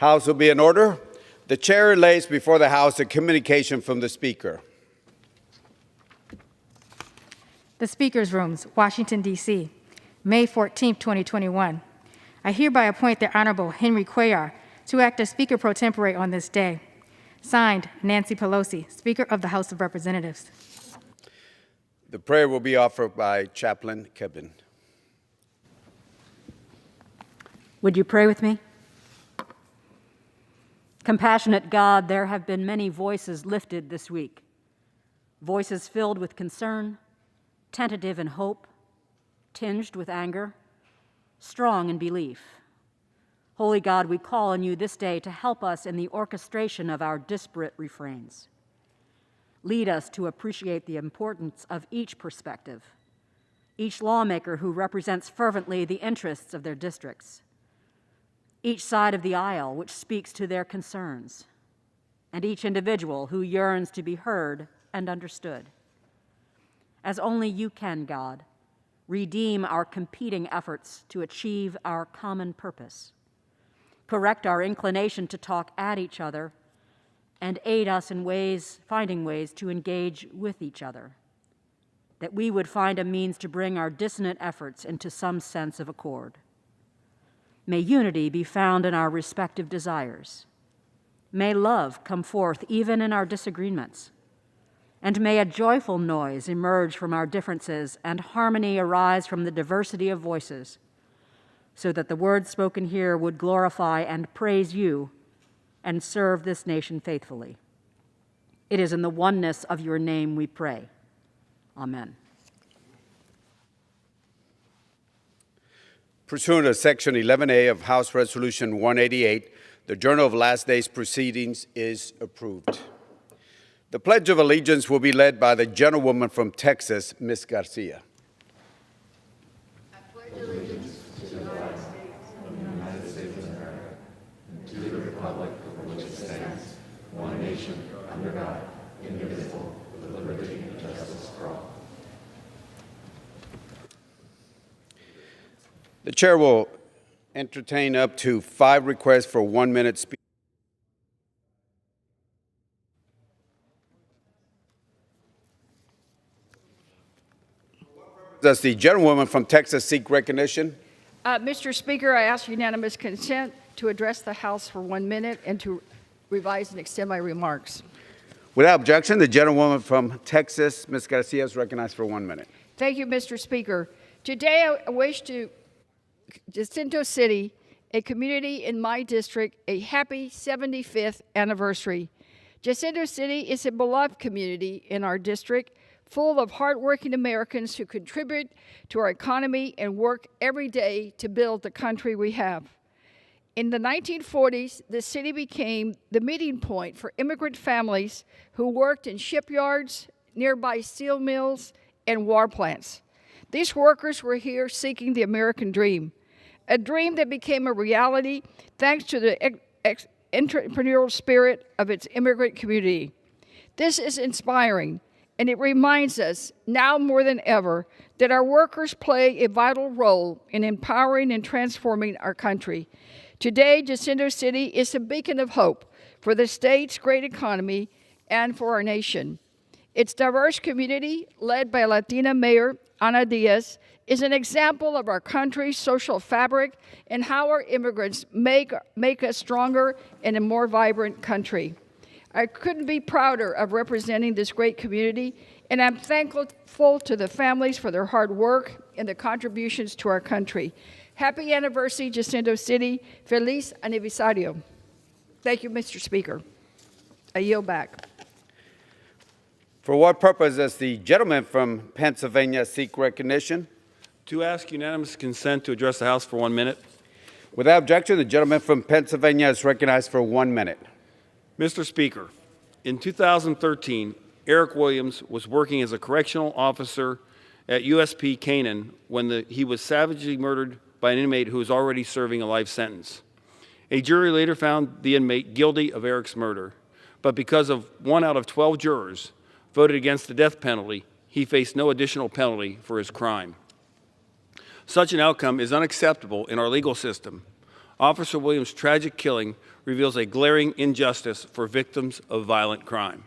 House will be in order. The chair lays before the House a communication from the Speaker. The Speaker's Rooms, Washington, D.C., May 14, 2021. I hereby appoint the Honorable Henry Cuellar to act as Speaker pro tempore on this day. Signed, Nancy Pelosi, Speaker of the House of Representatives. The prayer will be offered by Chaplain Kevin. Would you pray with me? Compassionate God, there have been many voices lifted this week, voices filled with concern, tentative in hope, tinged with anger, strong in belief. Holy God, we call on you this day to help us in the orchestration of our disparate refrains. Lead us to appreciate the importance of each perspective, each lawmaker who represents fervently the interests of their districts, each side of the aisle which speaks to their concerns, and each individual who yearns to be heard and understood. As only you can, God, redeem our competing efforts to achieve our common purpose, correct our inclination to talk at each other, and aid us in finding ways to engage with each other, that we would find a means to bring our dissonant efforts into some sense of accord. May unity be found in our respective desires. May love come forth even in our disagreements. And may a joyful noise emerge from our differences and harmony arise from the diversity of voices, so that the words spoken here would glorify and praise you and serve this nation faithfully. It is in the oneness of your name we pray. Amen. Pursuant to Section 11A of House Resolution 188, the Journal of Last Days Proceedings is approved. The Pledge of Allegiance will be led by the gentlewoman from Texas, Ms. Garcia. I pledge allegiance to the United States of America, and to the republic for which it stands, one nation, under God, indivisible, with liberty and justice for all. The chair will entertain up to 5 requests for 1-minute speech. Does the gentlewoman from Texas seek recognition? Mr. Speaker, I ask unanimous consent to address the House for 1 minute and to revise and extend my remarks. Without objection, the gentlewoman from Texas, Ms. Garcia, is recognized for 1 minute. Thank you, Mr. Speaker. Today, I wish to Jacinto City, a community in my district, a happy 75th anniversary. Jacinto City is a beloved community in our district, full of hardworking Americans who contribute to our economy and work every day to build the country we have. In the 1940s, the city became the meeting point for immigrant families who worked in shipyards, nearby steel mills, and war plants. These workers were here seeking the American dream, a dream that became a reality thanks to the entrepreneurial spirit of its immigrant community. This is inspiring, and it reminds us, now more than ever, that our workers play a vital role in empowering and transforming our country. Today, Jacinto City is a beacon of hope for the state's great economy and for our nation. Its diverse community, led by Latina Mayor Ana Diaz, is an example of our country's social fabric and how our immigrants make us stronger and a more vibrant country. I couldn't be prouder of representing this great community, and I'm thankful to the families for their hard work and their contributions to our country. Happy anniversary, Jacinto City. Feliz aniversario. Thank you, Mr. Speaker. I yield back. For what purpose does the gentleman from Pennsylvania seek recognition? To ask unanimous consent to address the House for 1 minute. Without objection, the gentleman from Pennsylvania is recognized for 1 minute. Mr. Speaker, in 2013, Eric Williams was working as a correctional officer at USP Canaan when he was savagely murdered by an inmate who was already serving a life sentence. A jury later found the inmate guilty of Eric's murder, but because of 1 out of 12 jurors voted against the death penalty, he faced no additional penalty for his crime. Such an outcome is unacceptable in our legal system. Officer Williams' tragic killing reveals a glaring injustice for victims of violent crime.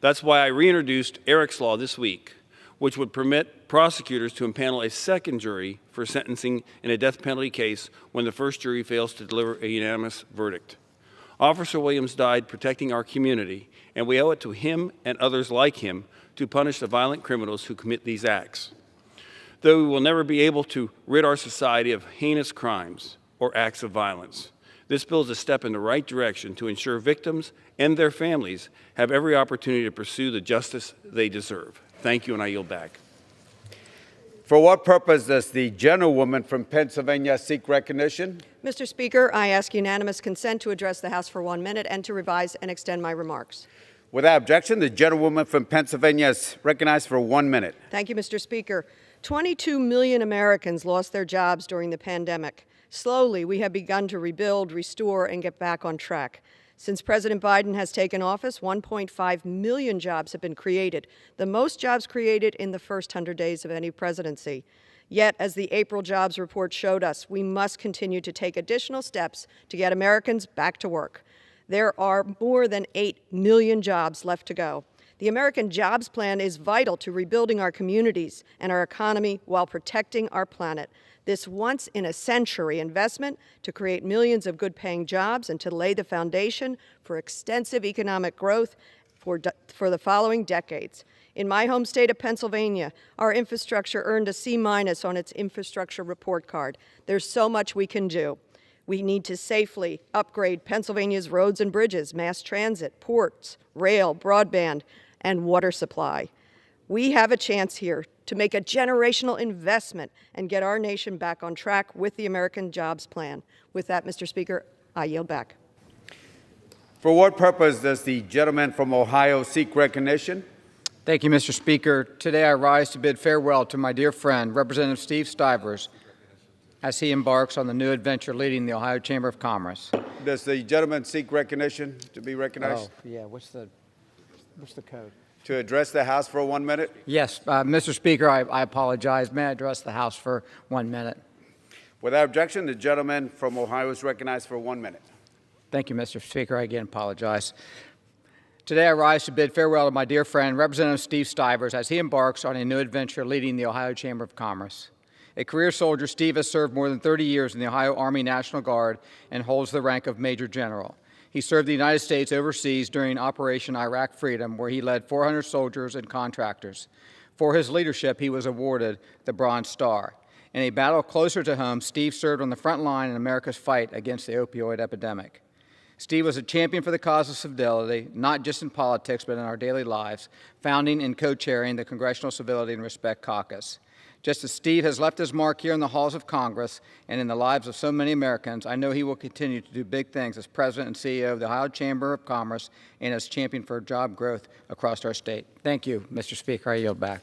That's why I reintroduced Eric's Law this week, which would permit prosecutors to impanel a second jury for sentencing in a death penalty case when the first jury fails to deliver a unanimous verdict. Officer Williams died protecting our community, and we owe it to him and others like him to punish the violent criminals who commit these acts. Though we will never be able to rid our society of heinous crimes or acts of violence, this bill is a step in the right direction to ensure victims and their families have every opportunity to pursue the justice they deserve. Thank you, and I yield back. For what purpose does the gentlewoman from Pennsylvania seek recognition? Mr. Speaker, I ask unanimous consent to address the House for 1 minute and to revise and extend my remarks. Without objection, the gentlewoman from Pennsylvania is recognized for 1 minute. Thank you, Mr. Speaker. 22 million Americans lost their jobs during the pandemic. Slowly, we have begun to rebuild, restore, and get back on track. Since President Biden has taken office, 1.5 million jobs have been created, the most jobs created in the first 100 days of any presidency. Yet, as the April jobs report showed us, we must continue to take additional steps to get Americans back to work. There are more than 8 million jobs left to go. The American Jobs Plan is vital to rebuilding our communities and our economy while protecting our planet. This once-in-a-century investment to create millions of good-paying jobs and to lay the foundation for extensive economic growth for the following decades. In my home state of Pennsylvania, our infrastructure earned a C- on its infrastructure report card. There's so much we can do. We need to safely upgrade Pennsylvania's roads and bridges, mass transit, ports, rail, broadband, and water supply. We have a chance here to make a generational investment and get our nation back on track with the American Jobs Plan. With that, Mr. Speaker, I yield back. For what purpose does the gentleman from Ohio seek recognition? Thank you, Mr. Speaker. Today I rise to bid farewell to my dear friend, Representative Steve Stivers, as he embarks on the new adventure leading the Ohio Chamber of Commerce. Does the gentleman seek recognition to be recognized? Yeah, what's the code? To address the House for 1 minute? Yes, Mr. Speaker, I apologize. May I address the House for 1 minute? Without objection, the gentleman from Ohio is recognized for 1 minute. Thank you, Mr. Speaker. I again apologize. Today I rise to bid farewell to my dear friend, Representative Steve Stivers, as he embarks on a new adventure leading the Ohio Chamber of Commerce. A career soldier, Steve has served more than 30 years in the Ohio Army National Guard and holds the rank of Major General. He served the United States overseas during Operation Iraq Freedom, where he led 400 soldiers and contractors. For his leadership, he was awarded the Bronze Star. In a battle closer to home, Steve served on the front line in America's fight against the opioid epidemic. Steve was a champion for the cause of civility, not just in politics, but in our daily lives, founding and co-chairing the Congressional Civility and Respect Caucus. Just as Steve has left his mark here in the halls of Congress and in the lives of so many Americans, I know he will continue to do big things as President and CEO of the Ohio Chamber of Commerce and as champion for job growth across our state. Thank you, Mr. Speaker. I yield back.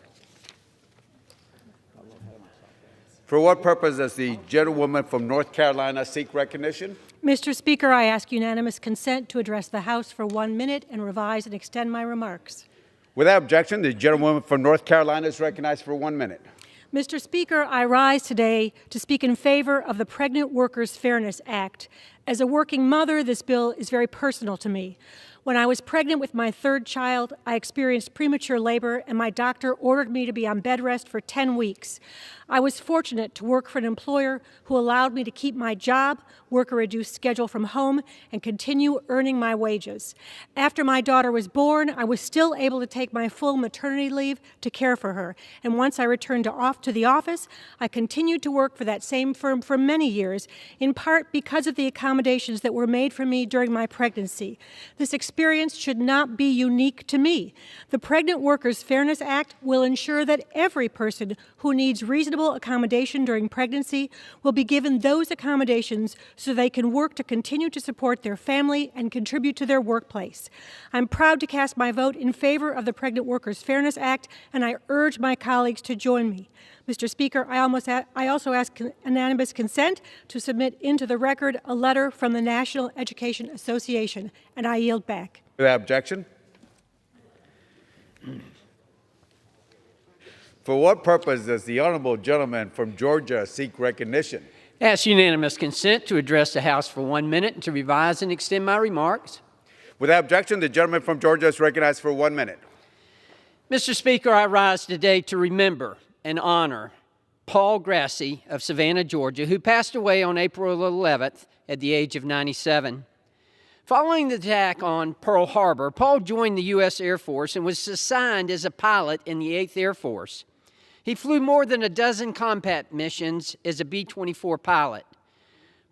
For what purpose does the gentlewoman from North Carolina seek recognition? Mr. Speaker, I ask unanimous consent to address the House for 1 minute and revise and extend my remarks. Without objection, the gentlewoman from North Carolina is recognized for 1 minute. Mr. Speaker, I rise today to speak in favor of the Pregnant Workers Fairness Act. As a working mother, this bill is very personal to me. When I was pregnant with my third child, I experienced premature labor, and my doctor ordered me to be on bed rest for 10 weeks. I was fortunate to work for an employer who allowed me to keep my job, work a reduced schedule from home, and continue earning my wages. After my daughter was born, I was still able to take my full maternity leave to care for her. And once I returned to the office, I continued to work for that same firm for many years, in part because of the accommodations that were made for me during my pregnancy. This experience should not be unique to me. The Pregnant Workers Fairness Act will ensure that every person who needs reasonable accommodation during pregnancy will be given those accommodations so they can work to continue to support their family and contribute to their workplace. I'm proud to cast my vote in favor of the Pregnant Workers Fairness Act, and I urge my colleagues to join me. Mr. Speaker, I also ask unanimous consent to submit into the record a letter from the National Education Association, and I yield back. Without objection. For what purpose does the honorable gentleman from Georgia seek recognition? Ask unanimous consent to address the House for 1 minute and to revise and extend my remarks. Without objection, the gentleman from Georgia is recognized for 1 minute. Mr. Speaker, I rise today to remember and honor Paul Grassi of Savannah, Georgia, who passed away on April 11th at the age of 97. Following the attack on Pearl Harbor, Paul joined the U.S. Air Force and was assigned as a pilot in the 8th Air Force. He flew more than a dozen combat missions as a B-24 pilot.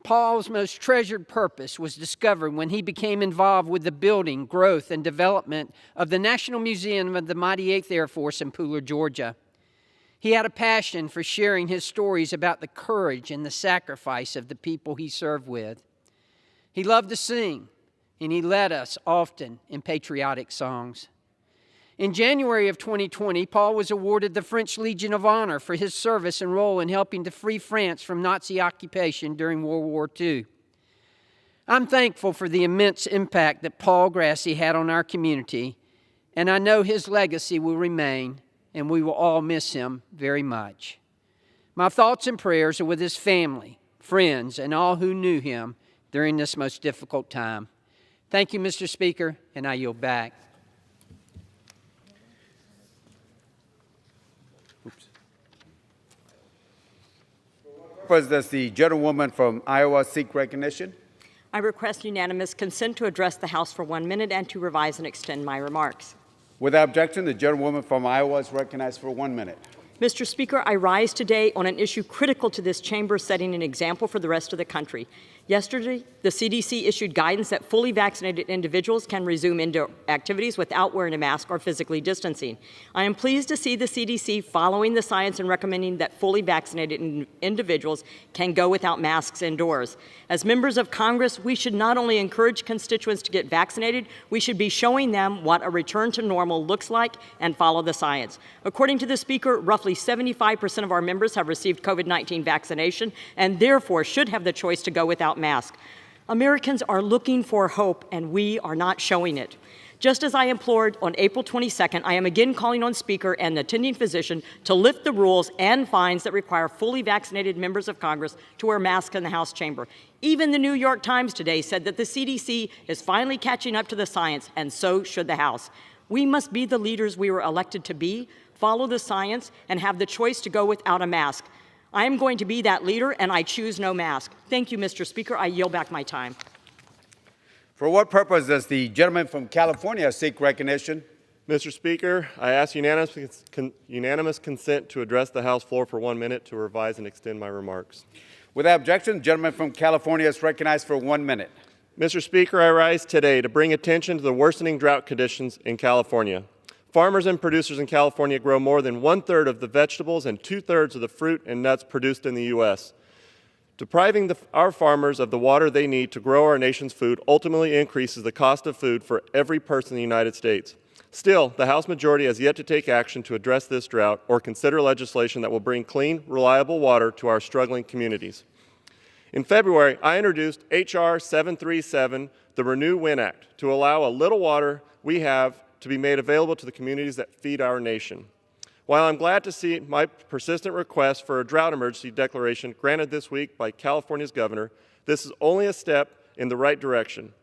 Paul's most treasured purpose was discovered when he became involved with the building, growth, and development of the National Museum of the Mighty 8th Air Force in Pooler, Georgia. He had a passion for sharing his stories about the courage and the sacrifice of the people he served with. He loved to sing, and he led us often in patriotic songs. In January of 2020, Paul was awarded the French Legion of Honor for his service and role in helping to free France from Nazi occupation during World War II. I'm thankful for the immense impact that Paul Grassi had on our community, and I know his legacy will remain, and we will all miss him very much. My thoughts and prayers are with his family, friends, and all who knew him during this most difficult time. Thank you, Mr. Speaker, and I yield back. Does the gentlewoman from Iowa seek recognition? I request unanimous consent to address the House for 1 minute and to revise and extend my remarks. Without objection, the gentlewoman from Iowa is recognized for 1 minute. Mr. Speaker, I rise today on an issue critical to this chamber, setting an example for the rest of the country. Yesterday, the CDC issued guidance that fully vaccinated individuals can resume indoor activities without wearing a mask or physically distancing. I am pleased to see the CDC following the science and recommending that fully vaccinated individuals can go without masks indoors. As members of Congress, we should not only encourage constituents to get vaccinated, we should be showing them what a return to normal looks like and follow the science. According to the Speaker, roughly 75% of our members have received COVID-19 vaccination and therefore should have the choice to go without masks. Americans are looking for hope, and we are not showing it. Just as I implored on April 22nd, I am again calling on Speaker and the attending physician to lift the rules and fines that require fully vaccinated members of Congress to wear masks in the House chamber. Even the New York Times today said that the CDC is finally catching up to the science, and so should the House. We must be the leaders we were elected to be, follow the science, and have the choice to go without a mask. I am going to be that leader, and I choose no mask. Thank you, Mr. Speaker. I yield back my time. For what purpose does the gentleman from California seek recognition? Mr. Speaker, I ask unanimous consent to address the House floor for 1 minute to revise and extend my remarks. Without objection, the gentleman from California is recognized for 1 minute. Mr. Speaker, I rise today to bring attention to the worsening drought conditions in California. Farmers and producers in California grow more than 1/3 of the vegetables and 2/3 of the fruit and nuts produced in the U.S. Depriving our farmers of the water they need to grow our nation's food ultimately increases the cost of food for every person in the United States. Still, the House majority has yet to take action to address this drought or consider legislation that will bring clean, reliable water to our struggling communities. In February, I introduced H.R. 737, the Renew Win Act, to allow a little water we have to be made available to the communities that feed our nation. While I'm glad to see my persistent request for a drought emergency declaration granted this week by California's governor, this is only a step in the right direction.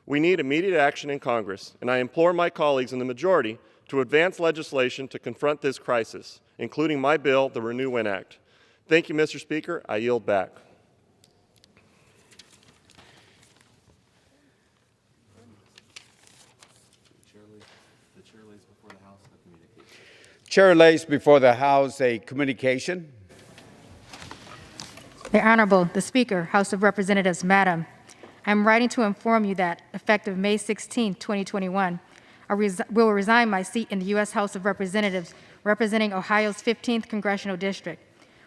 We need immediate action in Congress, and I implore my colleagues in the majority to advance legislation to confront this crisis, including my bill, the Renew Win Act. Thank you, Mr. Speaker. I yield back. Chair lays before the House a communication. The Honorable, the Speaker, House of Representatives, Madam, I am writing to inform you that, effective May 16, 2021, I will resign my seat in the U.S. House of Representatives representing Ohio's 15th Congressional District.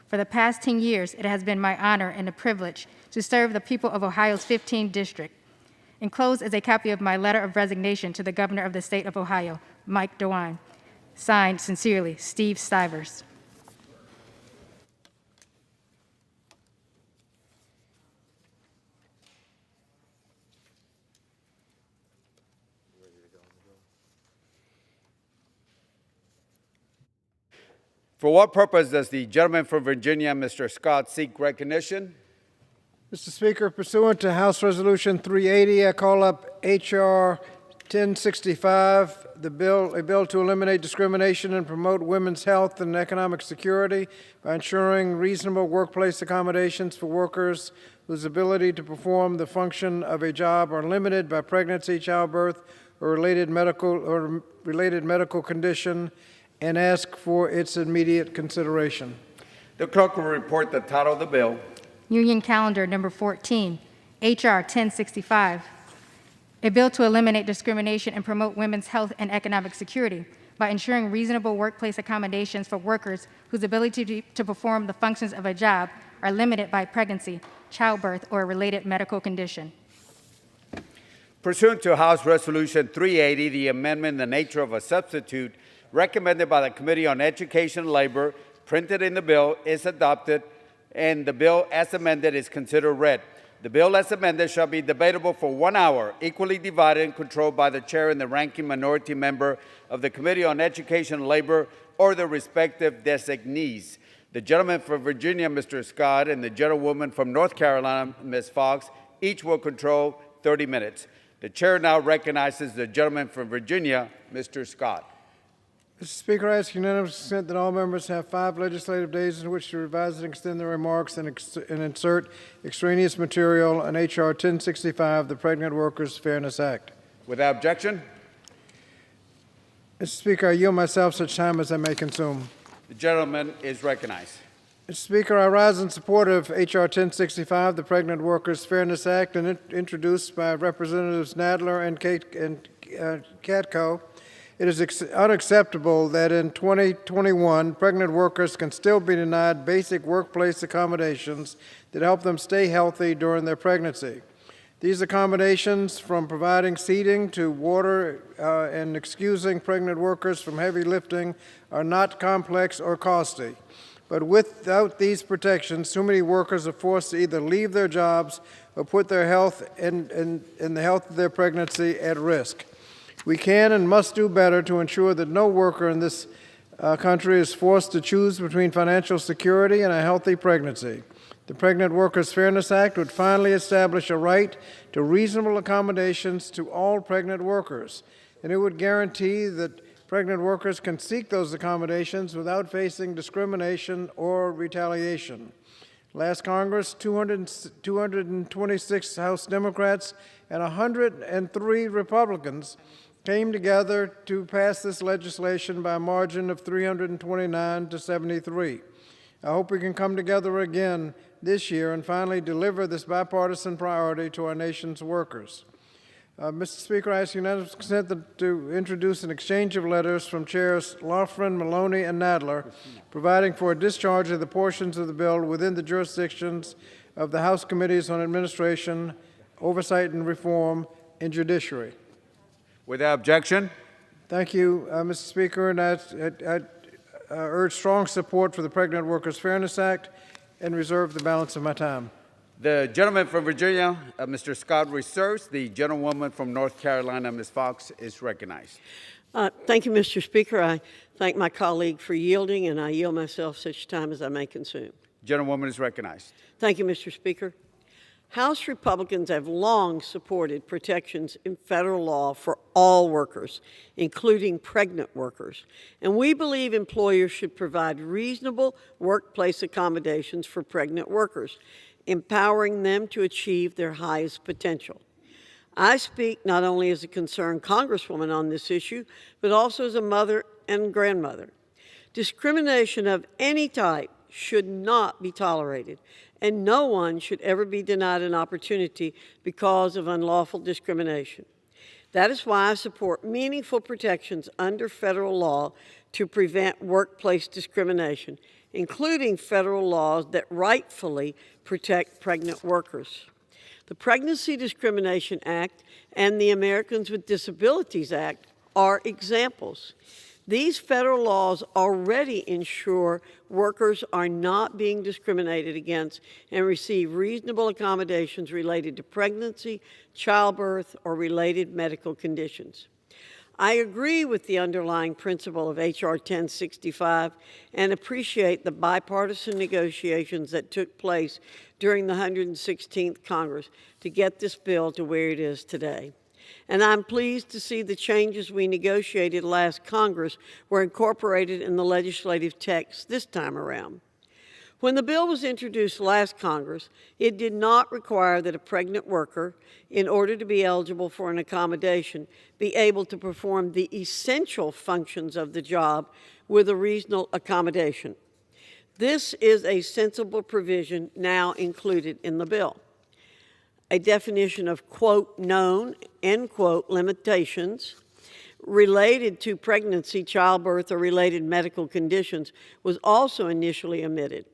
For the past 10 years, it has been my honor and a privilege to serve the people of Ohio's 15th District. Enclosed is a copy of my letter of resignation to the Governor of the State of Ohio, Mike DeWine. Signed, sincerely, Steve Stivers. For what purpose does the gentleman from Virginia, Mr. Scott, seek recognition? Mr. Speaker, pursuant to House Resolution 380, I call up H.R. 1065, a bill to eliminate discrimination and promote women's health and economic security by ensuring reasonable workplace accommodations for workers whose ability to perform the function of a job are limited by pregnancy, childbirth, or related medical condition, and ask for its immediate consideration. The clerk will report the title of the bill. Union Calendar Number 14, H.R. 1065, a bill to eliminate discrimination and promote women's health and economic security by ensuring reasonable workplace accommodations for workers whose ability to perform the functions of a job are limited by pregnancy, childbirth, or a related medical condition. Pursuant to House Resolution 380, the amendment in the nature of a substitute recommended by the Committee on Education and Labor, printed in the bill, is adopted, and the bill as amended is considered read. The bill as amended shall be debatable for 1 hour, equally divided and controlled by the chair and the ranking minority member of the Committee on Education and Labor or the respective designees. The gentleman from Virginia, Mr. Scott, and the gentlewoman from North Carolina, Ms. Fox, each will control 30 minutes. The chair now recognizes the gentleman from Virginia, Mr. Scott. Mr. Speaker, I ask unanimous consent that all members have 5 legislative days in which to revise and extend their remarks and insert extraneous material on H.R. 1065, the Pregnant Workers Fairness Act. Without objection, Mr. Speaker, I yield myself such time as I may consume. the gentleman is recognized. Mr. Speaker, I rise in support of H.R. 1065, the Pregnant Workers Fairness Act, and introduced by Representatives Nadler and Katko. It is unacceptable that in 2021, pregnant workers can still be denied basic workplace accommodations that help them stay healthy during their pregnancy. These accommodations, from providing seating to water and excusing pregnant workers from heavy lifting, are not complex or costly. But without these protections, too many workers are forced to either leave their jobs or put their health and the health of their pregnancy at risk. We can and must do better to ensure that no worker in this country is forced to choose between financial security and a healthy pregnancy. The Pregnant Workers Fairness Act would finally establish a right to reasonable accommodations to all pregnant workers, and it would guarantee that pregnant workers can seek those accommodations without facing discrimination or retaliation. Last Congress, 226 House Democrats and 103 Republicans came together to pass this legislation by a margin of 329 to 73. I hope we can come together again this year and finally deliver this bipartisan priority to our nation's workers. Mr. Speaker, I ask unanimous consent to introduce an exchange of letters from Chairs Loughran, Maloney, and Nadler, providing for a discharge of the portions of the bill within the jurisdictions of the House Committees on Administration, Oversight and Reform, and Judiciary. Without objection, Thank you, Mr. Speaker, and I urge strong support for the Pregnant Workers Fairness Act and reserve the balance of my time. the gentleman from Virginia, Mr. Scott, reserves. The gentlewoman from North Carolina, Ms. Fox, is recognized. Thank you, Mr. Speaker. I thank my colleague for yielding, and I yield myself such time as I may consume. Gentlewoman is recognized. Thank you, Mr. Speaker. House Republicans have long supported protections in federal law for all workers, including pregnant workers. And we believe employers should provide reasonable workplace accommodations for pregnant workers, empowering them to achieve their highest potential. I speak not only as a concerned Congresswoman on this issue, but also as a mother and grandmother. Discrimination of any type should not be tolerated, and no one should ever be denied an opportunity because of unlawful discrimination. That is why I support meaningful protections under federal law to prevent workplace discrimination, including federal laws that rightfully protect pregnant workers. The Pregnancy Discrimination Act and the Americans with Disabilities Act are examples. These federal laws already ensure workers are not being discriminated against and receive reasonable accommodations related to pregnancy, childbirth, or related medical conditions. I agree with the underlying principle of H.R. 1065 and appreciate the bipartisan negotiations that took place during the 116th Congress to get this bill to where it is today. And I'm pleased to see the changes we negotiated last Congress were incorporated in the legislative text this time around. When the bill was introduced last Congress, it did not require that a pregnant worker, in order to be eligible for an accommodation, be able to perform the essential functions of the job with a reasonable accommodation. This is a sensible provision now included in the bill. A definition of, quote, known, end quote, limitations related to pregnancy, childbirth, or related medical conditions was also initially omitted.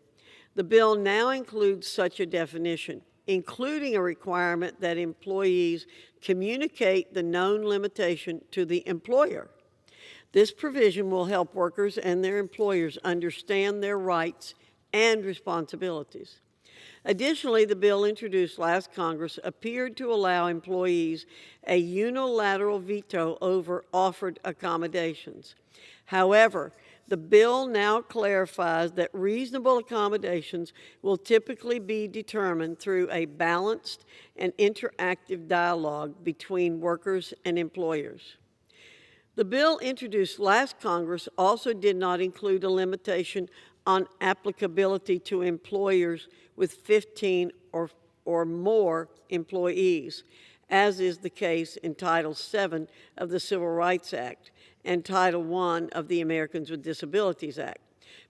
The bill now includes such a definition, including a requirement that employees communicate the known limitation to the employer. This provision will help workers and their employers understand their rights and responsibilities. Additionally, the bill introduced last Congress appeared to allow employees a unilateral veto over offered accommodations. However, the bill now clarifies that reasonable accommodations will typically be determined through a balanced and interactive dialogue between workers and employers. The bill introduced last Congress also did not include a limitation on applicability to employers with 15 or more employees, as is the case in Title VII of the Civil Rights Act and Title I of the Americans with Disabilities Act,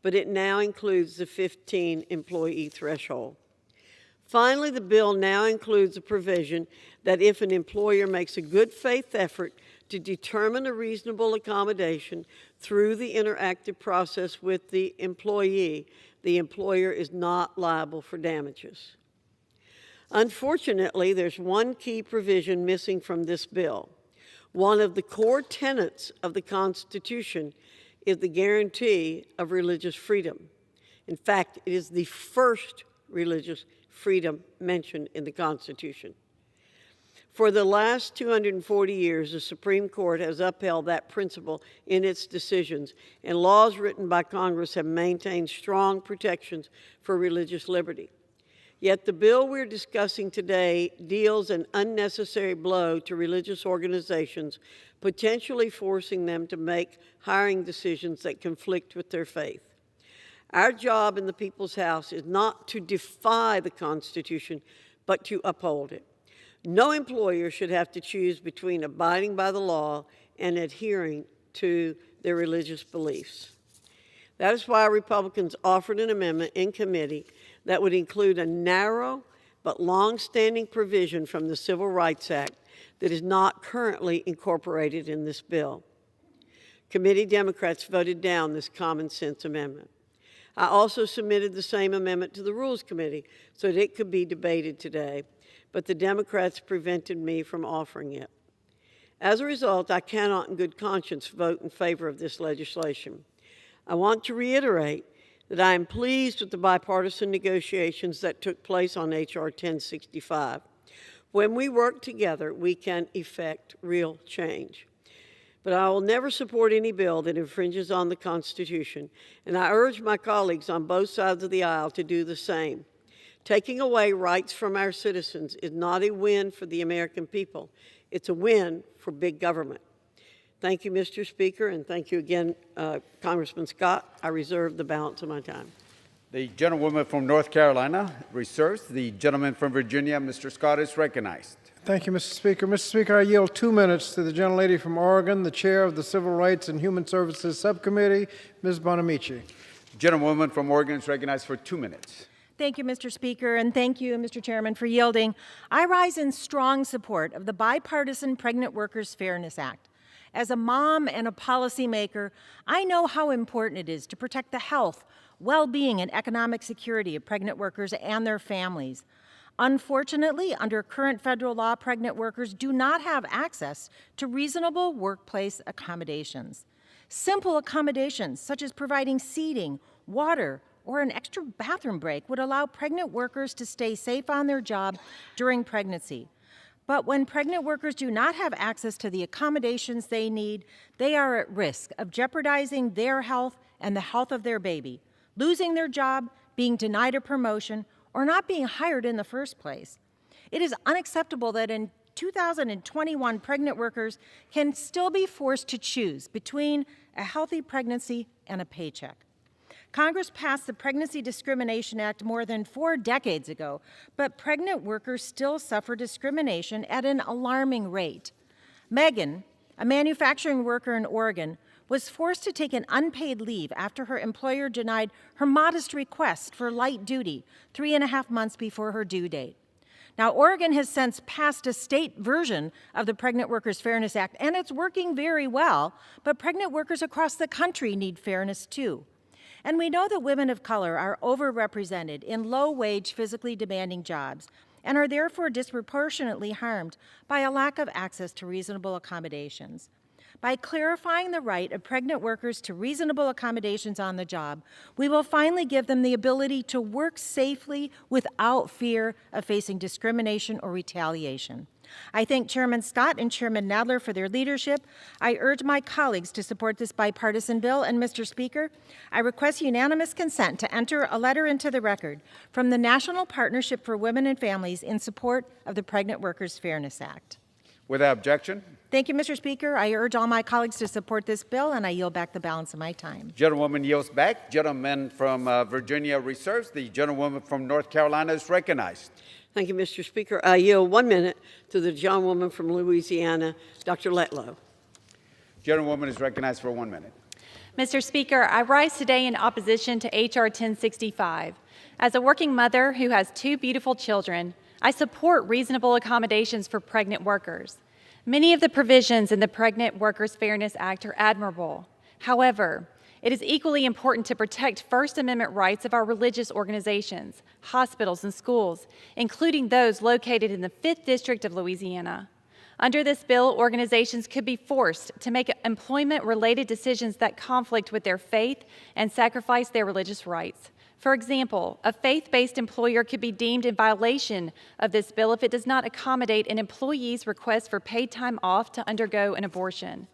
but it now includes the 15-employee threshold. Finally, the bill now includes a provision that if an employer makes a good faith effort to determine a reasonable accommodation through the interactive process with the employer is not liable for damages. Unfortunately, there's one key provision missing from this bill. One of the core tenets of the Constitution is the guarantee of religious freedom. In fact, it is the first religious freedom mentioned in the Constitution. For the last 240 years, the Supreme Court has upheld that principle in its decisions, and laws written by Congress have maintained strong protections for religious liberty. Yet the bill we're discussing today deals an unnecessary blow to religious organizations, potentially forcing them to make hiring decisions that conflict with their faith. Our job in the People's House is not to defy the Constitution, but to uphold it. No employer should have to choose between abiding by the law and adhering to their religious beliefs. That is why Republicans offered an amendment in committee that would include a narrow but long-standing provision from the Civil Rights Act that is not currently incorporated in this bill. Committee Democrats voted down this common sense amendment. I also submitted the same amendment to the Rules Committee so that it could be debated today, but the Democrats prevented me from offering it. As a result, I cannot in good conscience vote in favor of this legislation. I want to reiterate that I am pleased with the bipartisan negotiations that took place on H.R. 1065. When we work together, we can effect real change. But I will never support any bill that infringes on the Constitution, and I urge my colleagues on both sides of the aisle to do the same. Taking away rights from our citizens is not a win for the American people. It's a win for big government. Thank you, Mr. Speaker, and thank you again, Congressman Scott. I reserve the balance of my time. The gentlewoman from North Carolina reserves. The gentleman from Virginia, Mr. Scott, is recognized. Thank you, Mr. Speaker. Mr. Speaker, I yield 2 minutes to the gentlelady from Oregon, the chair of the Civil Rights and Human Services Subcommittee, Ms. Bonamici. Gentlewoman from Oregon is recognized for 2 minutes. Thank you, Mr. Speaker, and thank you, Mr. Chairman, for yielding. I rise in strong support of the Bipartisan Pregnant Workers Fairness Act. As a mom and a policymaker, I know how important it is to protect the health, well-being, and economic security of pregnant workers and their families. Unfortunately, under current federal law, pregnant workers do not have access to reasonable workplace accommodations. Simple accommodations, such as providing seating, water, or an extra bathroom break, would allow pregnant workers to stay safe on their job during pregnancy. But when pregnant workers do not have access to the accommodations they need, they are at risk of jeopardizing their health and the health of their baby, losing their job, being denied a promotion, or not being hired in the first place. It is unacceptable that in 2021, pregnant workers can still be forced to choose between a healthy pregnancy and a paycheck. Congress passed the Pregnancy Discrimination Act more than 4 decades ago, but pregnant workers still suffer discrimination at an alarming rate. Megan, a manufacturing worker in Oregon, was forced to take an unpaid leave after her employer denied her modest request for light duty 3.5 months before her due date. Now, Oregon has since passed a state version of the Pregnant Workers Fairness Act, and it's working very well, but pregnant workers across the country need fairness too. And we know that women of color are overrepresented in low-wage, physically demanding jobs and are therefore disproportionately harmed by a lack of access to reasonable accommodations. By clarifying the right of pregnant workers to reasonable accommodations on the job, we will finally give them the ability to work safely without fear of facing discrimination or retaliation. I thank Chairman Scott and Chairman Nadler for their leadership. I urge my colleagues to support this bipartisan bill, and Mr. Speaker, I request unanimous consent to enter a letter into the record from the National Partnership for Women and Families in support of the Pregnant Workers Fairness Act. Without objection. Thank you, Mr. Speaker. I urge all my colleagues to support this bill, and I yield back the balance of my time. Gentlewoman yields back. Gentleman from Virginia reserves. The gentlewoman from North Carolina is recognized. Thank you, Mr. Speaker. I yield 1 minute to the gentlewoman from Louisiana, Dr. Letlow. Gentlewoman is recognized for 1 minute. Mr. Speaker, I rise today in opposition to H.R. 1065. As a working mother who has 2 beautiful children, I support reasonable accommodations for pregnant workers. Many of the provisions in the Pregnant Workers Fairness Act are admirable. However, it is equally important to protect First Amendment rights of our religious organizations, hospitals, and schools, including those located in the 5th District of Louisiana. Under this bill, organizations could be forced to make employment-related decisions that conflict with their faith and sacrifice their religious rights. For example, a faith-based employer could be deemed in violation of this bill if it does not accommodate an employee's request for paid time off to undergo an abortion.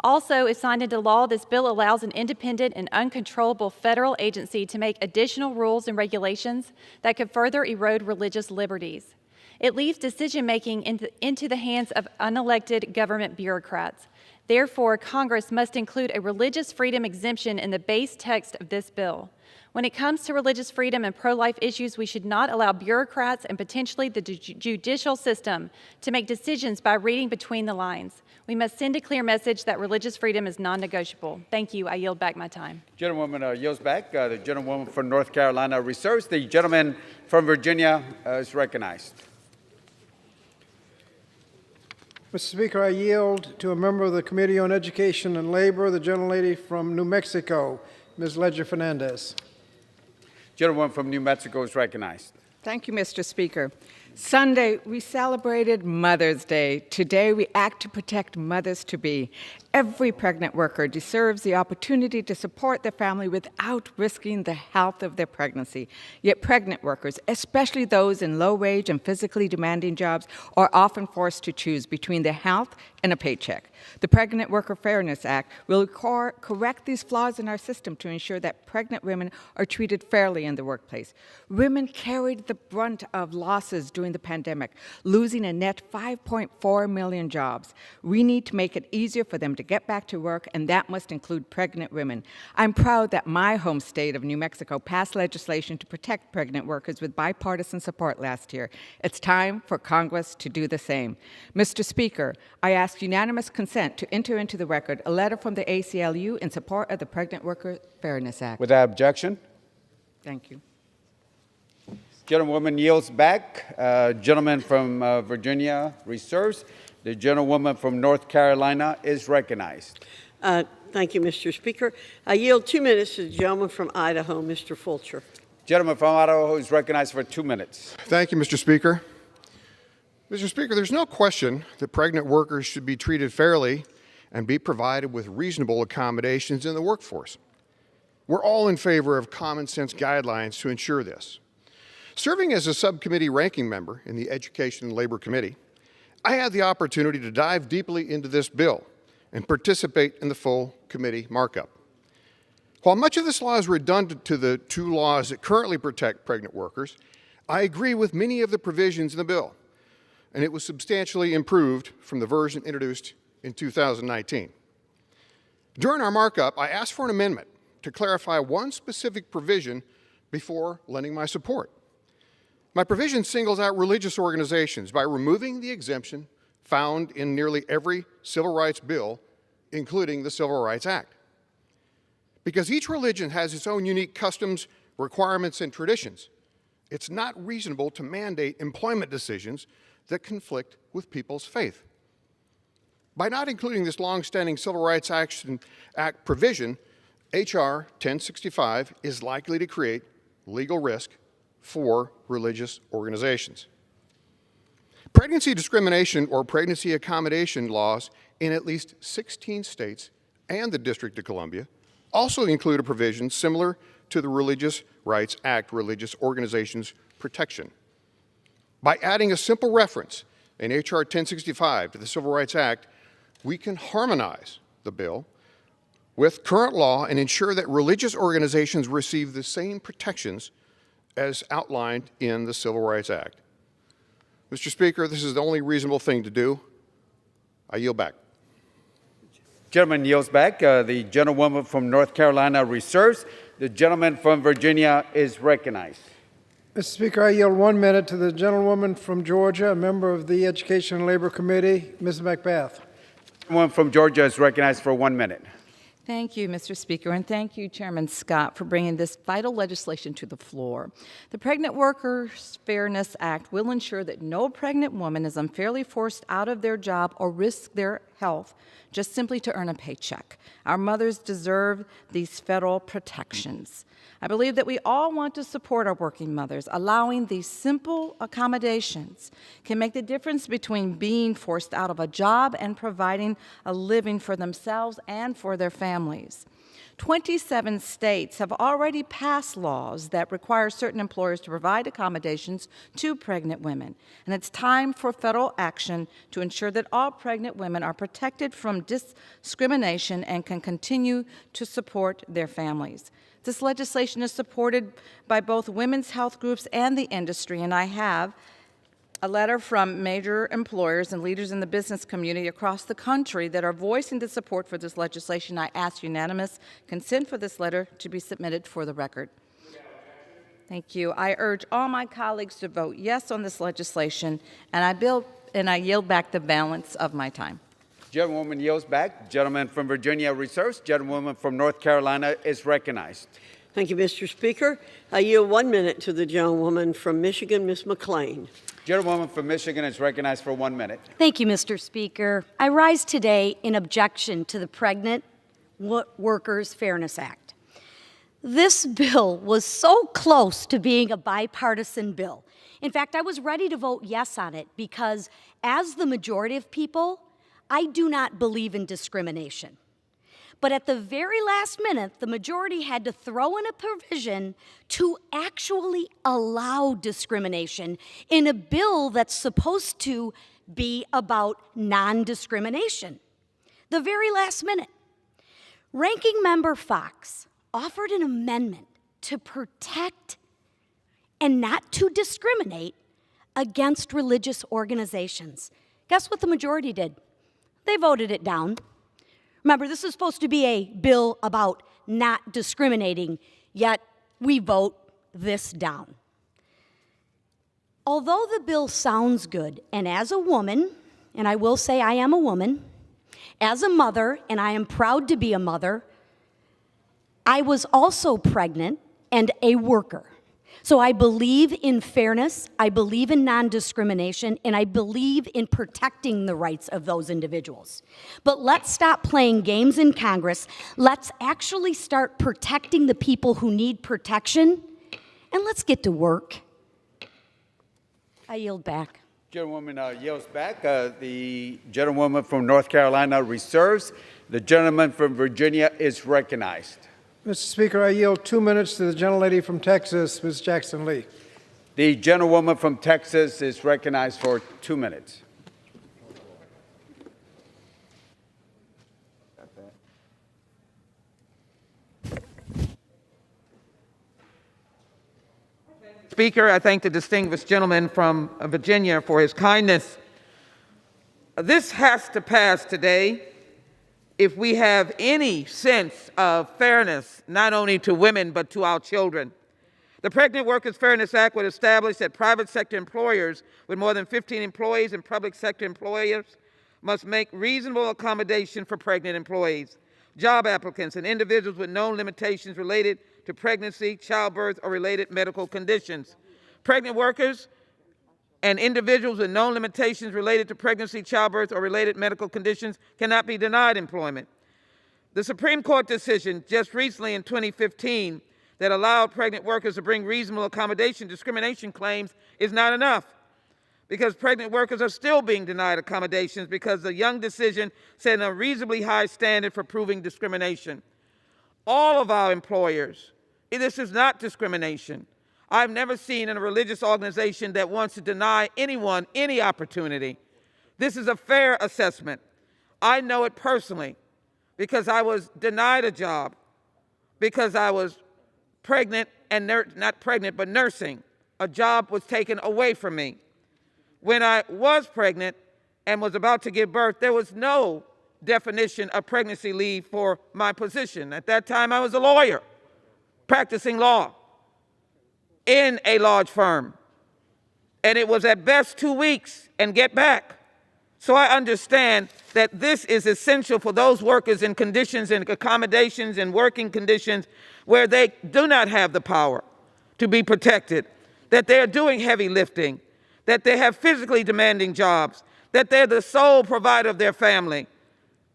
Also, if signed into law, this bill allows an independent and uncontrollable federal agency to make additional rules and regulations that could further erode religious liberties. It leaves decision-making into the hands of unelected government bureaucrats. Therefore, Congress must include a religious freedom exemption in the base text of this bill. When it comes to religious freedom and pro-life issues, we should not allow bureaucrats and potentially the judicial system to make decisions by reading between the lines. We must send a clear message that religious freedom is non-negotiable. Thank you. I yield back my time. Gentlewoman yields back. The gentlewoman from North Carolina reserves. The gentleman from Virginia is recognized. Mr. Speaker, I yield to a member of the Committee on Education and Labor, the gentlelady from New Mexico, Ms. Leger-Fernandez. Gentlewoman from New Mexico is recognized. Thank you, Mr. Speaker. Sunday, we celebrated Mother's Day. Today, we act to protect mothers-to-be. Every pregnant worker deserves the opportunity to support their family without risking the health of their pregnancy. Yet pregnant workers, especially those in low-wage and physically demanding jobs, are often forced to choose between their health and a paycheck. The Pregnant Worker Fairness Act will correct these flaws in our system to ensure that pregnant women are treated fairly in the workplace. Women carried the brunt of losses during the pandemic, losing a net 5.4 million jobs. We need to make it easier for them to get back to work, and that must include pregnant women. I'm proud that my home state of New Mexico passed legislation to protect pregnant workers with bipartisan support last year. It's time for Congress to do the same. Mr. Speaker, I ask unanimous consent to enter into the record a letter from the ACLU in support of the Pregnant Worker Fairness Act. Without objection. Thank you. Gentlewoman yields back. Gentleman from Virginia reserves. The gentlewoman from North Carolina is recognized. Thank you, Mr. Speaker. I yield 2 minutes to the gentleman from Idaho, Mr. Fulcher. Gentleman from Idaho is recognized for 2 minutes. Thank you, Mr. Speaker. Mr. Speaker, there's no question that pregnant workers should be treated fairly and be provided with reasonable accommodations in the workforce. We're all in favor of common sense guidelines to ensure this. Serving as a subcommittee ranking member in the Education and Labor Committee, I had the opportunity to dive deeply into this bill and participate in the full committee markup. While much of this law is redundant to the two laws that currently protect pregnant workers, I agree with many of the provisions in the bill, and it was substantially improved from the version introduced in 2019. During our markup, I asked for an amendment to clarify one specific provision before lending my support. My provision singles out religious organizations by removing the exemption found in nearly every civil rights bill, including the Civil Rights Act. Because each religion has its own unique customs, requirements, and traditions, it's not reasonable to mandate employment decisions that conflict with people's faith. By not including this longstanding Civil Rights Act provision, H.R. 1065 is likely to create legal risk for religious organizations. Pregnancy discrimination or pregnancy accommodation laws in at least 16 states and the District of Columbia also include a provision similar to the Religious Rights Act Religious Organizations Protection. By adding a simple reference in H.R. 1065 to the Civil Rights Act, we can harmonize the bill with current law and ensure that religious organizations receive the same protections as outlined in the Civil Rights Act. Mr. Speaker, this is the only reasonable thing to do. I yield back. Gentleman yields back. The gentlewoman from North Carolina reserves. The gentleman from Virginia is recognized. Mr. Speaker, I yield 1 minute to the gentlewoman from Georgia, a member of the Education and Labor Committee, Ms. McBath. The gentleman from Georgia is recognized for 1 minute. Thank you, Mr. Speaker, and thank you, Chairman Scott, for bringing this vital legislation to the floor. The Pregnant Workers Fairness Act will ensure that no pregnant woman is unfairly forced out of their job or risk their health just simply to earn a paycheck. Our mothers deserve these federal protections. I believe that we all want to support our working mothers. Allowing these simple accommodations can make the difference between being forced out of a job and providing a living for themselves and for their families. 27 states have already passed laws that require certain employers to provide accommodations to pregnant women. And it's time for federal action to ensure that all pregnant women are protected from discrimination and can continue to support their families. This legislation is supported by both women's health groups and the industry, and I have a letter from major employers and leaders in the business community across the country that are voicing the support for this legislation. I ask unanimous consent for this letter to be submitted for the record. Thank you. I urge all my colleagues to vote yes on this legislation, and I yield back the balance of my time. Gentlewoman yields back. Gentleman from Virginia reserves. Gentlewoman from North Carolina is recognized. Thank you, Mr. Speaker. I yield 1 minute to the gentlewoman from Michigan, Ms. McClain. Gentlewoman from Michigan is recognized for 1 minute. Thank you, Mr. Speaker. I rise today in objection to the Pregnant Workers Fairness Act. This bill was so close to being a bipartisan bill. In fact, I was ready to vote yes on it because, as the majority of people, I do not believe in discrimination. But at the very last minute, the majority had to throw in a provision to actually allow discrimination in a bill that's supposed to be about non-discrimination. The very last minute. Ranking Member Fox offered an amendment to protect and not to discriminate against religious organizations. Guess what the majority did? They voted it down. Remember, this is supposed to be a bill about not discriminating, yet we vote this down. Although the bill sounds good, and as a woman, and I will say I am a woman, as a mother, and I am proud to be a mother, I was also pregnant and a worker. So I believe in fairness, I believe in non-discrimination, and I believe in protecting the rights of those individuals. But let's stop playing games in Congress. Let's actually start protecting the people who need protection, and let's get to work. I yield back. Gentlewoman yields back. The gentlewoman from North Carolina reserves. The gentleman from Virginia is recognized. Mr. Speaker, I yield 2 minutes to the gentlelady from Texas, Ms. Jackson Lee. The gentlewoman from Texas is recognized for 2 minutes. Speaker, I thank the distinguished gentleman from Virginia for his kindness. This has to pass today if we have any sense of fairness, not only to women, but to our children. The Pregnant Workers Fairness Act would establish that private sector employers with more than 15 employees and public sector employers must make reasonable accommodation for pregnant employees, job applicants, and individuals with known limitations related to pregnancy, childbirth, or related medical conditions. Pregnant workers and individuals with known limitations related to pregnancy, childbirth, or related medical conditions cannot be denied employment. The Supreme Court decision just recently in 2015 that allowed pregnant workers to bring reasonable accommodation discrimination claims is not enough, because pregnant workers are still being denied accommodations because the Young decision set a reasonably high standard for proving discrimination. All of our employers, this is not discrimination. I've never seen in a religious organization that wants to deny anyone any opportunity. This is a fair assessment. I know it personally because I was denied a job because I was pregnant and not pregnant, but nursing. A job was taken away from me. When I was pregnant and was about to give birth, there was no definition of pregnancy leave for my position. At that time, I was a lawyer practicing law in a large firm. And it was at best 2 weeks and get back. So I understand that this is essential for those workers in conditions and accommodations and working conditions where they do not have the power to be protected, that they're doing heavy lifting, that they have physically demanding jobs, that they're the sole provider of their family.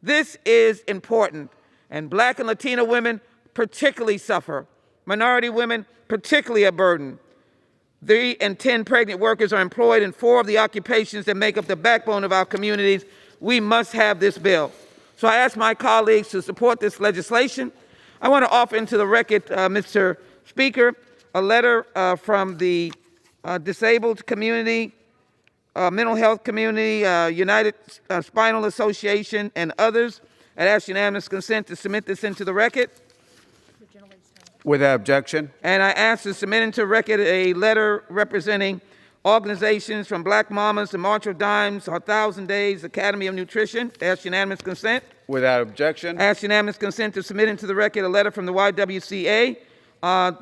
This is important. And Black and Latino women particularly suffer. Minority women particularly a burden. 3 in 10 pregnant workers are employed in 4 of the occupations that make up the backbone of our communities. We must have this bill. So I ask my colleagues to support this legislation. I want to offer into the record, Mr. Speaker, a letter from the disabled community, mental health community, United Spinal Association, and others. I'd ask unanimous consent to submit this into the record. Without objection. And I ask to submit into record a letter representing organizations from Black Mamas to March of Dimes, 1,000 Days, Academy of Nutrition. Ask unanimous consent. Without objection. Ask unanimous consent to submit into the record a letter from the YWCA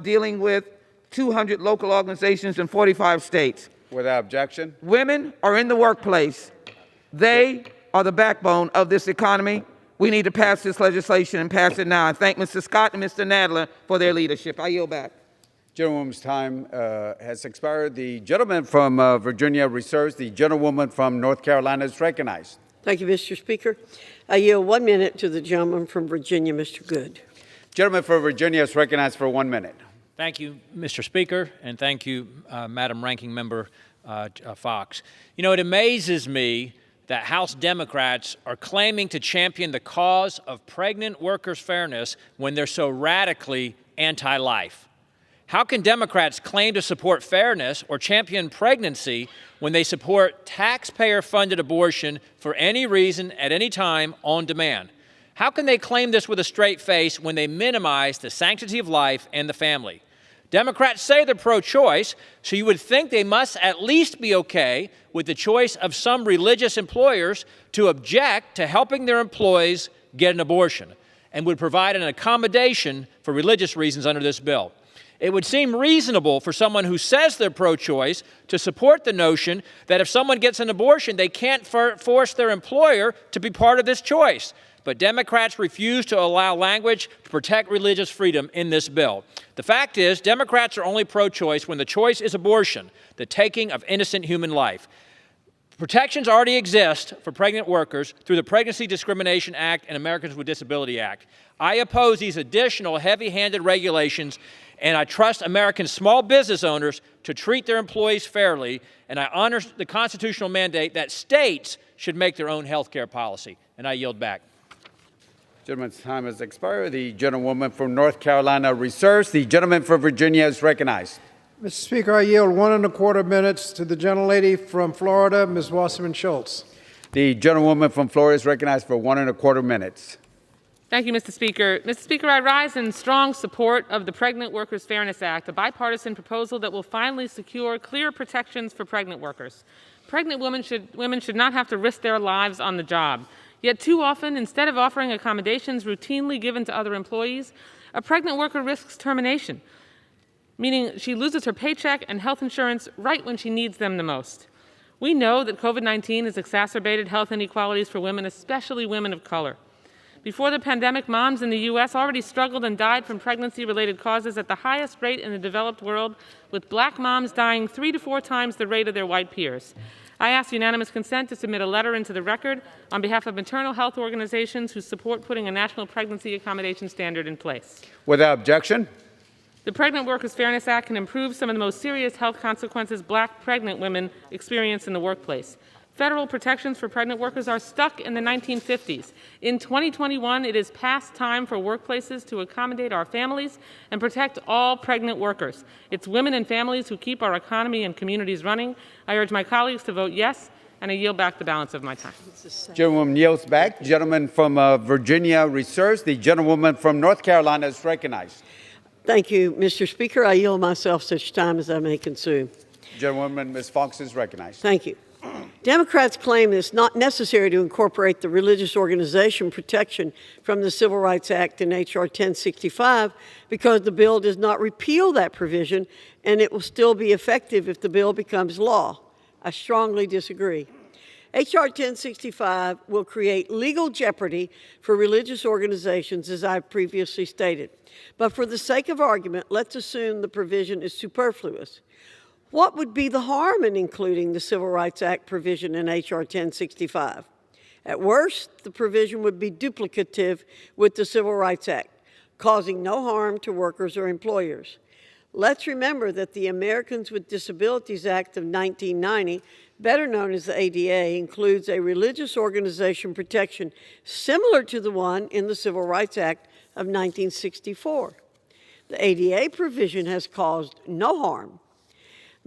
dealing with 200 local organizations in 45 states. Without objection. Women are in the workplace. They are the backbone of this economy. We need to pass this legislation and pass it now. I thank Mr. Scott and Mr. Nadler for their leadership. I yield back. Gentlewoman's time has expired. The gentleman from Virginia reserves. The gentlewoman from North Carolina is recognized. Thank you, Mr. Speaker. I yield 1 minute to the gentleman from Virginia, Mr. Good. Gentleman from Virginia is recognized for 1 minute. Thank you, Mr. Speaker, and thank you, Madam Ranking Member Fox. You know, it amazes me that House Democrats are claiming to champion the cause of pregnant workers' fairness when they're so radically anti-life. How can Democrats claim to support fairness or champion pregnancy when they support taxpayer-funded abortion for any reason at any time on demand? How can they claim this with a straight face when they minimize the sanctity of life and the family? Democrats say they're pro-choice, so you would think they must at least be okay with the choice of some religious employers to object to helping their employees get an abortion and would provide an accommodation for religious reasons under this bill. It would seem reasonable for someone who says they're pro-choice to support the notion that if someone gets an abortion, they can't force their employer to be part of this choice. But Democrats refuse to allow language to protect religious freedom in this bill. The fact is, Democrats are only pro-choice when the choice is abortion, the taking of innocent human life. Protections already exist for pregnant workers through the Pregnancy Discrimination Act and Americans with Disabilities Act. I oppose these additional heavy-handed regulations, and I trust American small business owners to treat their employees fairly, and I honor the constitutional mandate that states should make their own health care policy. And I yield back. Gentleman's time has expired. The gentlewoman from North Carolina reserves. The gentleman from Virginia is recognized. Mr. Speaker, I yield 1¼ minutes to the gentlelady from Florida, Ms. Wasserman Schultz. The gentlewoman from Florida is recognized for 1¼ minutes. Thank you, Mr. Speaker. Mr. Speaker, I rise in strong support of the Pregnant Workers Fairness Act, a bipartisan proposal that will finally secure clear protections for pregnant workers. Pregnant women should not have to risk their lives on the job. Yet too often, instead of offering accommodations routinely given to other employees, a pregnant worker risks termination, meaning she loses her paycheck and health insurance right when she needs them the most. We know that COVID-19 has exacerbated health inequalities for women, especially women of color. Before the pandemic, moms in the U.S. already struggled and died from pregnancy-related causes at the highest rate in the developed world, with black moms dying 3 to 4 times the rate of their white peers. I ask unanimous consent to submit a letter into the record on behalf of maternal health organizations who support putting a national pregnancy accommodation standard in place. Without objection. The Pregnant Workers Fairness Act can improve some of the most serious health consequences black pregnant women experience in the workplace. Federal protections for pregnant workers are stuck in the 1950s. In 2021, it is past time for workplaces to accommodate our families and protect all pregnant workers. It's women and families who keep our economy and communities running. I urge my colleagues to vote yes, and I yield back the balance of my time. Gentlewoman yields back. Gentleman from Virginia reserves. The gentlewoman from North Carolina is recognized. Thank you, Mr. Speaker. I yield myself such time as I may consume. Gentlewoman, Ms. Fox is recognized. Thank you. Democrats claim it's not necessary to incorporate the religious organization protection from the Civil Rights Act in H.R. 1065 because the bill does not repeal that provision and it will still be effective if the bill becomes law. I strongly disagree. H.R. 1065 will create legal jeopardy for religious organizations, as I've previously stated. But for the sake of argument, let's assume the provision is superfluous. What would be the harm in including the Civil Rights Act provision in H.R. 1065? At worst, the provision would be duplicative with the Civil Rights Act, causing no harm to workers or employers. Let's remember that the Americans with Disabilities Act of 1990, better known as the ADA, includes a religious organization protection similar to the one in the Civil Rights Act of 1964. The ADA provision has caused no harm.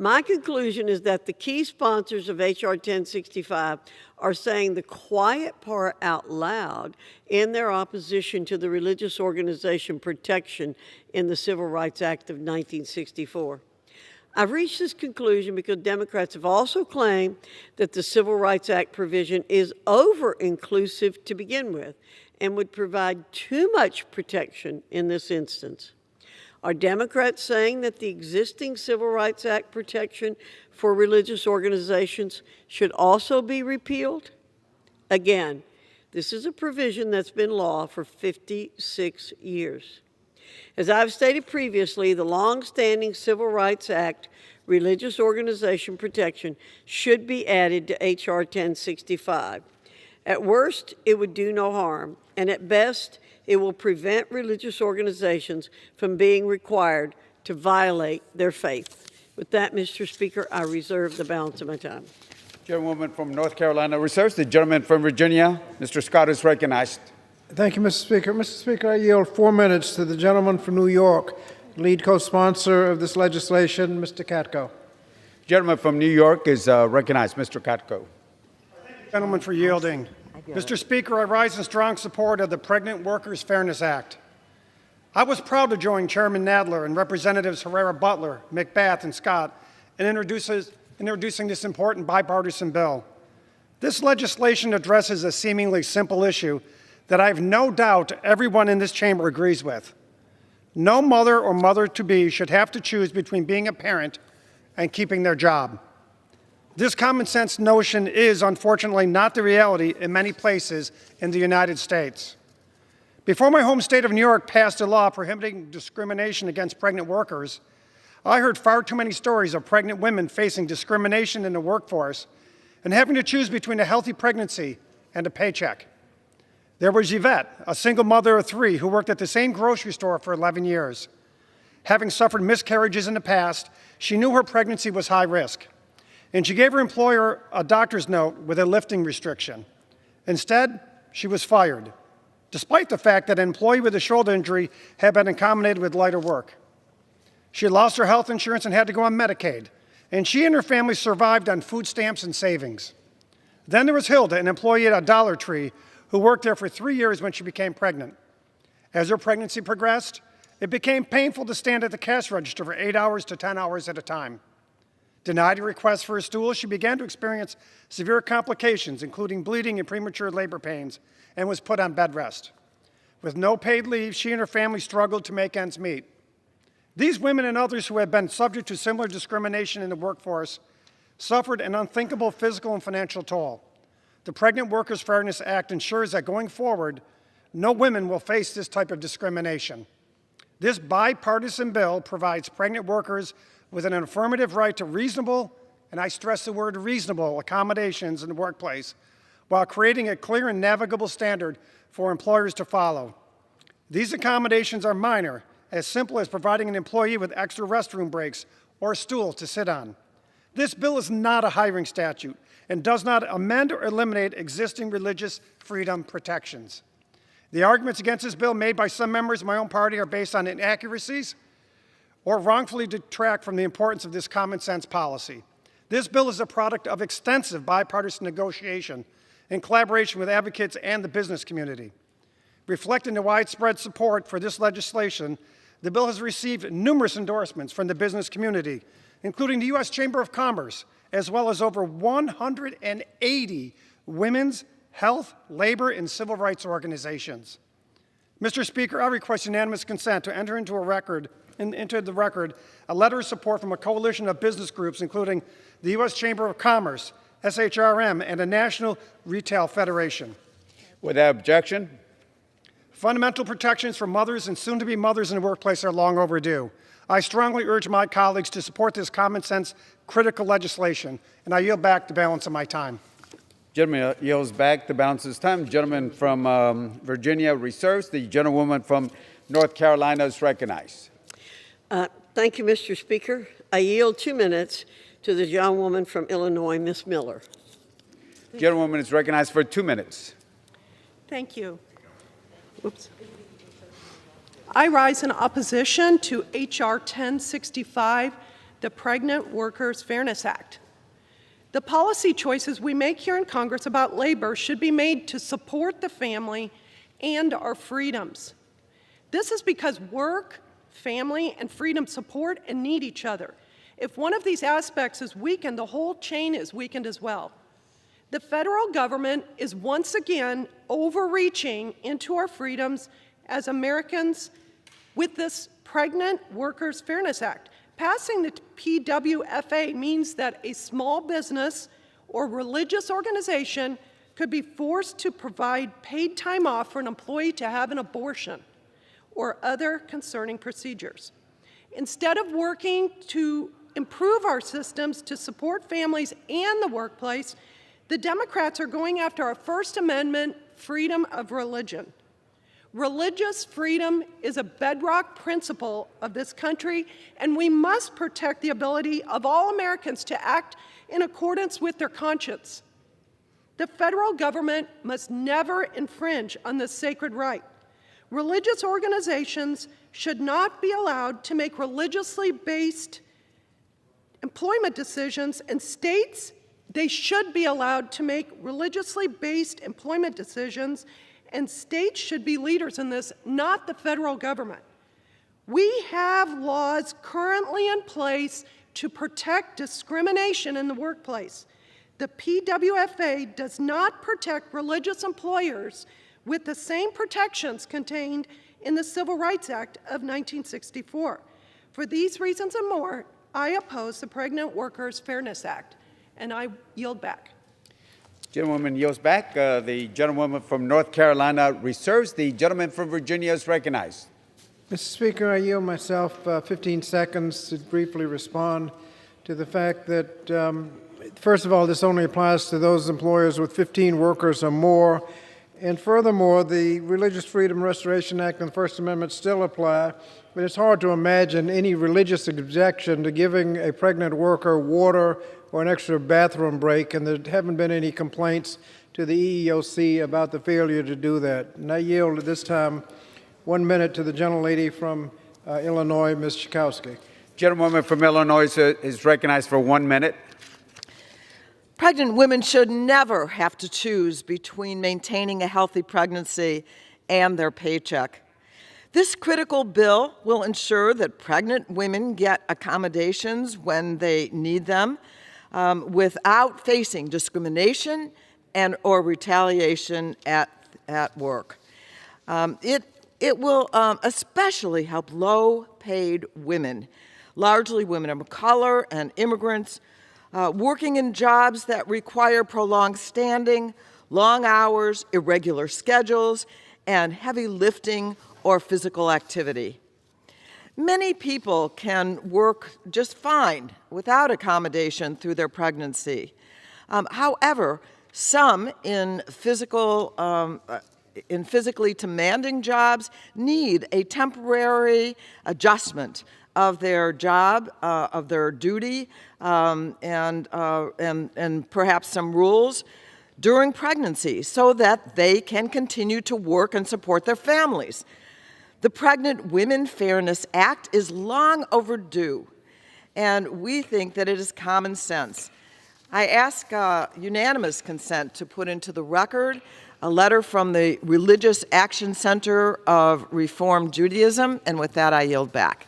My conclusion is that the key sponsors of H.R. 1065 are saying the quiet part out loud in their opposition to the religious organization protection in the Civil Rights Act of 1964. I've reached this conclusion because Democrats have also claimed that the Civil Rights Act provision is over-inclusive to begin with and would provide too much protection in this instance. Are Democrats saying that the existing Civil Rights Act protection for religious organizations should also be repealed? Again, this is a provision that's been law for 56 years. As I've stated previously, the long-standing Civil Rights Act religious organization protection should be added to H.R. 1065. At worst, it would do no harm, and at best, it will prevent religious organizations from being required to violate their faith. With that, Mr. Speaker, I reserve the balance of my time. Gentlewoman from North Carolina reserves. The gentleman from Virginia, Mr. Scott, is recognized. Thank you, Mr. Speaker. Mr. Speaker, I yield 4 minutes to the gentleman from New York, lead co-sponsor of this legislation, Mr. Katko. Gentleman from New York is recognized. Mr. Katko. Gentleman for yielding. Mr. Speaker, I rise in strong support of the Pregnant Workers Fairness Act. I was proud to join Chairman Nadler and Representatives Herrera Butler, McBath, and Scott in introducing this important bipartisan bill. This legislation addresses a seemingly simple issue that I have no doubt everyone in this chamber agrees with. No mother or mother-to-be should have to choose between being a parent and keeping their job. This common sense notion is, unfortunately, not the reality in many places in the United States. Before my home state of New York passed a law prohibiting discrimination against pregnant workers, I heard far too many stories of pregnant women facing discrimination in the workforce and having to choose between a healthy pregnancy and a paycheck. There was Yvette, a single mother of 3 who worked at the same grocery store for 11 years. Having suffered miscarriages in the past, she knew her pregnancy was high risk, and she gave her employer a doctor's note with a lifting restriction. Instead, she was fired, despite the fact that an employee with a shoulder injury had been accommodated with lighter work. She had lost her health insurance and had to go on Medicaid, and she and her family survived on food stamps and savings. Then there was Hilda, an employee at a Dollar Tree, who worked there for 3 years when she became pregnant. As her pregnancy progressed, it became painful to stand at the cash register for 8 hours to 10 hours at a time. Denied a request for a stool, she began to experience severe complications, including bleeding and premature labor pains, and was put on bed rest. With no paid leave, she and her family struggled to make ends meet. These women and others who have been subject to similar discrimination in the workforce suffered an unthinkable physical and financial toll. The Pregnant Workers Fairness Act ensures that going forward, no women will face this type of discrimination. This bipartisan bill provides pregnant workers with an affirmative right to reasonable, and I stress the word reasonable, accommodations in the workplace, while creating a clear and navigable standard for employers to follow. These accommodations are minor, as simple as providing an employee with extra restroom breaks or a stool to sit on. This bill is not a hiring statute and does not amend or eliminate existing religious freedom protections. The arguments against this bill made by some members of my own party are based on inaccuracies or wrongfully detract from the importance of this common sense policy. This bill is a product of extensive bipartisan negotiation in collaboration with advocates and the business community. Reflecting the widespread support for this legislation, the bill has received numerous endorsements from the business community, including the U.S. Chamber of Commerce, as well as over 180 women's, health, labor, and civil rights organizations. Mr. Speaker, I request unanimous consent to enter into the record a letter of support from a coalition of business groups, including the U.S. Chamber of Commerce, SHRM, and the National Retail Federation. Without objection. Fundamental protections for mothers and soon-to-be mothers in the workplace are long overdue. I strongly urge my colleagues to support this common-sense, critical legislation, and I yield back the balance of my time. Gentleman yields back the balance of his time. The gentleman from Virginia reserves. The gentlewoman from North Carolina is recognized. Thank you, Mr. Speaker. I yield 2 minutes to the gentlewoman from Illinois, Ms. Miller. The gentlewoman is recognized for 2 minutes. Thank you. Oops. I rise in opposition to H.R. 1065, the Pregnant Workers Fairness Act. The policy choices we make here in Congress about labor should be made to support the family and our freedoms. This is because work, family, and freedom support and need each other. If one of these aspects is weakened, the whole chain is weakened as well. The federal government is once again overreaching into our freedoms as Americans with this Pregnant Workers Fairness Act. Passing the PWFA means that a small business or religious organization could be forced to provide paid time off for an employee to have an abortion or other concerning procedures. Instead of working to improve our systems to support families and the workplace, the Democrats are going after our First Amendment freedom of religion. Religious freedom is a bedrock principle of this country, and we must protect the ability of all Americans to act in accordance with their conscience. The federal government must never infringe on this sacred right. Religious organizations should not be allowed to make religiously based employment decisions, and states, they should be allowed to make religiously based employment decisions, and states should be leaders in this, not the federal government. We have laws currently in place to protect discrimination in the workplace. The PWFA does not protect religious employers with the same protections contained in the Civil Rights Act of 1964. For these reasons and more, I oppose the Pregnant Workers Fairness Act, and I yield back. Gentlewoman yields back. The gentlewoman from North Carolina reserves. The gentleman from Virginia is recognized. Mr. Speaker, I yield myself 15 seconds to briefly respond to the fact that, first of all, this only applies to those employers with 15 workers or more. And furthermore, the Religious Freedom Restoration Act and the First Amendment still apply, but it's hard to imagine any religious objection to giving a pregnant worker water or an extra bathroom break, and there haven't been any complaints to the EEOC about the failure to do that. And I yield at this time 1 minute to the gentlelady from Illinois, Ms. Schakowsky. Gentlewoman from Illinois is recognized for 1 minute. Pregnant women should never have to choose between maintaining a healthy pregnancy and their paycheck. This critical bill will ensure that pregnant women get accommodations when they need them without facing discrimination and or retaliation at work. It will especially help low-paid women, largely women of color and immigrants, working in jobs that require prolonged standing, long hours, irregular schedules, and heavy lifting or physical activity. Many people can work just fine without accommodation through their pregnancy. However, some in physically demanding jobs need a temporary adjustment of their job, of their duty, and perhaps some rules during pregnancy so that they can continue to work and support their families. The Pregnant Women Fairness Act is long overdue, and we think that it is common sense. I ask unanimous consent to put into the record a letter from the Religious Action Center of Reform Judaism, and with that I yield back.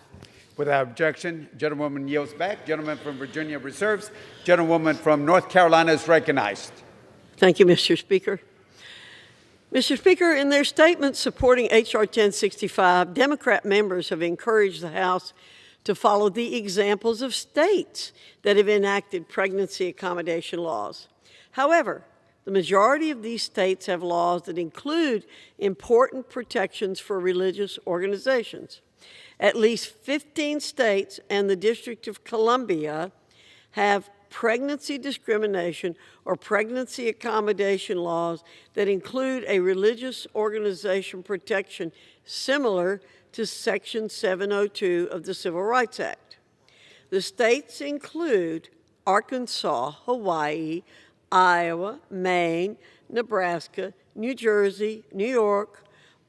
Without objection, gentlewoman yields back. Gentleman from Virginia reserves. Gentlewoman from North Carolina is recognized. Thank you, Mr. Speaker. Mr. Speaker, in their statement supporting H.R. 1065, Democrat members have encouraged the House to follow the examples of states that have enacted pregnancy accommodation laws. However, the majority of these states have laws that include important protections for religious organizations. At least 15 states and the District of Columbia have pregnancy discrimination or pregnancy accommodation laws that include a religious organization protection similar to Section 702 of the Civil Rights Act. The states include Arkansas, Hawaii, Iowa, Maine, Nebraska, New Jersey, New York,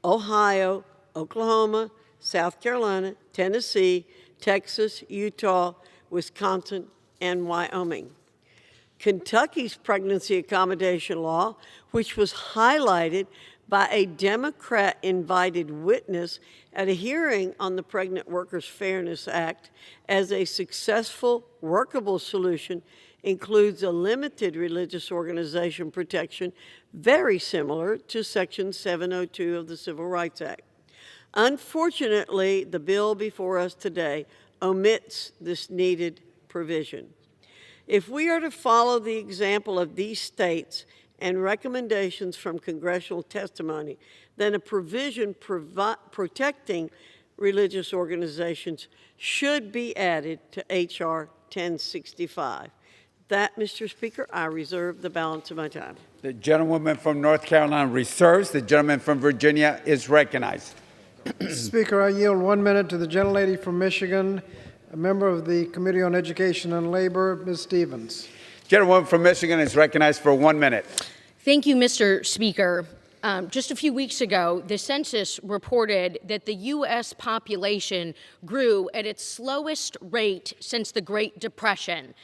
Ohio, Oklahoma, South Carolina, Tennessee, Texas, Utah, Wisconsin, and Wyoming. Kentucky's pregnancy accommodation law, which was highlighted by a Democrat-invited witness at a hearing on the Pregnant Workers Fairness Act as a successful, workable solution, includes a limited religious organization protection very similar to Section 702 of the Civil Rights Act. Unfortunately, the bill before us today omits this needed provision. If we are to follow the example of these states and recommendations from congressional testimony, then a provision protecting religious organizations should be added to H.R. 1065. That, Mr. Speaker, I reserve the balance of my time. The gentlewoman from North Carolina reserves. The gentleman from Virginia is recognized. Speaker, I yield 1 minute to the gentlelady from Michigan, a member of the Committee on Education and Labor, Ms. Stevens. Gentlewoman from Michigan is recognized for 1 minute. Thank you, Mr. Speaker. Just a few weeks ago, the census reported that the U.S. population grew at its slowest rate since the Great Depression.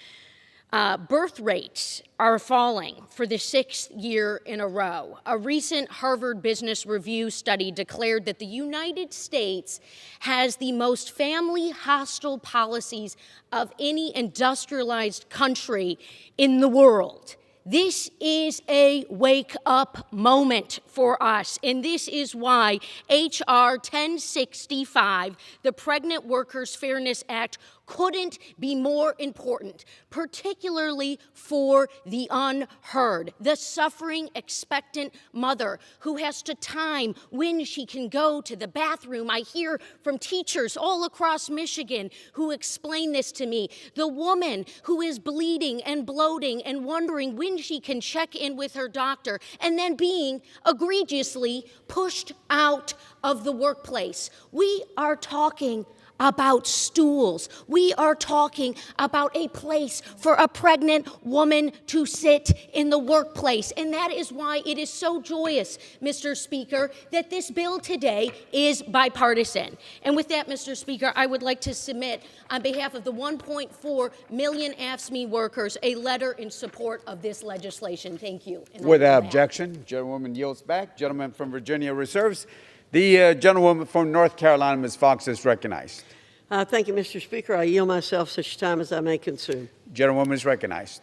Birth rates are falling for the 6th year in a row. A recent Harvard Business Review study declared that the United States has the most family-hostile policies of any industrialized country in the world. This is a wake-up moment for us, and this is why H.R. 1065, the Pregnant Workers Fairness Act, couldn't be more important, particularly for the unheard, the suffering, expectant mother who has to time when she can go to the bathroom. I hear from teachers all across Michigan who explain this to me. The woman who is bleeding and bloating and wondering when she can check in with her doctor, and then being egregiously pushed out of the workplace. We are talking about stools. We are talking about a place for a pregnant woman to sit in the workplace. And that is why it is so joyous, Mr. Speaker, that this bill today is bipartisan. And with that, Mr. Speaker, I would like to submit on behalf of the 1.4 million AFSCME workers a letter in support of this legislation. Thank you. And Without objection, gentlewoman yields back. Gentleman from Virginia reserves. The gentlewoman from North Carolina, Ms. Fox, is recognized. Thank you, Mr. Speaker. I yield myself such time as I may consume. Gentlewoman is recognized.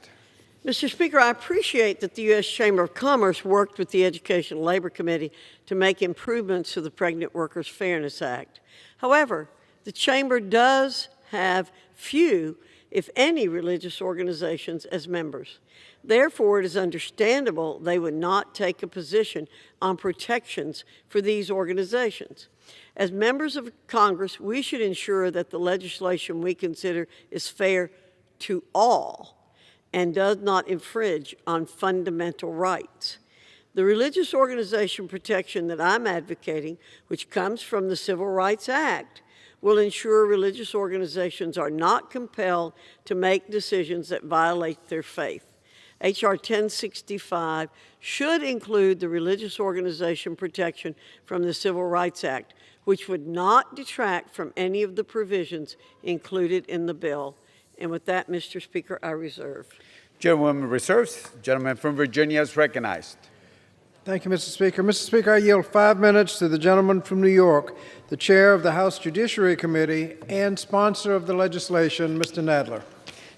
Mr. Speaker, I appreciate that the U.S. Chamber of Commerce worked with the Education and Labor Committee to make improvements to the Pregnant Workers Fairness Act. However, the Chamber does have few, if any, religious organizations as members. Therefore, it is understandable they would not take a position on protections for these organizations. As members of Congress, we should ensure that the legislation we consider is fair to all and does not infringe on fundamental rights. The religious organization protection that I'm advocating, which comes from the Civil Rights Act, will ensure religious organizations are not compelled to make decisions that violate their faith. H.R. 1065 should include the religious organization protection from the Civil Rights Act, which would not detract from any of the provisions included in the bill. And with that, Mr. Speaker, I reserve. Gentlewoman reserves. Gentleman from Virginia is recognized. Thank you, Mr. Speaker. Mr. Speaker, I yield 5 minutes to the gentleman from New York, the chair of the House Judiciary Committee and sponsor of the legislation, Mr. Nadler.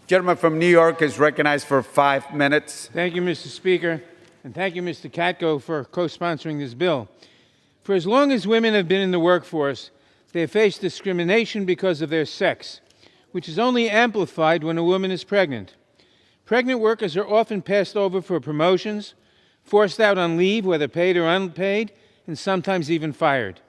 Gentleman from New York is recognized for 5 minutes. Thank you, Mr. Speaker, and thank you, Mr. Katko, for co-sponsoring this bill. For as long as women have been in the workforce, they have faced discrimination because of their sex, which is only amplified when a woman is pregnant. Pregnant workers are often passed over for promotions, forced out on leave, whether paid or unpaid, and sometimes even fired.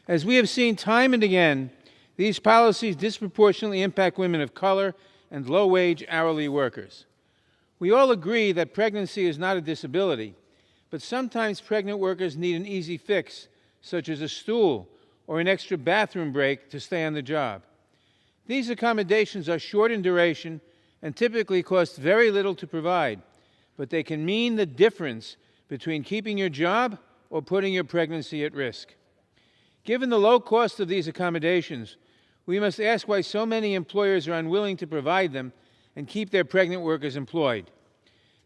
As we have seen time and again, these policies disproportionately impact women of color and low-wage hourly workers. We all agree that pregnancy is not a disability, but sometimes pregnant workers need an easy fix, such as a stool or an extra bathroom break to stay on the job. These accommodations are short in duration and typically cost very little to provide, but they can mean the difference between keeping your job or putting your pregnancy at risk. Given the low cost of these accommodations, we must ask why so many employers are unwilling to provide them and keep their pregnant workers employed.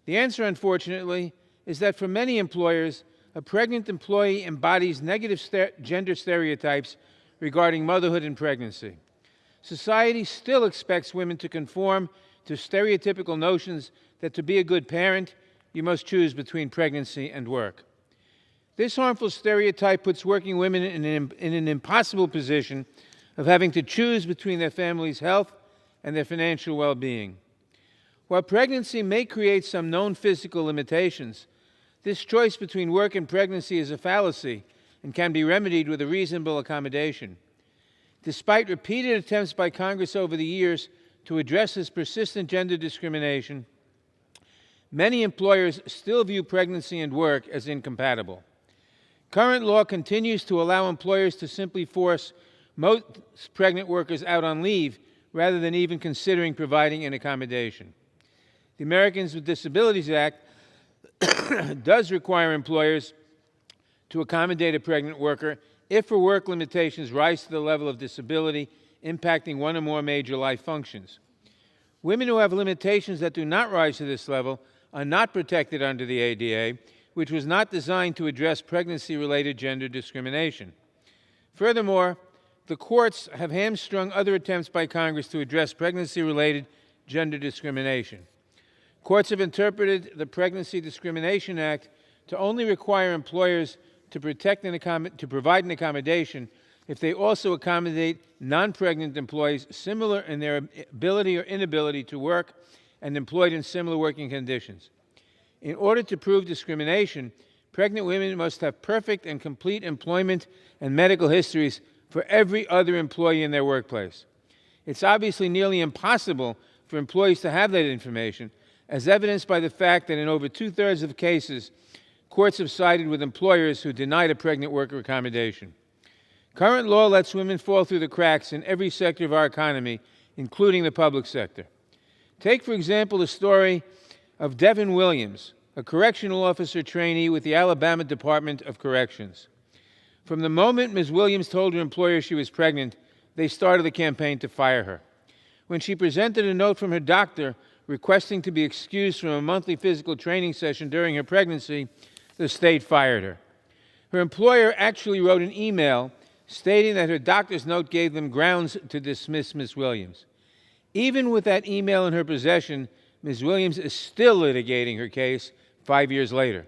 The answer, unfortunately, is that for many employers, a pregnant employee embodies negative gender stereotypes regarding motherhood and pregnancy. Society still expects women to conform to stereotypical notions that to be a good parent, you must choose between pregnancy and work. This harmful stereotype puts working women in an impossible position of having to choose between their family's health and their financial well-being. While pregnancy may create some known physical limitations, this choice between work and pregnancy is a fallacy and can be remedied with a reasonable accommodation. Despite repeated attempts by Congress over the years to address this persistent gender discrimination, many employers still view pregnancy and work as incompatible. Current law continues to allow employers to simply force most pregnant workers out on leave rather than even considering providing an accommodation. The Americans with Disabilities Act does require employers to accommodate a pregnant worker if her work limitations rise to the level of disability impacting one or more major life functions. Women who have limitations that do not rise to this level are not protected under the ADA, which was not designed to address pregnancy-related gender discrimination. Furthermore, the courts have hamstrung other attempts by Congress to address pregnancy-related gender discrimination. Courts have interpreted the Pregnancy Discrimination Act to only require employers to provide an accommodation if they also accommodate non-pregnant employees similar in their ability or inability to work and employed in similar working conditions. In order to prove discrimination, pregnant women must have perfect and complete employment and medical histories for every other employee in their workplace. It's obviously nearly impossible for employees to have that information, as evidenced by the fact that in over two-thirds of cases, courts have sided with employers who denied a pregnant worker accommodation. Current law lets women fall through the cracks in every sector of our economy, including the public sector. Take, for example, the story of Devin Williams, a correctional officer trainee with the Alabama Department of Corrections. From the moment Ms. Williams told her employer she was pregnant, they started a campaign to fire her. When she presented a note from her doctor requesting to be excused from a monthly physical training session during her pregnancy, the state fired her. Her employer actually wrote an email stating that her doctor's note gave them grounds to dismiss Ms. Williams. Even with that email in her possession, Ms. Williams is still litigating her case 5 years later.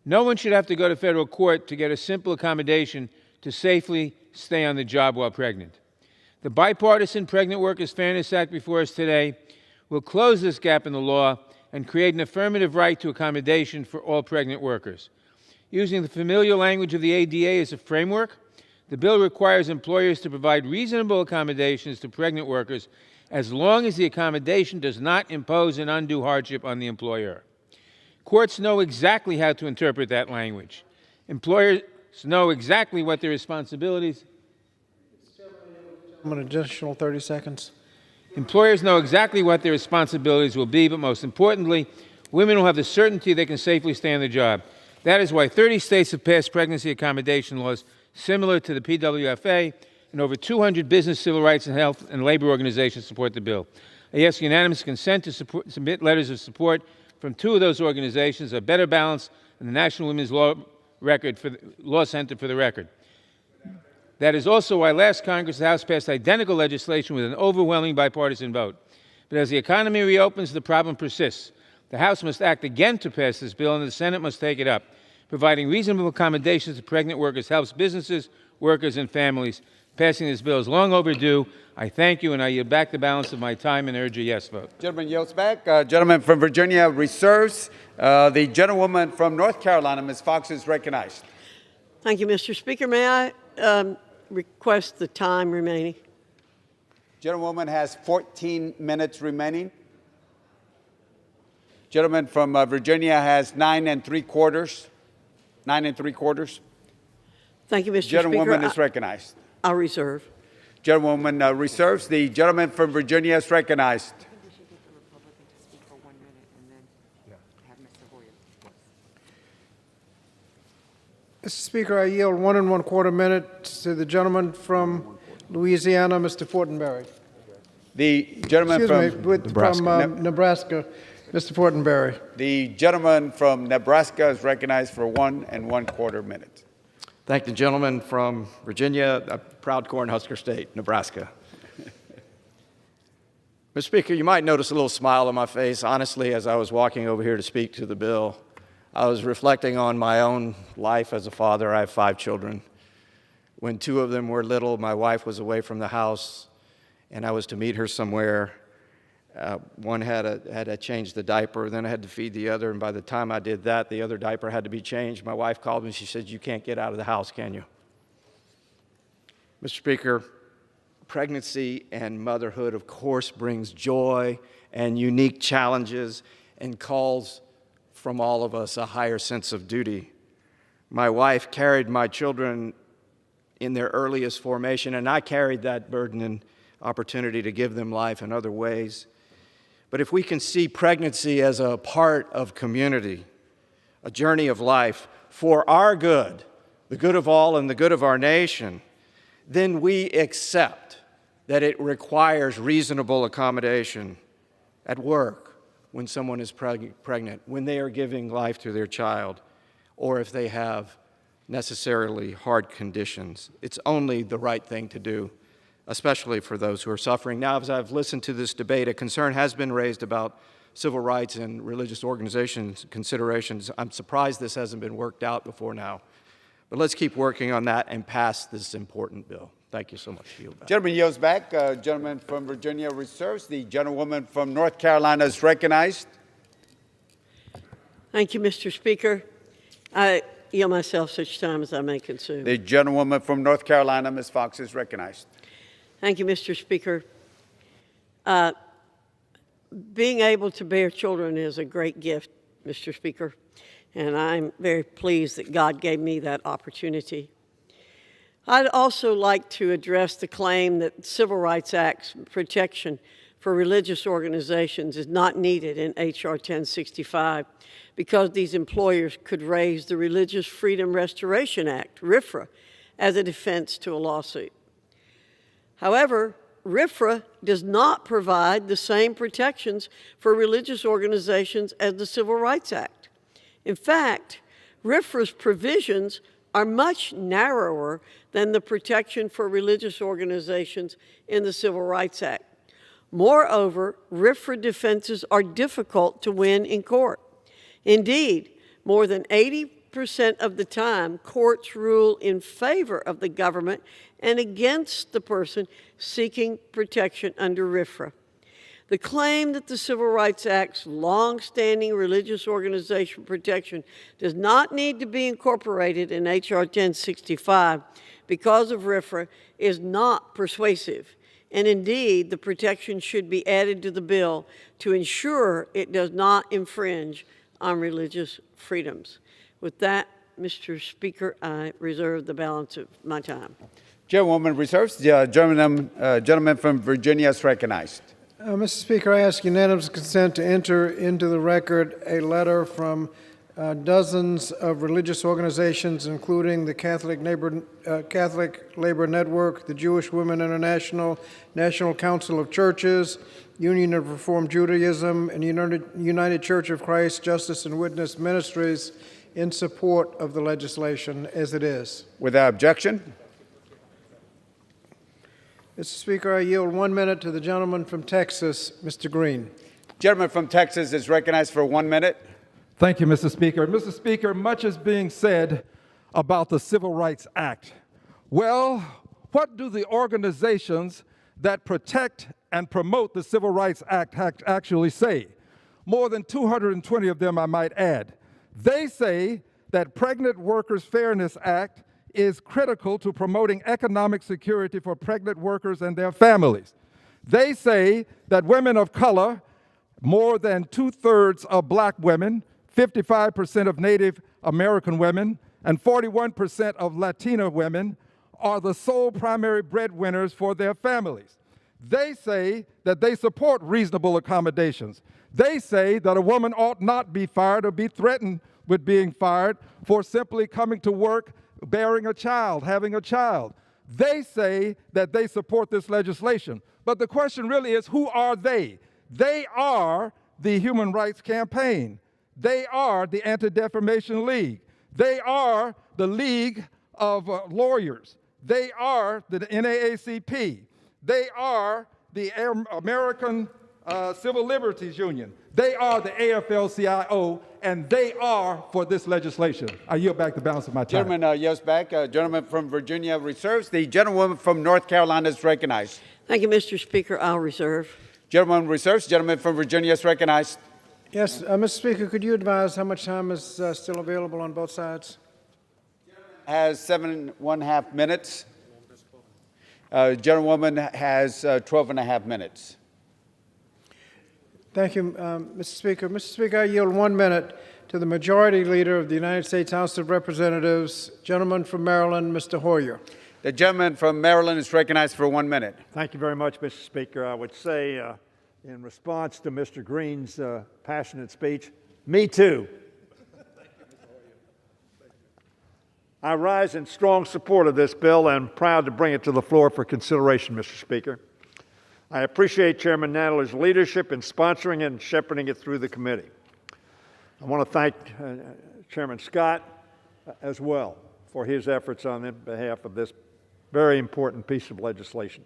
No one should have to go to federal court to get a simple accommodation to safely stay on the job while pregnant. The bipartisan Pregnant Workers Fairness Act before us today will close this gap in the law and create an affirmative right to accommodation for all pregnant workers. Using the familiar language of the ADA as a framework, the bill requires employers to provide reasonable accommodations to pregnant workers as long as the accommodation does not impose an undue hardship on the employer. Courts know exactly how to interpret that language. Employers know exactly what their responsibilities. An additional 30 seconds. Employers know exactly what their responsibilities will be, but most importantly, women will have the certainty they can safely stay on the job. That is why 30 states have passed pregnancy accommodation laws similar to the PWFA, and over 200 business, civil rights, and health and labor organizations support the bill. I ask unanimous consent to submit letters of support from 2 of those organizations, A Better Balance and the National Women's Law Center for the record. That is also why last Congress, the House passed identical legislation with an overwhelming bipartisan vote. But as the economy reopens, the problem persists. The House must act again to pass this bill, and the Senate must take it up. Providing reasonable accommodations to pregnant workers helps businesses, workers, and families. Passing this bill is long overdue. I thank you, and I yield back the balance of my time and urge a yes vote. Gentleman yields back. Gentleman from Virginia reserves. The gentlewoman from North Carolina, Ms. Fox, is recognized. Thank you, Mr. Speaker. May I request the time remaining? Gentlewoman has 14 minutes remaining. Gentleman from Virginia has 9 3/4. 9 3/4. Thank you, Mr. Gentlewoman Speaker. is recognized. I'll reserve. Gentlewoman reserves. The gentleman from Virginia is recognized. Mr. Speaker, I yield 1 1/4 minutes to the gentleman from Louisiana, Mr. Fortenberry. The gentleman from Nebraska, Mr. Fortenberry. The gentleman from Nebraska is recognized for 1 1/4 minutes. Thank the gentleman from Virginia, a proud Cornhusker State, Nebraska. Mr. Speaker, you might notice a little smile on my face. Honestly, as I was walking over here to speak to the bill, I was reflecting on my own life as a father. I have 5 children. When 2 of them were little, my wife was away from the house, and I was to meet her somewhere. One had to change the diaper, then I had to feed the other, and by the time I did that, the other diaper had to be changed. My wife called me and she said, "You can't get out of the house, can you?" Mr. Speaker, pregnancy and motherhood, of course, brings joy and unique challenges and calls from all of us a higher sense of duty. My wife carried my children in their earliest formation, and I carried that burden and opportunity to give them life in other ways. But if we can see pregnancy as a part of community, a journey of life for our good, the good of all and the good of our nation, then we accept that it requires reasonable accommodation at work when someone is pregnant, when they are giving life to their child, or if they have necessarily hard conditions. It's only the right thing to do, especially for those who are suffering. Now, as I've listened to this debate, a concern has been raised about civil rights and religious organizations considerations. I'm surprised this hasn't been worked out before now. But let's keep working on that and pass this important bill. Thank you so much. Gentleman yields back. Gentleman from Virginia reserves. The gentlewoman from North Carolina is recognized. Thank you, Mr. Speaker. I yield myself such time as I may consume. The gentlewoman from North Carolina, Ms. Fox, is recognized. Thank you, Mr. Speaker. Being able to bear children is a great gift, Mr. Speaker, and I'm very pleased that God gave me that opportunity. I'd also like to address the claim that Civil Rights Act's protection for religious organizations is not needed in H.R. 1065 because these employers could raise the Religious Freedom Restoration Act, RFRA, as a defense to a lawsuit. However, RFRA does not provide the same protections for religious organizations as the Civil Rights Act. In fact, RFRA's provisions are much narrower than the protection for religious organizations in the Civil Rights Act. Moreover, RFRA defenses are difficult to win in court. Indeed, more than 80% of the time, courts rule in favor of the government and against the person seeking protection under RFRA. The claim that the Civil Rights Act's long-standing religious organization protection does not need to be incorporated in H.R. 1065 because of RFRA is not persuasive. And indeed, the protection should be added to the bill to ensure it does not infringe on religious freedoms. With that, Mr. Speaker, I reserve the balance of my time. Chairwoman reserves. The gentleman from Virginia is recognized. Mr. Speaker, I ask unanimous consent to enter into the record a letter from dozens of religious organizations, including the Catholic Labor Network, the Jewish Women International, National Council of Churches, Union of Reformed Judaism, and United Church of Christ Justice and Witness Ministries in support of the legislation as it is. Without objection. Mr. Speaker, I yield 1 minute to the gentleman from Texas, Mr. Green. Gentleman from Texas is recognized for 1 minute. Thank you, Mr. Speaker. Mr. Speaker, much is being said about the Civil Rights Act. Well, what do the organizations that protect and promote the Civil Rights Act actually say? More than 220 of them, I might add. They say that Pregnant Workers Fairness Act is critical to promoting economic security for pregnant workers and their families. They say that women of color, more than 2/3 of black women, 55% of Native American women, and 41% of Latina women are the sole primary breadwinners for their families. They say that they support reasonable accommodations. They say that a woman ought not be fired or be threatened with being fired for simply coming to work, bearing a child, having a child. They say that they support this legislation. But the question really is, who are they? They are the Human Rights Campaign. They are the Anti-Defamation League. They are the League of Lawyers. They are the NAACP. They are the American Civil Liberties Union. They are the AFL-CIO, and they are for this legislation. I yield back the balance of my time. Gentleman yields back. Gentleman from Virginia reserves. The gentlewoman from North Carolina is recognized. Thank you, Mr. Speaker. I'll reserve. Gentleman reserves. Gentleman from Virginia is recognized. Yes, Mr. Speaker, could you advise how much time is still available on both sides? Has 7.5 minutes. Gentlewoman has 12.5 minutes. Thank you, Mr. Speaker. Mr. Speaker, I yield 1 minute to the Majority Leader of the United States House of Representatives, gentleman from Maryland, Mr. Hoyer. The gentleman from Maryland is recognized for 1 minute. Thank you very much, Mr. Speaker. I would say, in response to Mr. Green's passionate speech, me too. I rise in strong support of this bill and am proud to bring it to the floor for consideration, Mr. Speaker. I appreciate Chairman Nadler's leadership in sponsoring it and shepherding it through the committee. I want to thank Chairman Scott as well for his efforts on behalf of this very important piece of legislation.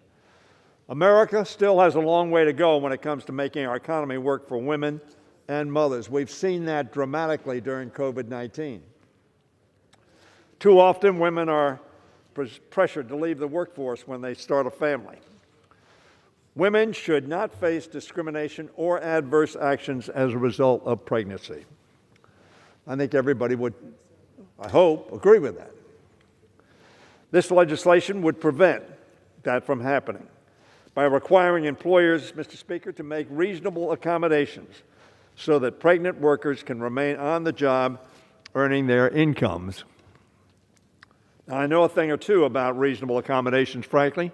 America still has a long way to go when it comes to making our economy work for women and mothers. We've seen that dramatically during COVID-19. Too often, women are pressured to leave the workforce when they start a family. Women should not face discrimination or adverse actions as a result of pregnancy. I think everybody would, I hope, agree with that. This legislation would prevent that from happening by requiring employers, Mr. Speaker, to make reasonable accommodations so that pregnant workers can remain on the job earning their incomes. Now, I know a thing or two about reasonable accommodations, frankly,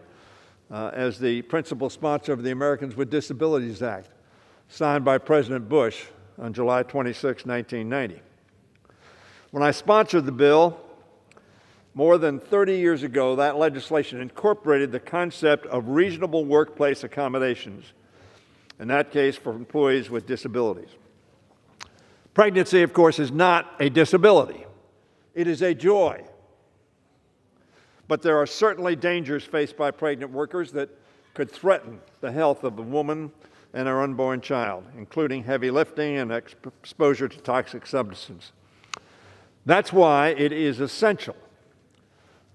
as the principal sponsor of the Americans with Disabilities Act, signed by President Bush on July 26, 1990. When I sponsored the bill, more than 30 years ago, that legislation incorporated the concept of reasonable workplace accommodations, in that case for employees with disabilities. Pregnancy, of course, is not a disability. It is a joy. But there are certainly dangers faced by pregnant workers that could threaten the health of the woman and her unborn child, including heavy lifting and exposure to toxic substances. That's why it is essential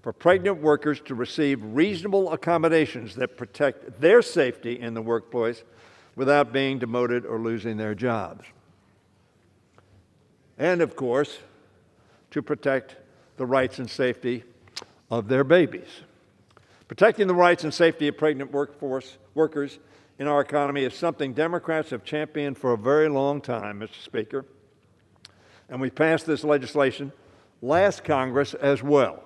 for pregnant workers to receive reasonable accommodations that protect their safety in the workplace without being demoted or losing their jobs. And, of course, to protect the rights and safety of their babies. Protecting the rights and safety of pregnant workers in our economy is something Democrats have championed for a very long time, Mr. Speaker. And we passed this legislation last Congress as well.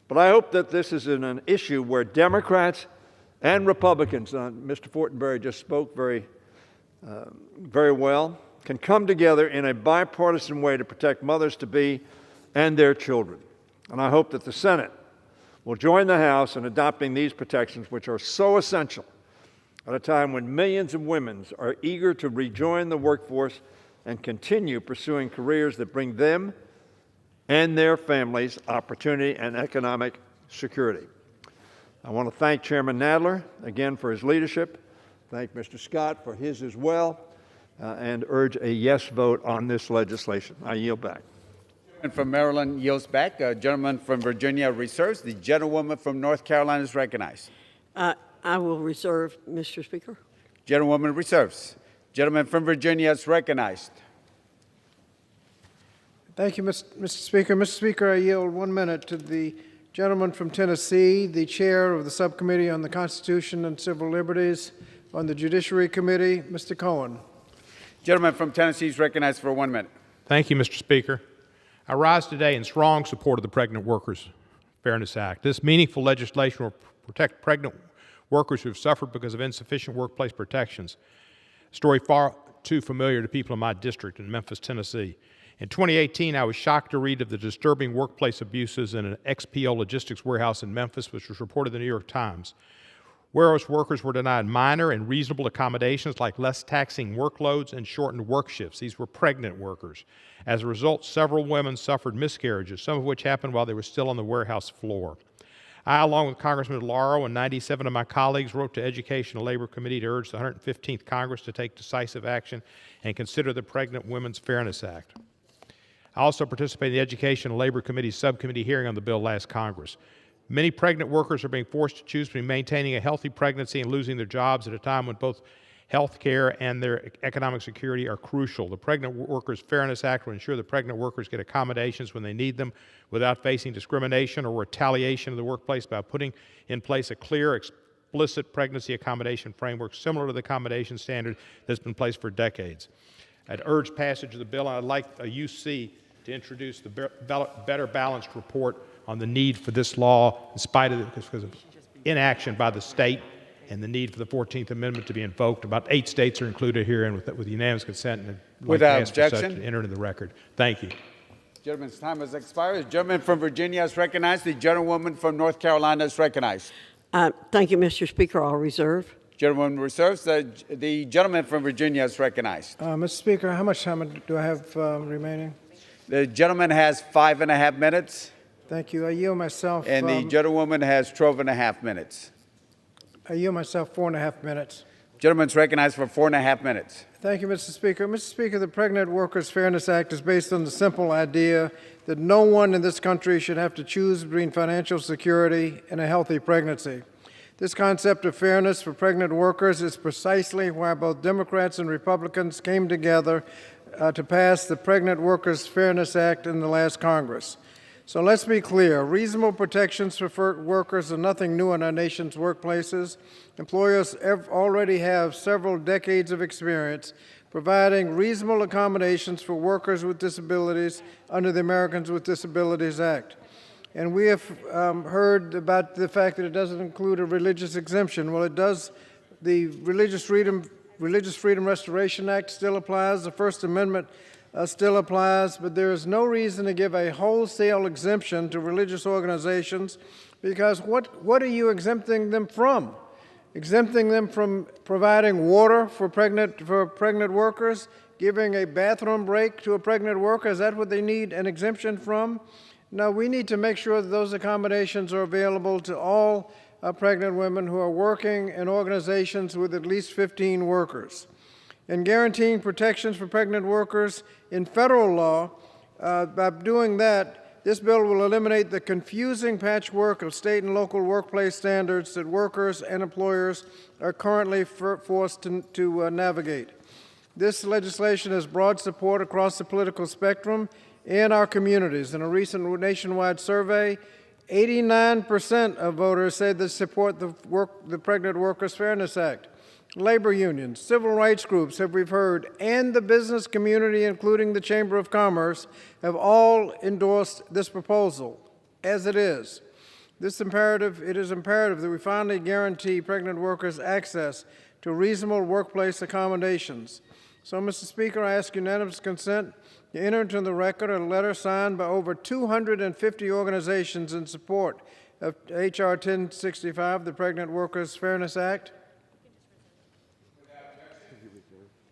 But I hope that this is an issue where Democrats and Republicans, Mr. Fortenberry just spoke very well, can come together in a bipartisan way to protect mothers-to-be and their children. And I hope that the Senate will join the House in adopting these protections, which are so essential at a time when millions of women are eager to rejoin the workforce and continue pursuing careers that bring them and their families opportunity and economic security. I want to thank Chairman Nadler again for his leadership, thank Mr. Scott for his as well, and urge a yes vote on this legislation. I yield back. And from Maryland yields back. A gentleman from Virginia reserves. The gentlewoman from North Carolina is recognized. I will reserve, Mr. Speaker. Gentlewoman reserves. Gentleman from Virginia is recognized. Thank you, Mr. Speaker. Mr. Speaker, I yield 1 minute to the gentleman from Tennessee, the chair of the Subcommittee on the Constitution and Civil Liberties on the Judiciary Committee, Mr. Cohen. Gentleman from Tennessee is recognized for 1 minute. Thank you, Mr. Speaker. I rise today in strong support of the Pregnant Workers Fairness Act. This meaningful legislation will protect pregnant workers who have suffered because of insufficient workplace protections. A story far too familiar to people in my district in Memphis, Tennessee. In 2018, I was shocked to read of the disturbing workplace abuses in an XPO logistics warehouse in Memphis, which was reported in the New York Times. Warehouse workers were denied minor and reasonable accommodations like less taxing workloads and shortened work shifts. These were pregnant workers. As a result, several women suffered miscarriages, some of which happened while they were still on the warehouse floor. I, along with Congressman Lauro and 97 of my colleagues, wrote to Education and Labor Committee to urge the 115th Congress to take decisive action and consider the Pregnant Women's Fairness Act. I also participated in the Education and Labor Committee's subcommittee hearing on the bill last Congress. Many pregnant workers are being forced to choose between maintaining a healthy pregnancy and losing their jobs at a time when both health care and their economic security are crucial. The Pregnant Workers Fairness Act will ensure that pregnant workers get accommodations when they need them without facing discrimination or retaliation in the workplace by putting in place a clear, explicit pregnancy accommodation framework similar to the accommodation standard that's been in place for decades. I'd urge passage of the bill, and I'd like a UC to introduce the Better Balanced report on the need for this law in spite of because of inaction by the state and the need for the 14th Amendment to be invoked. About 8 states are included here, and with unanimous consent, and Without ask for such objection. to enter into the record. Thank you. Gentleman's time has expired. The gentleman from Virginia is recognized. The gentlewoman from North Carolina is recognized. Thank you, Mr. Speaker. I'll reserve. Gentleman reserves. The gentleman from Virginia is recognized. Mr. Speaker, how much time do I have remaining? The gentleman has 5.5 minutes. Thank you. I yield myself. And the gentlewoman has 12.5 minutes. I yield myself 4.5 minutes. Gentleman's recognized for 4.5 minutes. Thank you, Mr. Speaker. Mr. Speaker, the Pregnant Workers Fairness Act is based on the simple idea that no one in this country should have to choose between financial security and a healthy pregnancy. This concept of fairness for pregnant workers is precisely why both Democrats and Republicans came together to pass the Pregnant Workers Fairness Act in the last Congress. So let's be clear. Reasonable protections for workers are nothing new in our nation's workplaces. Employers already have several decades of experience providing reasonable accommodations for workers with disabilities under the Americans with Disabilities Act. And we have heard about the fact that it doesn't include a religious exemption. Well, it does. The Religious Freedom Restoration Act still applies. The First Amendment still applies, but there is no reason to give a wholesale exemption to religious organizations because what are you exempting them from? Exempting them from providing water for pregnant workers, giving a bathroom break to a pregnant worker, is that what they need an exemption from? No, we need to make sure that those accommodations are available to all pregnant women who are working in organizations with at least 15 workers. In guaranteeing protections for pregnant workers in federal law, by doing that, this bill will eliminate the confusing patchwork of state and local workplace standards that workers and employers are currently forced to navigate. This legislation has broad support across the political spectrum and our communities. In a recent nationwide survey, 89% of voters said they support the Pregnant Workers Fairness Act. Labor unions, civil rights groups, have we've heard, and the business community, including the Chamber of Commerce, have all endorsed this proposal as it is. It is imperative that we finally guarantee pregnant workers access to reasonable workplace accommodations. So, Mr. Speaker, I ask unanimous consent to enter into the record a letter signed by over 250 organizations in support of H.R. 1065, the Pregnant Workers Fairness Act.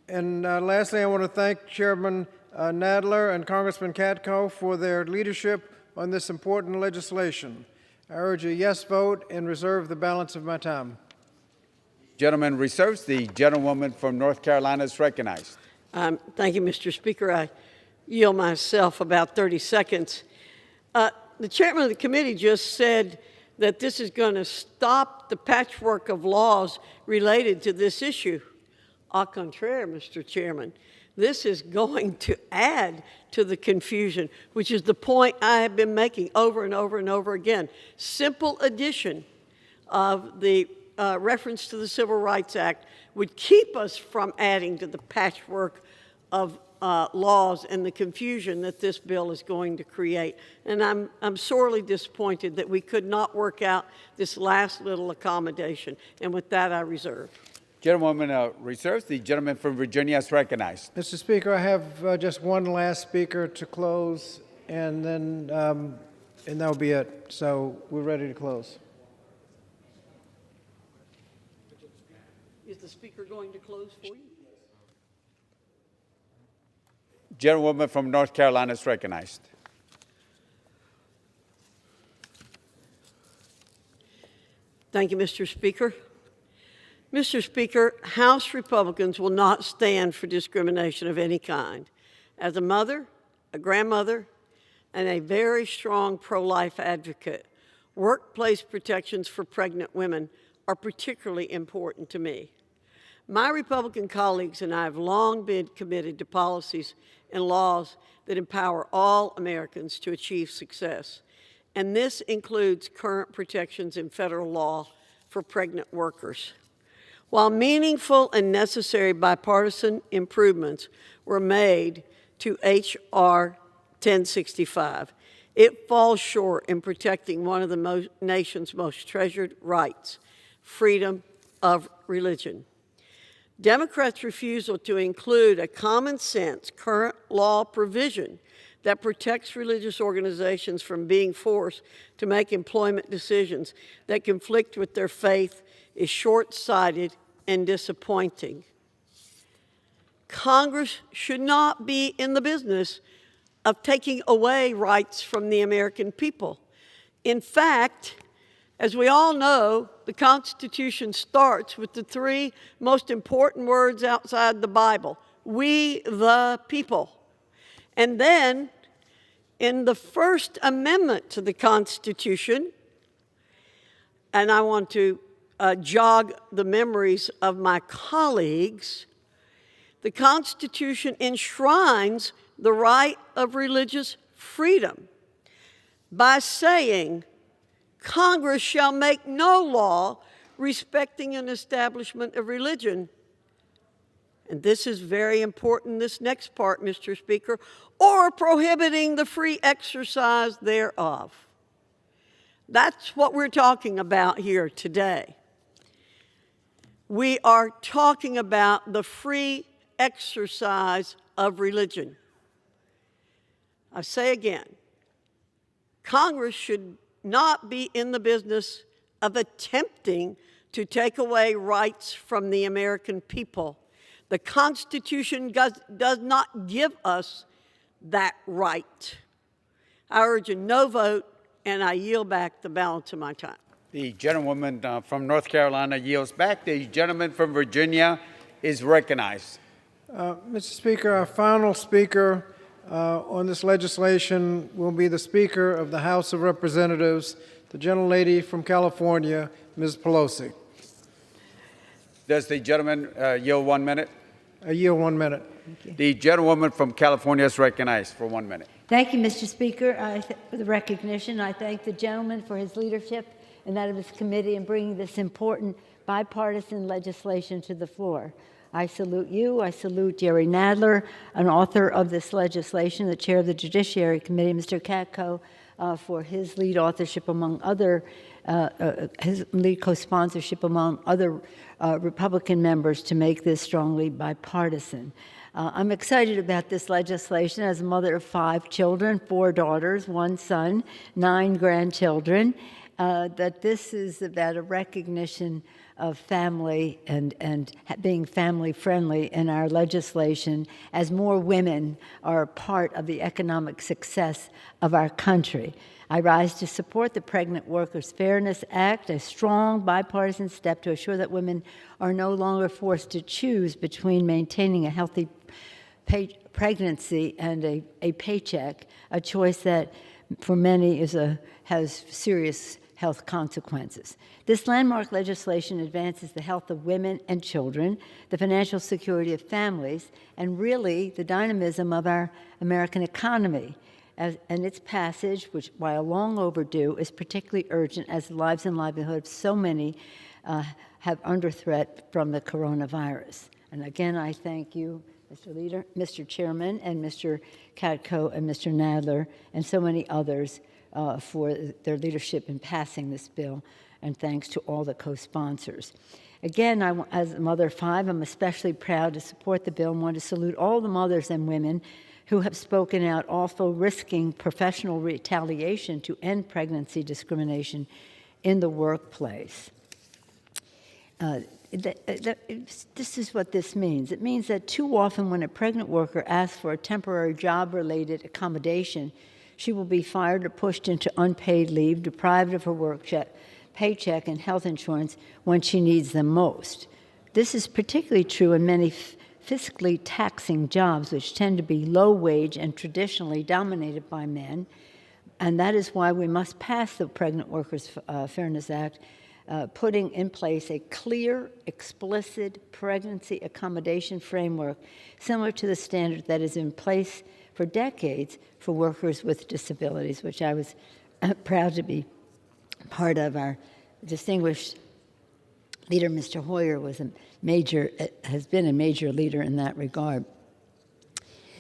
And lastly, I want to thank Chairman Nadler and Congressman Katko for their leadership on this important legislation. I urge a yes vote and reserve the balance of my time. Gentleman reserves. The gentlewoman from North Carolina is recognized. Thank you, Mr. Speaker. I yield myself about 30 seconds. The chairman of the committee just said that this is going to stop the patchwork of laws related to this issue. Au contraire, Mr. Chairman, this is going to add to the confusion, which is the point I have been making over and over and over again. Simple addition of the reference to the Civil Rights Act would keep us from adding to the patchwork of laws and the confusion that this bill is going to create. And I'm sorely disappointed that we could not work out this last little accommodation. And with that, I reserve. Gentlewoman reserves. The gentleman from Virginia is recognized. Mr. Speaker, I have just one last speaker to close, and then and that'll be it. So we're ready to close. Is the speaker going to close for you? Gentlewoman from North Carolina is recognized. Thank you, Mr. Speaker. Mr. Speaker, House Republicans will not stand for discrimination of any kind. As a mother, a grandmother, and a very strong pro-life advocate, workplace protections for pregnant women are particularly important to me. My Republican colleagues and I have long been committed to policies and laws that empower all Americans to achieve success, and this includes current protections in federal law for pregnant workers. While meaningful and necessary bipartisan improvements were made to H.R. 1065, it falls short in protecting one of the nation's most treasured rights, freedom of religion. Democrats' refusal to include a common-sense current law provision that protects religious organizations from being forced to make employment decisions that conflict with their faith is short-sighted and disappointing. Congress should not be in the business of taking away rights from the American people. In fact, as we all know, the Constitution starts with the three most important words outside the Bible: we the people. And then, in the First Amendment to the Constitution, and I want to jog the memories of my colleagues, the Constitution enshrines the right of religious freedom by saying, Congress shall make no law respecting an establishment of religion. And this is very important, this next part, Mr. Speaker, or prohibiting the free exercise thereof. That's what we're talking about here today. We are talking about the free exercise of religion. I say again, Congress should not be in the business of attempting to take away rights from the American people. The Constitution does not give us that right. I urge a no vote, and I yield back the balance of my time. The gentlewoman from North Carolina yields back. The gentleman from Virginia is recognized. Mr. Speaker, our final speaker on this legislation will be the Speaker of the House of Representatives, the gentlelady from California, Ms. Pelosi. Does the gentleman yield 1 minute? I yield 1 minute. The gentlewoman from California is recognized for 1 minute. Thank you, Mr. Speaker, for the recognition. I thank the gentleman for his leadership and that of his committee in bringing this important bipartisan legislation to the floor. I salute you. I salute Jerry Nadler, an author of this legislation, the chair of the Judiciary Committee, Mr. Katko, for his lead authorship among other, his lead co-sponsorship among other Republican members to make this strongly bipartisan. I'm excited about this legislation as a mother of 5 children, 4 daughters, 1 son, 9 grandchildren, that this is about a recognition of family and being family friendly in our legislation as more women are part of the economic success of our country. I rise to support the Pregnant Workers Fairness Act, a strong bipartisan step to assure that women are no longer forced to choose between maintaining a healthy pregnancy and a paycheck, a choice that for many has serious health consequences. This landmark legislation advances the health of women and children, the financial security of families, and really the dynamism of our American economy. And its passage, which while long overdue, is particularly urgent as the lives and livelihood of so many have under threat from the coronavirus. And again, I thank you, Mr. Leader, Mr. Chairman, and Mr. Katko and Mr. Nadler, and so many others for their leadership in passing this bill, and thanks to all the co-sponsors. Again, as a mother of 5, I'm especially proud to support the bill and want to salute all the mothers and women who have spoken out, also risking professional retaliation to end pregnancy discrimination in the workplace. This is what this means. It means that too often when a pregnant worker asks for a temporary job-related accommodation, she will be fired or pushed into unpaid leave, deprived of her paycheck and health insurance when she needs them most. This is particularly true in many fiscally taxing jobs, which tend to be low wage and traditionally dominated by men. And that is why we must pass the Pregnant Workers Fairness Act, putting in place a clear, explicit pregnancy accommodation framework similar to the standard that is in place for decades for workers with disabilities, which I was proud to be part of. Our distinguished leader, Mr. Hoyer, has been a major leader in that regard.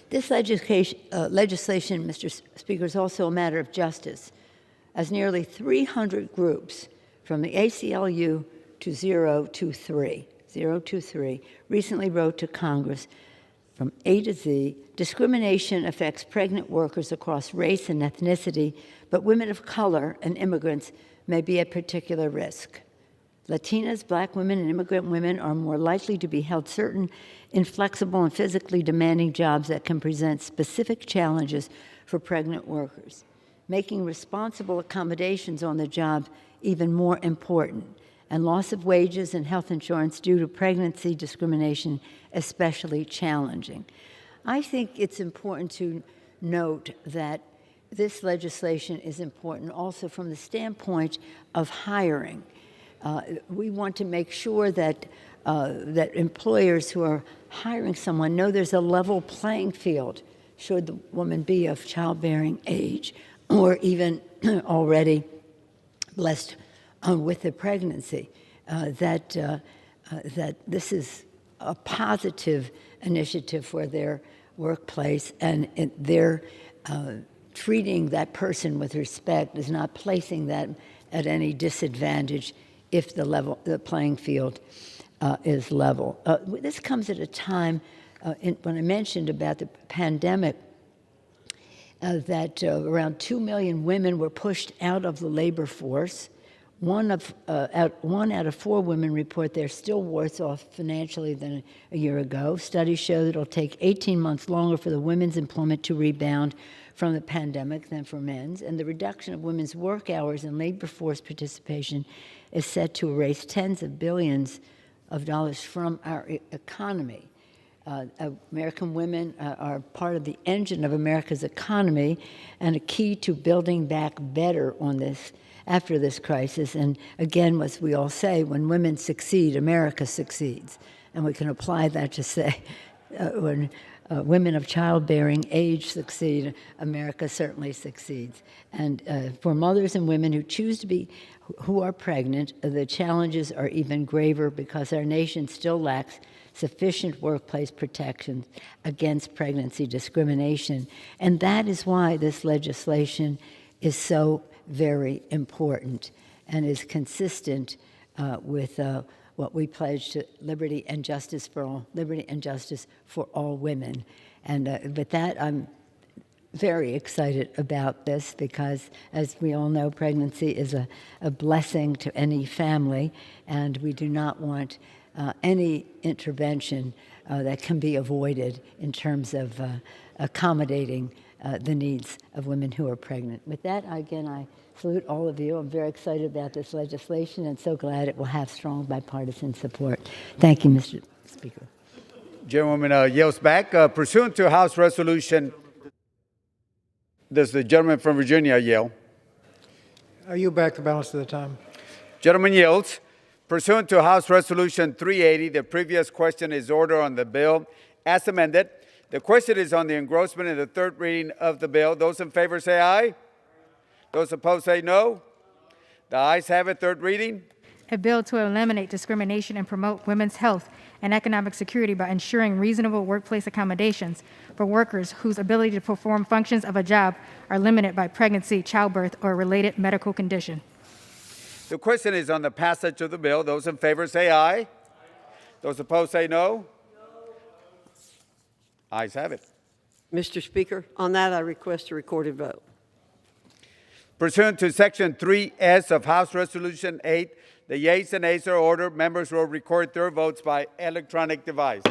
This legislation, Mr. Speaker, is also a matter of justice, as nearly 300 groups from the ACLU to 023 recently wrote to Congress from A to Z, discrimination affects pregnant workers across race and ethnicity, but women of color and immigrants may be at particular risk. Latinas, Black women, and immigrant women are more likely to be held certain inflexible and physically demanding jobs that can present specific challenges for pregnant workers, making responsible accommodations on the job even more important, and loss of wages and health insurance due to pregnancy discrimination especially challenging. I think it's important to note that this legislation is important also from the standpoint of hiring. We want to make sure that that employers who are hiring someone know there's a level playing field should the woman be of childbearing age or even already blessed with a pregnancy, that this is a positive initiative for their workplace, and they're treating that person with respect, is not placing that at any disadvantage if the playing field is level. This comes at a time when I mentioned about the pandemic, that around 2 million women were pushed out of the labor force. one out of 4 women report they're still worse off financially than a year ago. Studies show that it'll take 18 months longer for the women's employment to rebound from the pandemic than for men's, and the reduction of women's work hours and labor force participation is set to erase tens of billions of dollars from our economy. American women are part of the engine of America's economy and a key to building back better on this after this crisis. And again, as we all say, when women succeed, America succeeds. And we can apply that to say when women of childbearing age succeed, America certainly succeeds. And for mothers and women who are pregnant, the challenges are even graver because our nation still lacks sufficient workplace protections against pregnancy discrimination. And that is why this legislation is so very important and is consistent with what we pledge to liberty and justice for all women. And with that, I'm very excited about this because, as we all know, pregnancy is a blessing to any family, and we do not want any intervention that can be avoided in terms of accommodating the needs of women who are pregnant. With that, again, I salute all of you. I'm very excited about this legislation and so glad it will have strong bipartisan support. Thank you, Mr. Speaker. Gentlewoman yields back. Pursuant to House Resolution, does the gentleman from Virginia yield? I yield back the balance of the time. Gentleman yields. Pursuant to House Resolution 380, the previous question is ordered on the bill as amended. The question is on the engrossment in the third reading of the bill. Those in favor say aye. Those opposed say no. The ayes have it. Third reading. A bill to eliminate discrimination and promote women's health and economic security by ensuring reasonable workplace accommodations for workers whose ability to perform functions of a job are limited by pregnancy, childbirth, or related medical condition. The question is on the passage of the bill. Those in favor say aye. Those opposed say no. Ayes have it. Mr. Speaker, on that I request a recorded vote. Pursuant to Section 3S of House Resolution 8, the yeas and nays are ordered. Members will record their votes by electronic device.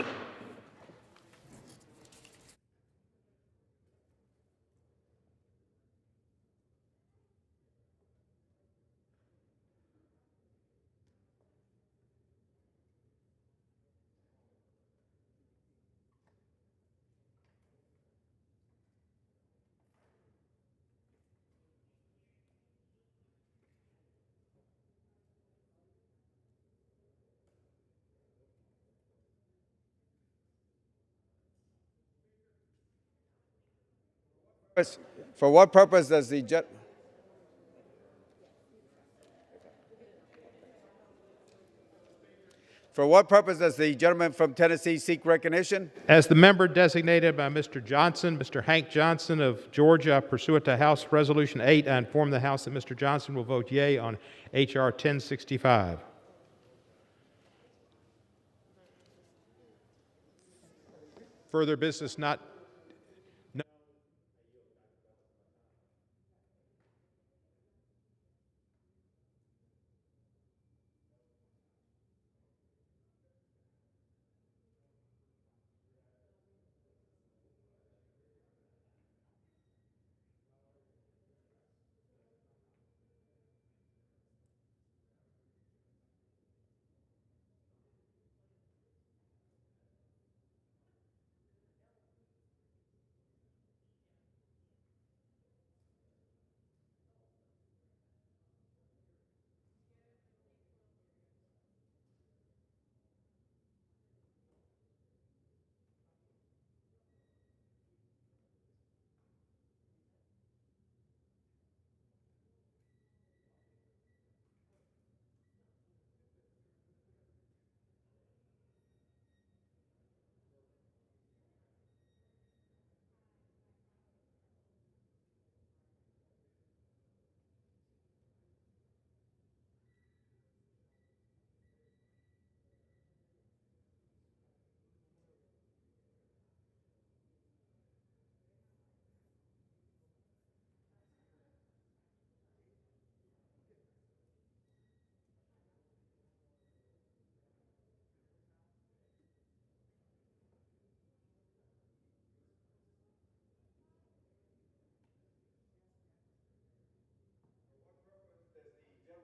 For what purpose does the gentleman from Tennessee seek recognition? As the member designated by Mr. Johnson, Mr. Hank Johnson of Georgia, pursuant to House Resolution 8, I inform the House that Mr. Johnson will vote yea on H.R. 1065. Further business not.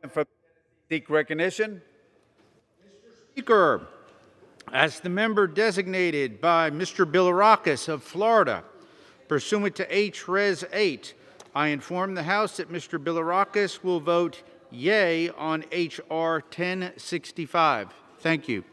From seek recognition. Speaker, as the member designated by Mr. Bilirakis of Florida, pursuant to H-Res 8, I inform the House that Mr. Bilirakis will vote yea on H.R. 1065. Thank you.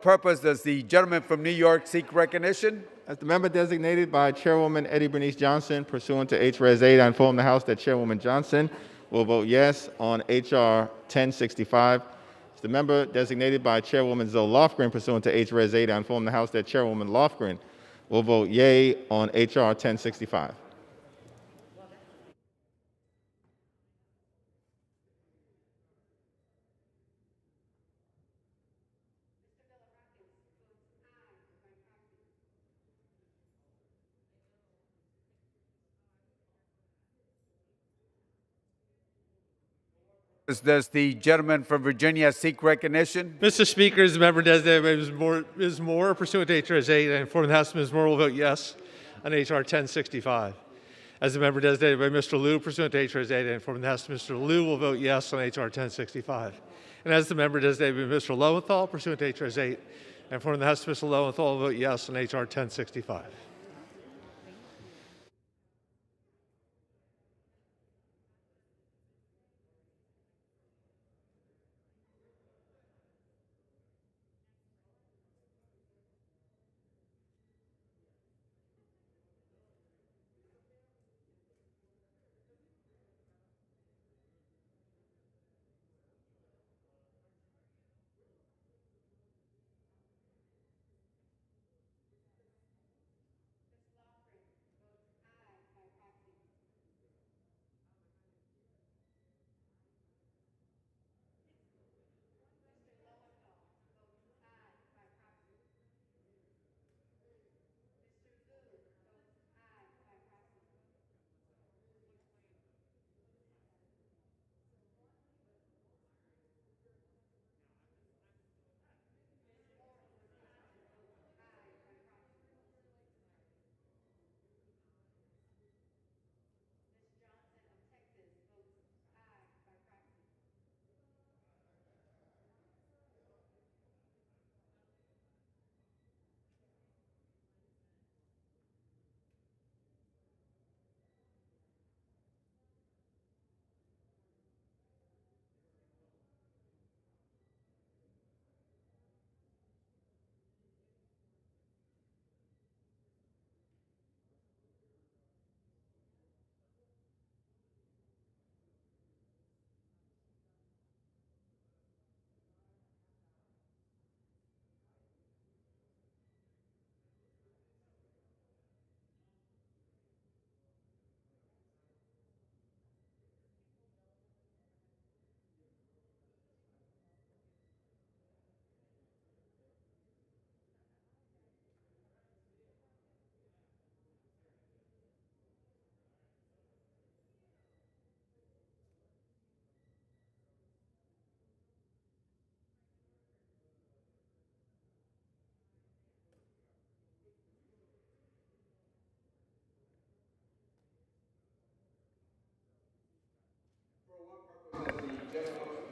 Purpose does the gentleman from New York seek recognition? As the member designated by Chairwoman Eddie Bernice Johnson, pursuant to H-Res 8, I inform the House that Chairwoman Johnson will vote yes on H.R. 1065. As the member designated by Chairwoman Zoe Lofgren, pursuant to H-Res 8, I inform the House that Chairwoman Lofgren will vote yea on H.R. 1065. Does the gentleman from Virginia seek recognition? Mr. Speaker, as the member designated by Ms. Moore, pursuant to H.R. 8, I inform the House Ms. Moore will vote yes on H.R. 1065. As the member designated by Mr. Liu, pursuant to H.R. 8, I inform the House Mr. Liu will vote yes on H.R. 1065. And as the member designated by Mr. Lowenthal, pursuant to H.R. 8, I inform the House Mr. Lowenthal will vote yes on H.R. 1065.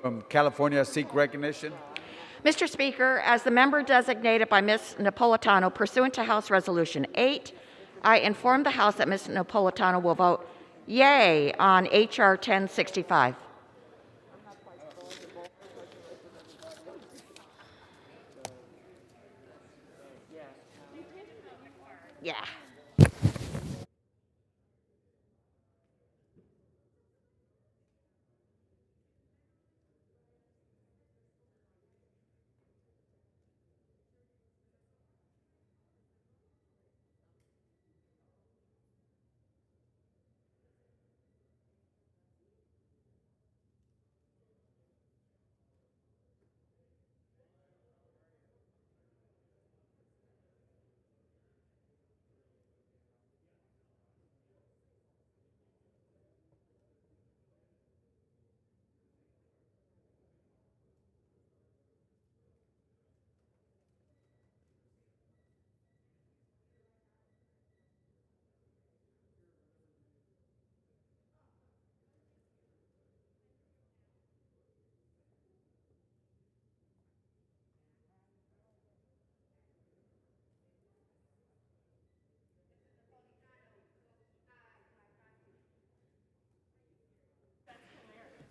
from California seek recognition. Mr. Speaker, as the member designated by Ms. Napolitano pursuant to House Resolution 8, I inform the House that Ms. Napolitano will vote yay on H.R. 1065. Yeah.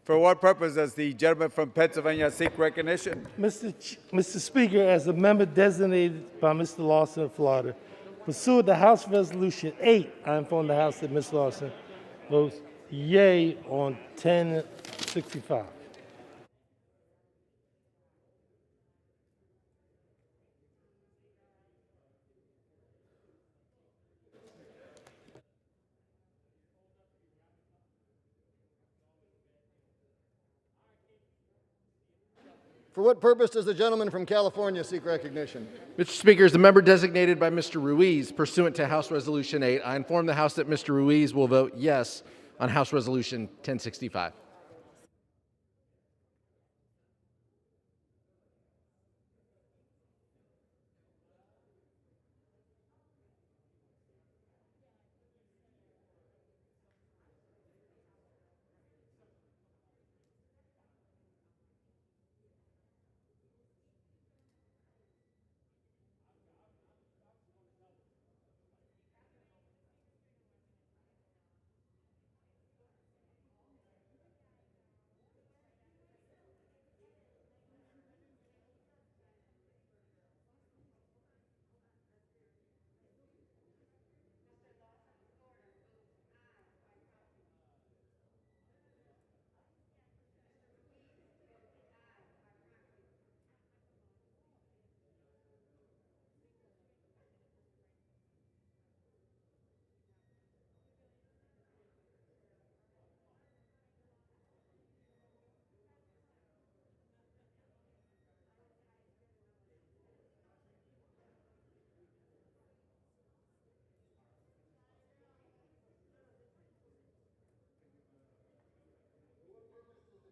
For what purpose does the gentleman from Pennsylvania seek recognition? Mr. Speaker, as a member designated by Mr. Lawson of Florida, pursuant to House Resolution 8, I inform the House that Ms. Lawson votes yay on 1065. For what purpose does the gentleman from California seek recognition? Mr. Speaker, as the member designated by Mr. Ruiz, pursuant to House Resolution 8, I inform the House that Mr. Ruiz will vote yes on House Resolution 1065.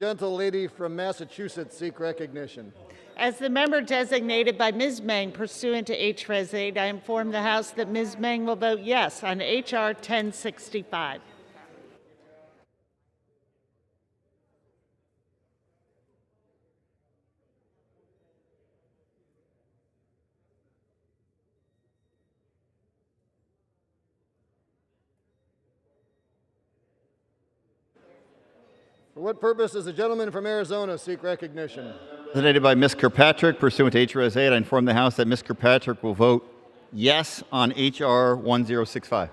Gentle lady from Massachusetts seek recognition. As the member designated by Ms. Meng pursuant to H.Res. 8, I inform the House that Ms. Meng will vote yes on H.R. 1065. For what purpose does the gentleman from Arizona seek recognition? Designated by Ms. Kirkpatrick, pursuant to H.R.S. 8, I inform the House that Ms. Kirkpatrick will vote yes on H.R. 1065.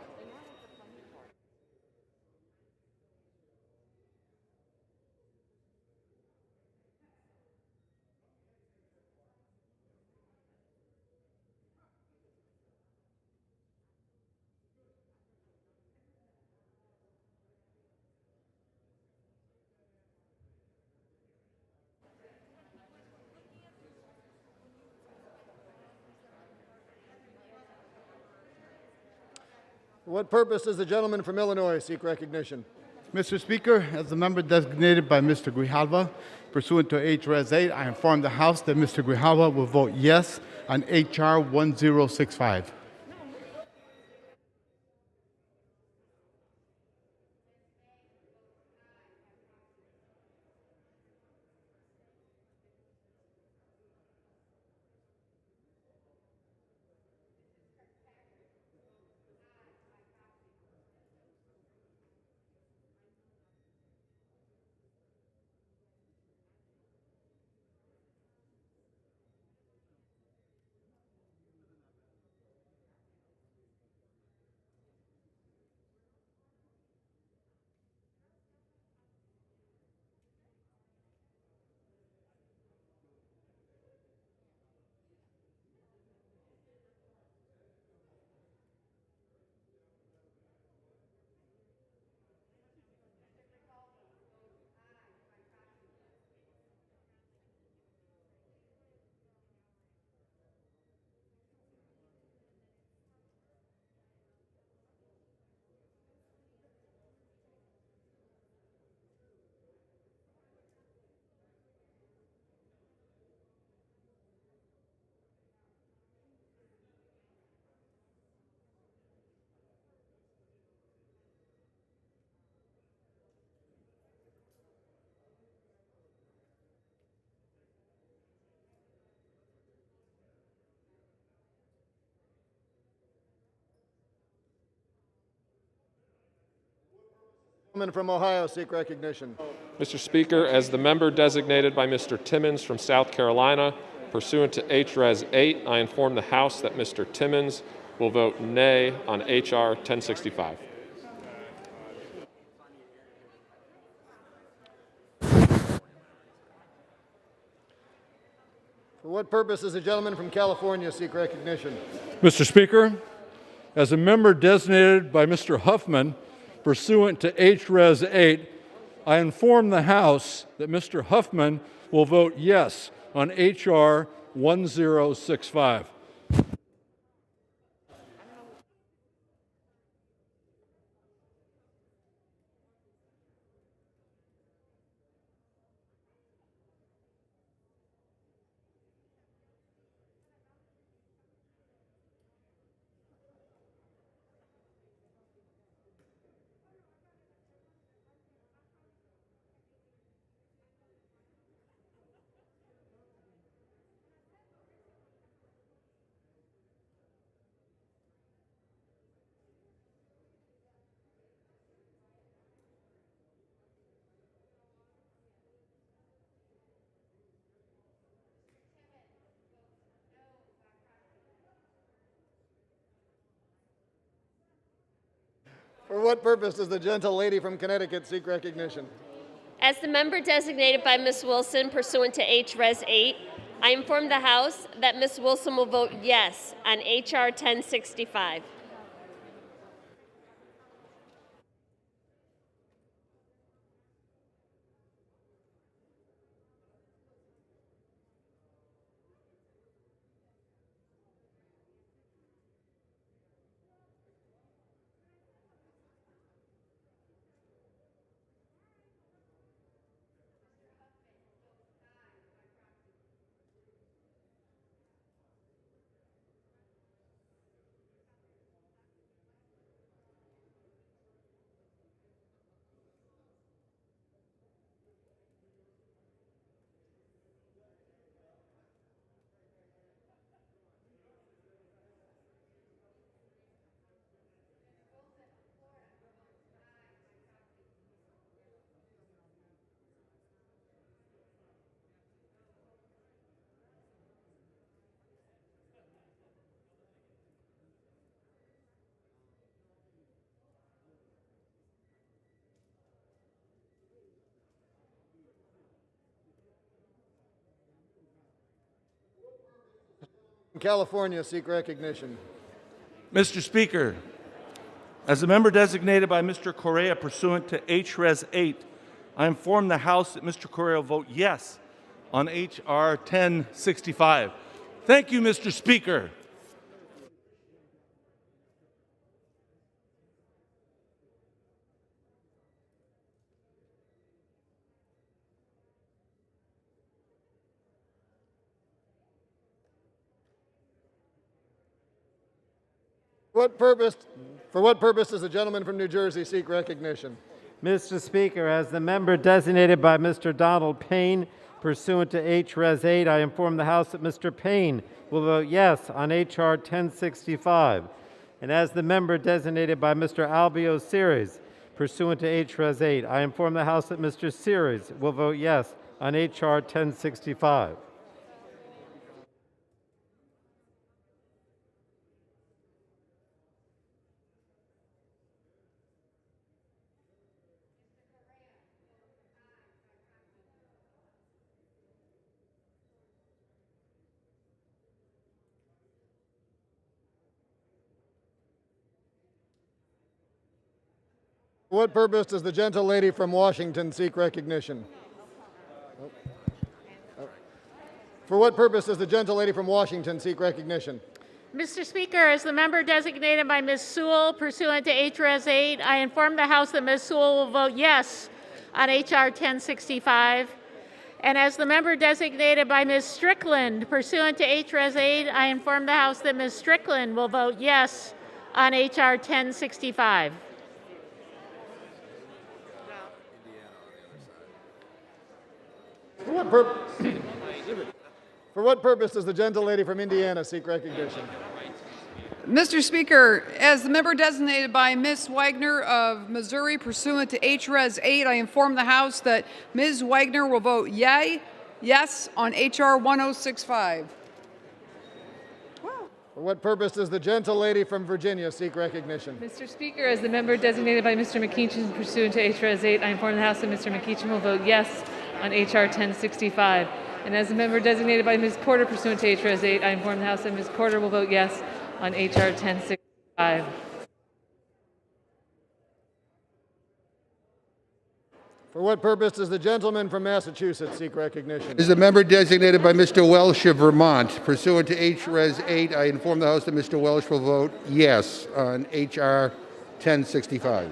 For what purpose does the gentleman from Illinois seek recognition? Mr. Speaker, as the member designated by Mr. Grijalva, pursuant to H.Res. 8, I inform the House that Mr. Grijalva will vote yes on H.R. 1065. Gentleman from Ohio seek recognition. Mr. Speaker, as the member designated by Mr. Timmons from South Carolina, pursuant to H-Res 8, I inform the House that Mr. Timmons will vote nay on H.R. 1065. For what purpose does the gentleman from California seek recognition? Mr. Speaker, as a member designated by Mr. Huffman pursuant to H-Res 8, I inform the House that Mr. Huffman will vote yes on H.R. 1065. For what purpose does the gentle lady from Connecticut seek recognition? As the member designated by Ms. Wilson pursuant to H-Res 8, I inform the House that Ms. Wilson will vote yes on H.R. 1065. From California seek recognition. Mr. Speaker, as a member designated by Mr. Correa pursuant to H-Res 8, I inform the House that Mr. Correa will vote yes on H.R. 1065. Thank you, Mr. Speaker. For what purpose does the gentleman from New Jersey seek recognition? Mr. Speaker, as the member designated by Mr. Donald Payne pursuant to H-Res 8, I inform the House that Mr. Payne will vote yes on H.R. 1065. And as the member designated by Mr. Albio Series pursuant to H-Res 8, I inform the House that Mr. Series will vote yes on H.R. 1065. For what purpose does the gentle lady from Washington seek recognition? For what purpose does the gentle lady from Washington seek recognition? Mr. Speaker, as the member designated by Ms. Sewell pursuant to H-Res 8, I inform the House that Ms. Sewell will vote yes on H.R. 1065. And as the member designated by Ms. Strickland pursuant to H-Res 8, I inform the House that Ms. Strickland will vote yes on H.R. 1065. For what purpose does the gentle lady from Indiana seek recognition? Mr. Speaker, as the member designated by Ms. Wagner of Missouri pursuant to HRES 8, I inform the House that Ms. Wagner will vote yes on HR 1065. For what purpose does the gentle lady from Virginia seek recognition? Mr. Speaker, as the member designated by Mr. McEachin pursuant to HRES 8, I inform the House that Mr. McEachin will vote yes on HR 1065. And as the member designated by Ms. Porter pursuant to HRES 8, I inform the House that Ms. Porter will vote yes on HR 1065. For what purpose does the gentleman from Massachusetts seek recognition? Is the member designated by Mr. Welsh of Vermont pursuant to HRES 8, I inform the House that Mr. Welsh will vote yes on HR 1065.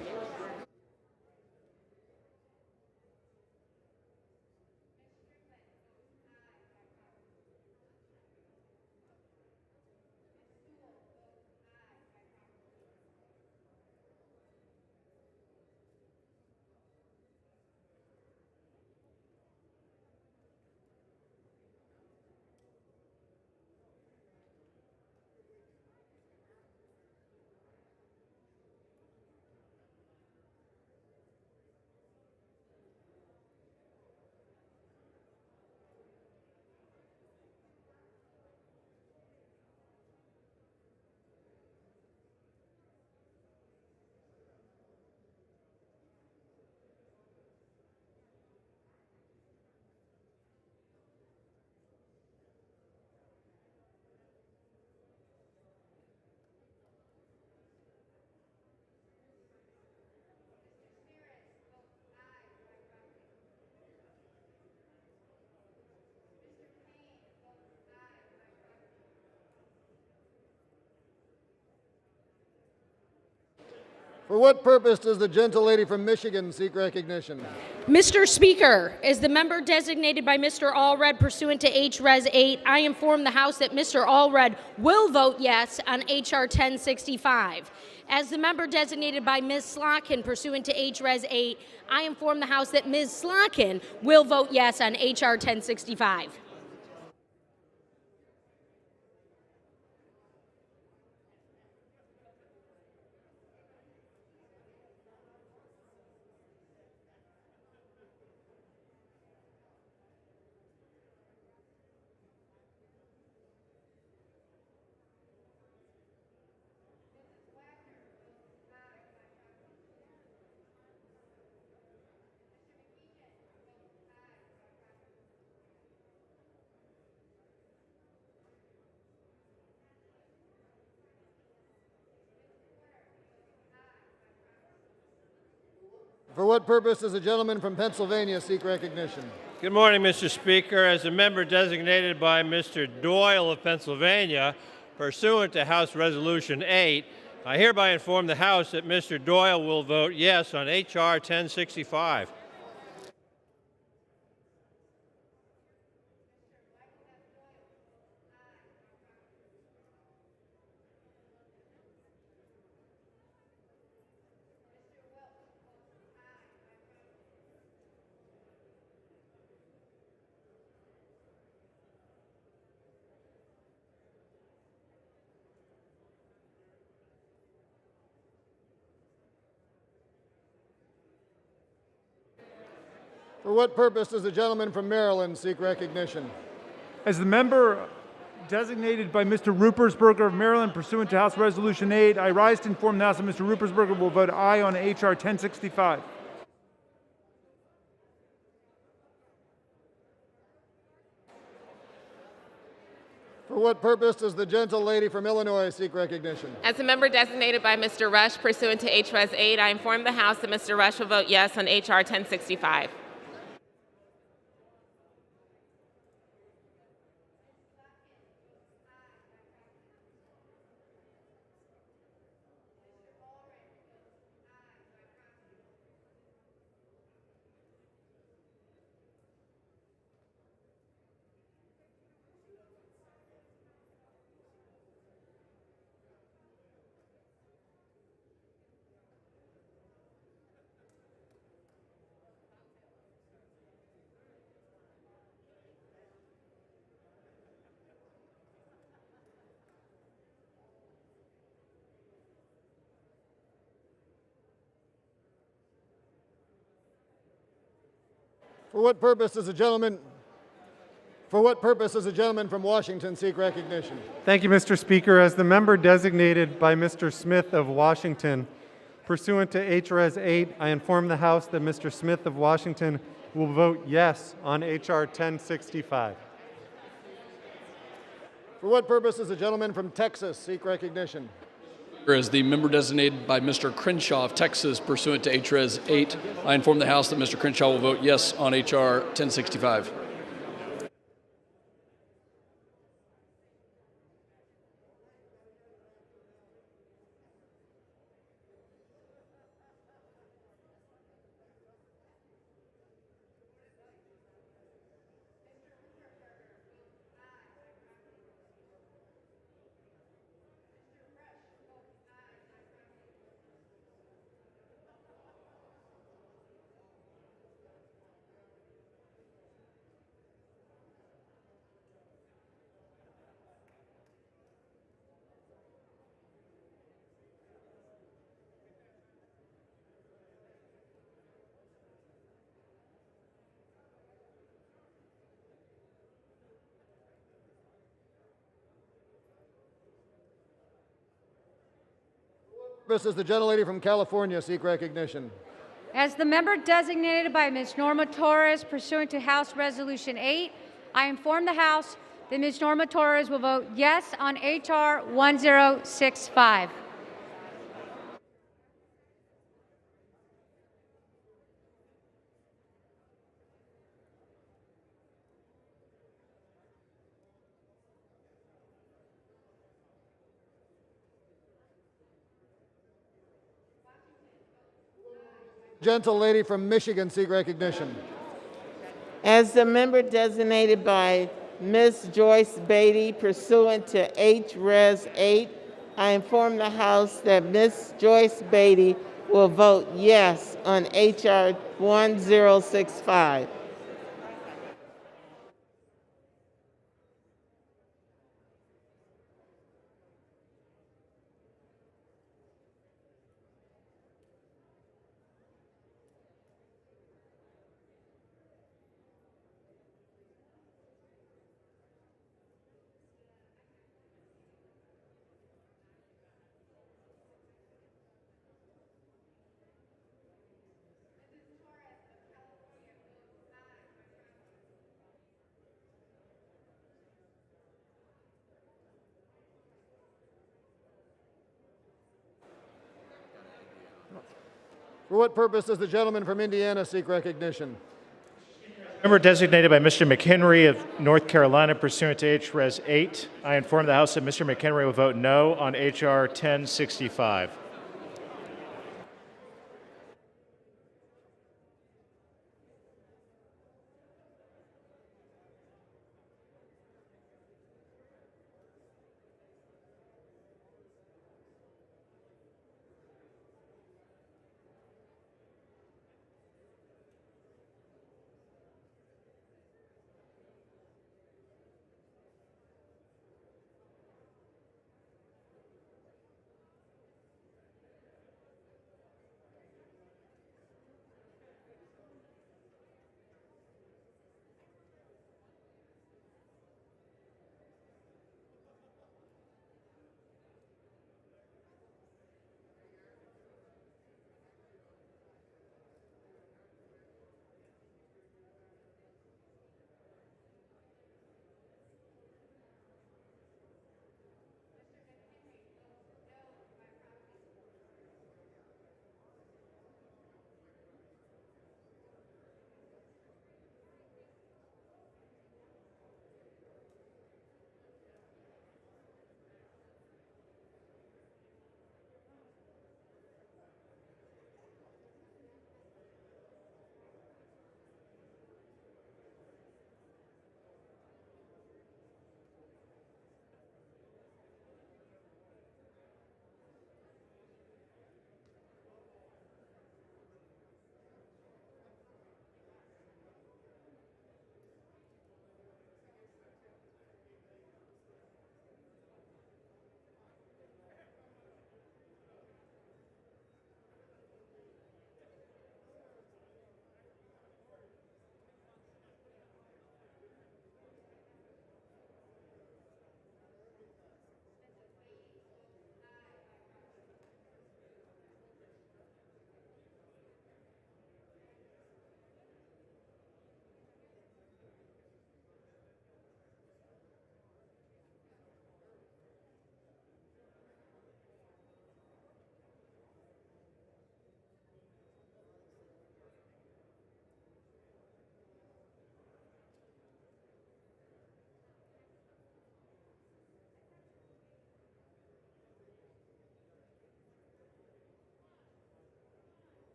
For what purpose does the gentle lady from Michigan seek recognition? Mr. Speaker, as the member designated by Mr. Allred pursuant to HRES 8, I inform the House that Mr. Allred will vote yes on HR 1065. As the member designated by Ms. Slotkin pursuant to HRES 8, I inform the House that Ms. Slotkin will vote yes on HR 1065. For what purpose does the gentleman from Pennsylvania seek recognition? Good morning, Mr. Speaker. As a member designated by Mr. Doyle of Pennsylvania, pursuant to House Resolution 8, I hereby inform the House that Mr. Doyle will vote yes on H.R. 1065. For what purpose does the gentleman from Maryland seek recognition? As the member designated by Mr. Rupersberger of Maryland pursuant to House Resolution 8, I rise to inform the House that Mr. Rupersberger will vote aye on H.R. 1065. For what purpose does the gentle lady from Illinois seek recognition? As a member designated by Mr. Rush pursuant to HRES 8, I inform the House that Mr. Rush will vote yes on H.R. 1065. For what purpose does the gentleman from Washington seek recognition? Thank you, Mr. Speaker. As the member designated by Mr. Smith of Washington, pursuant to H.Res. 8, I inform the House that Mr. Smith of Washington will vote yes on H.R. 1065. For what purpose does the gentleman from Texas seek recognition? As the member designated by Mr. Crenshaw of Texas pursuant to H.Res. 8, I inform the House that Mr. Crenshaw will vote yes on H.R. 1065. Purpose does the gentlelady from California seek recognition? As the member designated by Ms. Norma Torres pursuant to House Resolution 8, I inform the House that Ms. Norma Torres will vote yes on H.R. 1065. Gentlelady from Michigan seek recognition? As the member designated by Ms. Joyce Beatty pursuant to H.Res. 8, I inform the House that Ms. Joyce Beatty will vote yes on H.R. 1065. For what purpose does the gentleman from Indiana seek recognition? Member designated by Mr. McHenry of North Carolina pursuant to H.Res. 8, I inform the House that Mr. McHenry will vote no on H.R. 1065.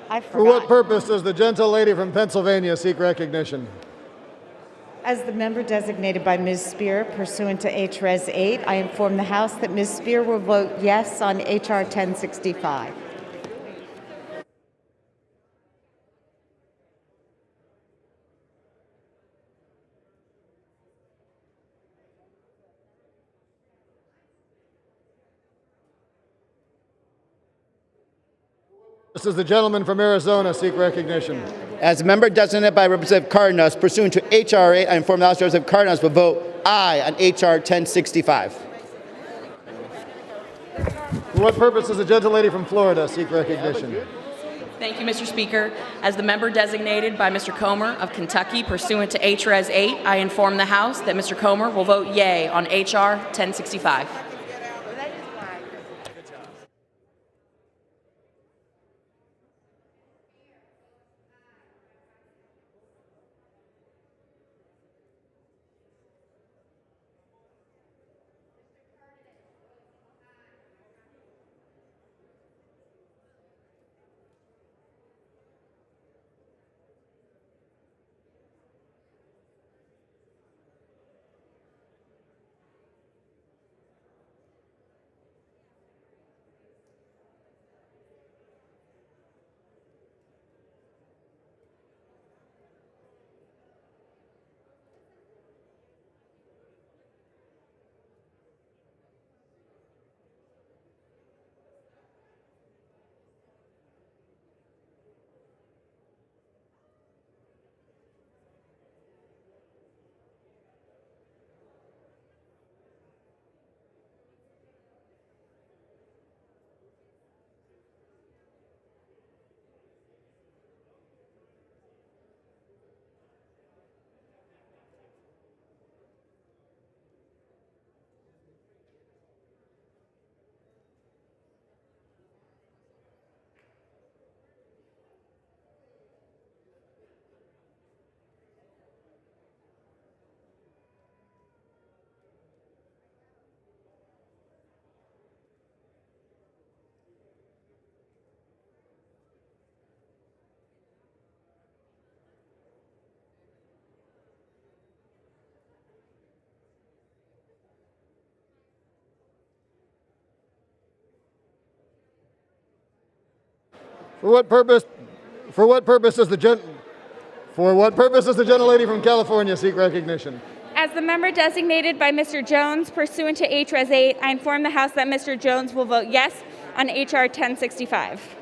For what purpose does the gentle lady from Pennsylvania seek recognition? As the member designated by Ms. Spear pursuant to H-Res 8, I inform the House that Ms. Spear will vote yes on H.R. 1065. Does the gentleman from Arizona seek recognition? As a member designated by Representative Cardenas pursuant to H.R. 8, I inform the House Representative Cardenas will vote aye on H.R. 1065. For what purpose does the gentle lady from Florida seek recognition? Thank you, Mr. Speaker. As the member designated by Mr. Comer of Kentucky pursuant to H-Res 8, I inform the House that Mr. Comer will vote yea on H.R. 1065. For what purpose does the gentle lady from California seek recognition? As the member designated by Mr. Jones pursuant to H-Res 8, I inform the House that Mr. Jones will vote yes on H.R. 1065.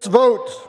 Let's vote.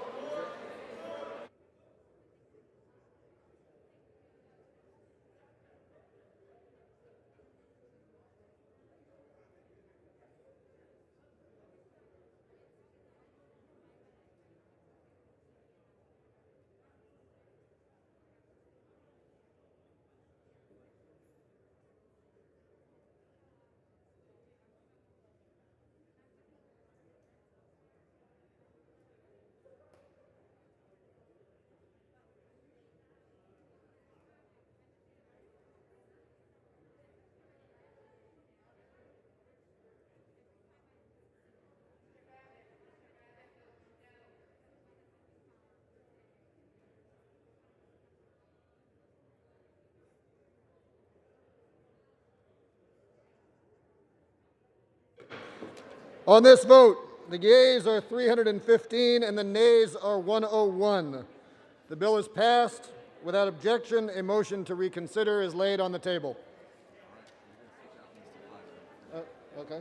On this vote, the yeas are 315 and the nays are 101. The bill is passed. Without objection, a motion to reconsider is laid on the table. Okay.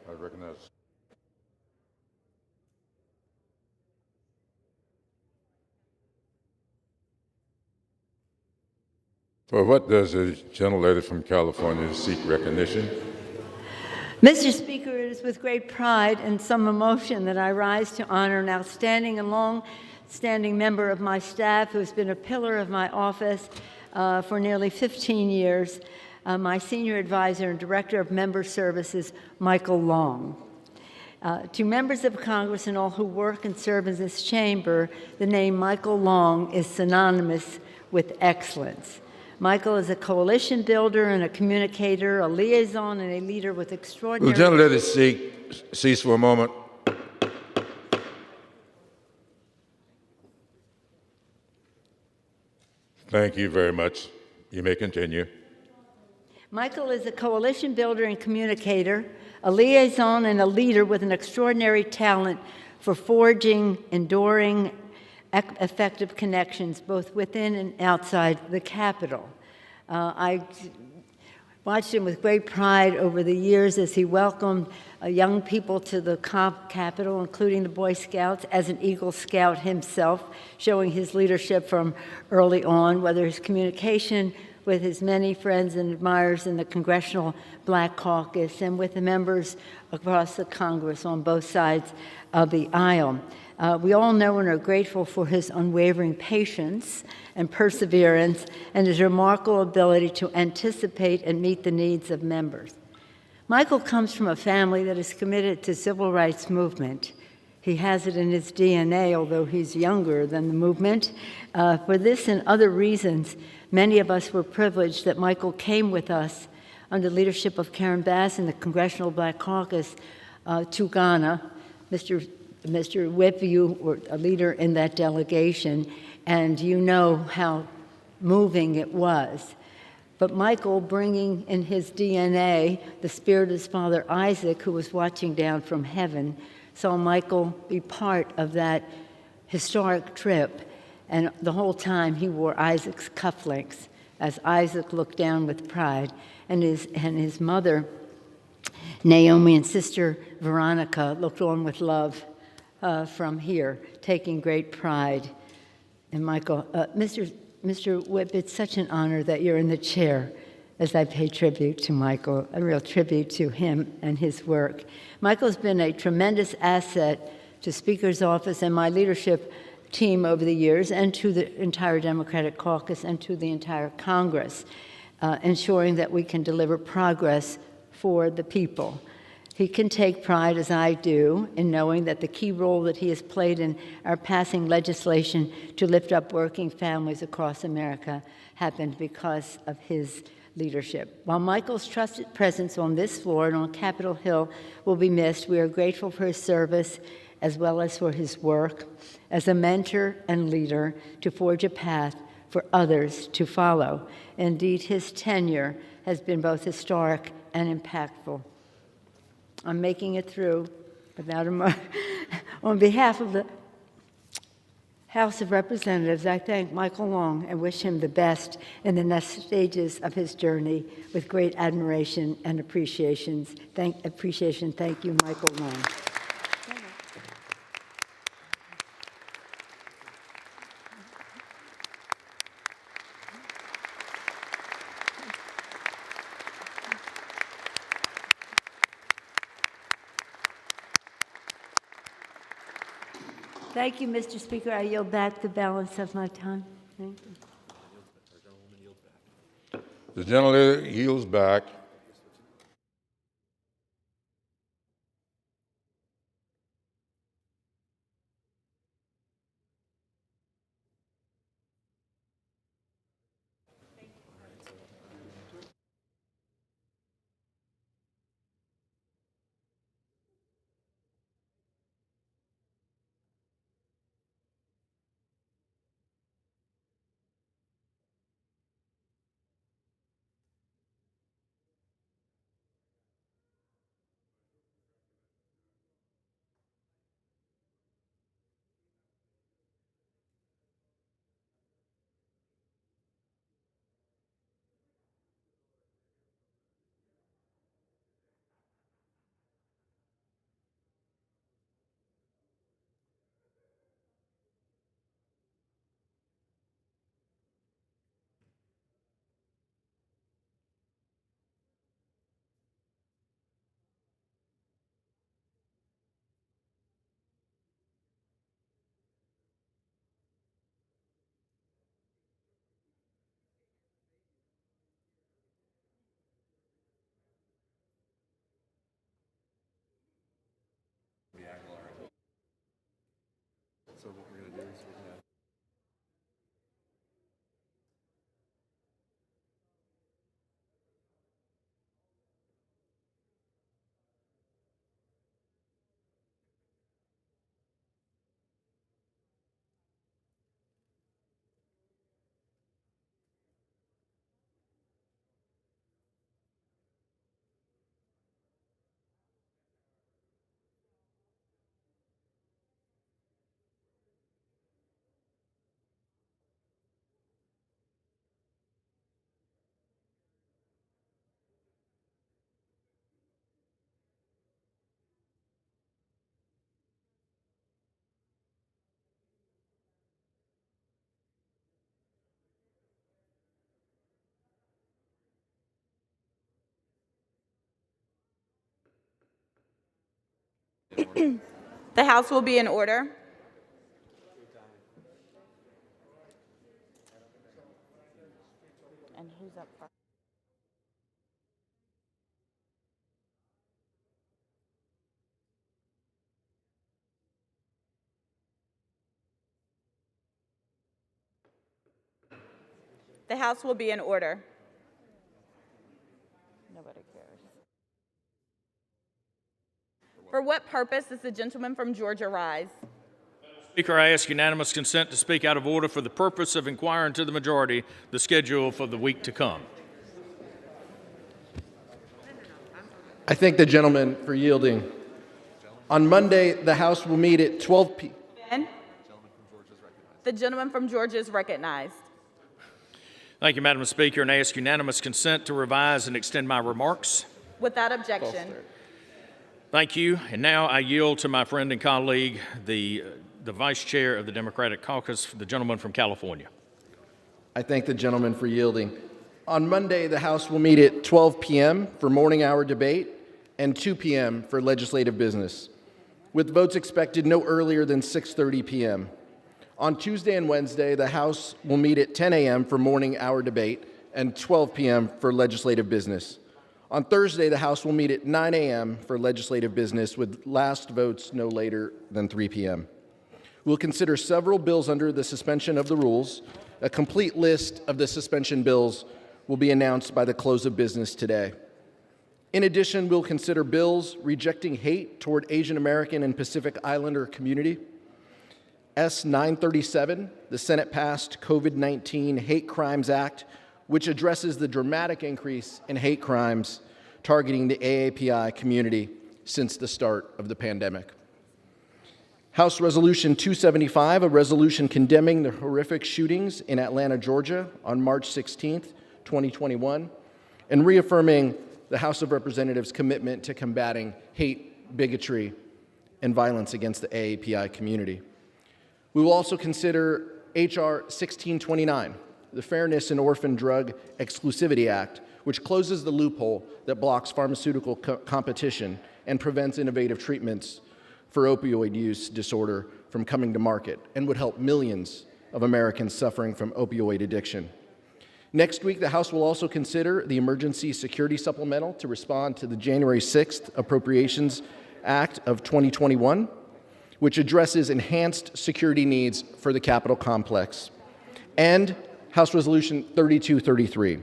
I recognize. For what does the gentlelady from California seek recognition? Mr. Speaker, it is with great pride and some emotion that I rise to honor an outstanding and long-standing member of my staff who has been a pillar of my office for nearly 15 years, my senior advisor and director of member services, Michael Long. To members of Congress and all who work and serve in this chamber, the name Michael Long is synonymous with excellence. Michael is a coalition builder and a communicator, a liaison and a leader with extraordinary... Will the gentlelady cease for a moment? Thank you very much. You may continue. Michael is a coalition builder and communicator, a liaison and a leader with an extraordinary talent for forging, enduring, effective connections both within and outside the Capitol. I watched him with great pride over the years as he welcomed young people to the Capitol, including the Boy Scouts, as an Eagle Scout himself, showing his leadership from early on, whether his communication with his many friends and admirers in the Congressional Black Caucus and with the members across the Congress on both sides of the aisle. We all know and are grateful for his unwavering patience and perseverance and his remarkable ability to anticipate and meet the needs of members. Michael comes from a family that is committed to civil rights movement. He has it in his DNA, although he's younger than the movement. For this and other reasons, many of us were privileged that Michael came with us under the leadership of Karen Bass and the Congressional Black Caucus to Ghana. Mr. Whip, you were a leader in that delegation, and you know how moving it was. But Michael, bringing in his DNA the spirit of his father Isaac, who was watching down from heaven, saw Michael be part of that historic trip. And the whole time he wore Isaac's cufflinks as Isaac looked down with pride. And his mother, Naomi, and sister Veronica looked on with love from here, taking great pride. And Michael, Mr. Whip, it's such an honor that you're in the chair as I pay tribute to Michael, a real tribute to him and his work. Michael's been a tremendous asset to Speaker's office and my leadership team over the years, and to the entire Democratic caucus and to the entire Congress, ensuring that we can deliver progress for the people. He can take pride, as I do, in knowing that the key role that he has played in our passing legislation to lift up working families across America happened because of his leadership. While Michael's trusted presence on this floor and on Capitol Hill will be missed, we are grateful for his service as well as for his work as a mentor and leader to forge a path for others to follow. Indeed, his tenure has been both historic and impactful. I'm making it through without on behalf of the House of Representatives, I thank Michael Long and wish him the best in the next stages of his journey with great admiration and appreciation. Thank you, Michael Long. Thank you, Mr. Speaker. I yield back the balance of my time. Thank you. The gentlelady yields back. So what we're going to do is we're going to The House will be in order. And who's up first? The House will be in order. Nobody cares. For what purpose does the gentleman from Georgia rise? Speaker, I ask unanimous consent to speak out of order for the purpose of inquiring to the majority the schedule for the week to come. I thank the gentleman for yielding. On Monday, the House will meet at 12 p.m. The gentleman from Georgia is recognized. Thank you, Madam Speaker, and I ask unanimous consent to revise and extend my remarks. Without objection. Thank you. And now I yield to my friend and colleague, the Vice Chair of the Democratic Caucus, the gentleman from California. I thank the gentleman for yielding. On Monday, the House will meet at 12 p.m. for morning hour debate and 2 p.m. for legislative business, with votes expected no earlier than 6:30 p.m. On Tuesday and Wednesday, the House will meet at 10 a.m. for morning hour debate and 12 p.m. for legislative business. On Thursday, the House will meet at 9 a.m. for legislative business with last votes no later than 3 p.m. We'll consider several bills under the suspension of the rules. A complete list of the suspension bills will be announced by the close of business today. In addition, we'll consider bills rejecting hate toward Asian American and Pacific Islander community. S 937, the Senate passed COVID-19 Hate Crimes Act, which addresses the dramatic increase in hate crimes targeting the AAPI community since the start of the pandemic. House Resolution 275, a resolution condemning the horrific shootings in Atlanta, Georgia on March 16, 2021, and reaffirming the House of Representatives' commitment to combating hate, bigotry, and violence against the AAPI community. We will also consider H.R. 1629, the Fairness in Orphan Drug Exclusivity Act, which closes the loophole that blocks pharmaceutical competition and prevents innovative treatments for opioid use disorder from coming to market and would help millions of Americans suffering from opioid addiction. Next week, the House will also consider the Emergency Security Supplemental to respond to the January 6th Appropriations Act of 2021, which addresses enhanced security needs for the Capitol complex, and House Resolution 3233,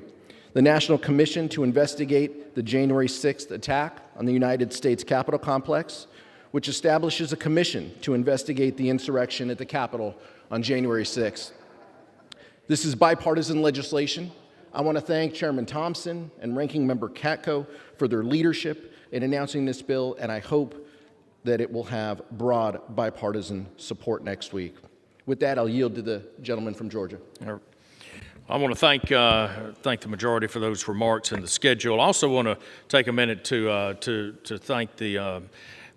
the National Commission to investigate the January 6th attack on the United States Capitol complex, which establishes a commission to investigate the insurrection at the Capitol on January 6th. This is bipartisan legislation. I want to thank Chairman Thompson and Ranking Member Katko for their leadership in announcing this bill, and I hope that it will have broad bipartisan support next week. With that, I'll yield to the gentleman from Georgia. I want to thank the majority for those remarks and the schedule. I also want to take a minute to thank the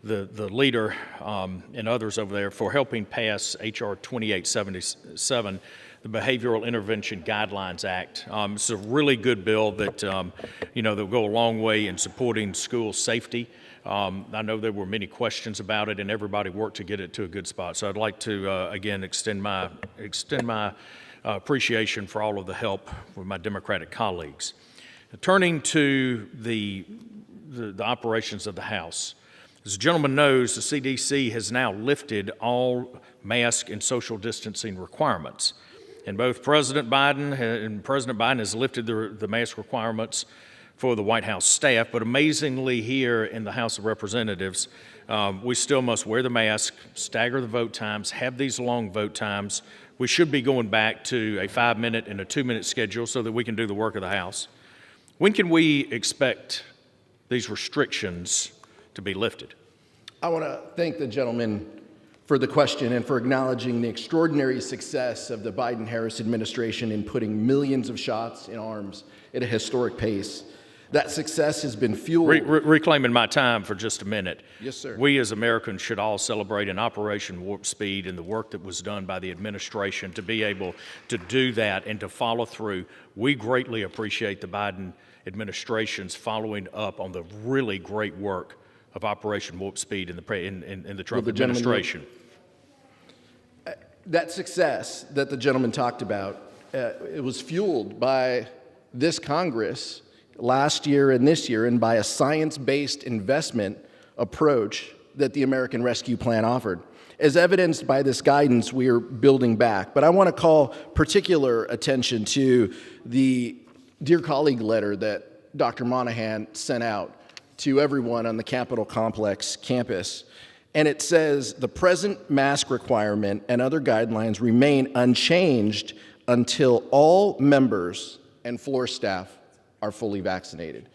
leader and others over there for helping pass H.R. 2877, the Behavioral Intervention Guidelines Act. It's a really good bill that that will go a long way in supporting school safety. I know there were many questions about it, and everybody worked to get it to a good spot. So I'd like to again extend my appreciation for all of the help with my Democratic colleagues. Turning to the operations of the House. As the gentleman knows, the CDC has now lifted all mask and social distancing requirements. And both President Biden has lifted the mask requirements for the White House staff, but amazingly here in the House of Representatives, we still must wear the mask, stagger the vote times, have these long vote times. We should be going back to a 5-minute and a 2-minute schedule so that we can do the work of the House. When can we expect these restrictions to be lifted? I want to thank the gentleman for the question and for acknowledging the extraordinary success of the Biden-Harris administration in putting millions of shots in arms at a historic pace. That success has been fueled. Reclaiming my time for just a minute. Yes, sir. We as Americans should all celebrate in Operation Warp Speed and the work that was done by the administration to be able to do that and to follow through. We greatly appreciate the Biden administration's following up on the really great work of Operation Warp Speed in the Trump administration. That success that the gentleman talked about, it was fueled by this Congress last year and this year, and by a science-based investment approach that the American Rescue Plan offered. As evidenced by this guidance, we are building back. But I want to call particular attention to the Dear Colleague letter that Dr. Monahan sent out to everyone on the Capitol Complex campus. And it says, the present mask requirement and other guidelines remain unchanged until all members and floor staff are fully vaccinated.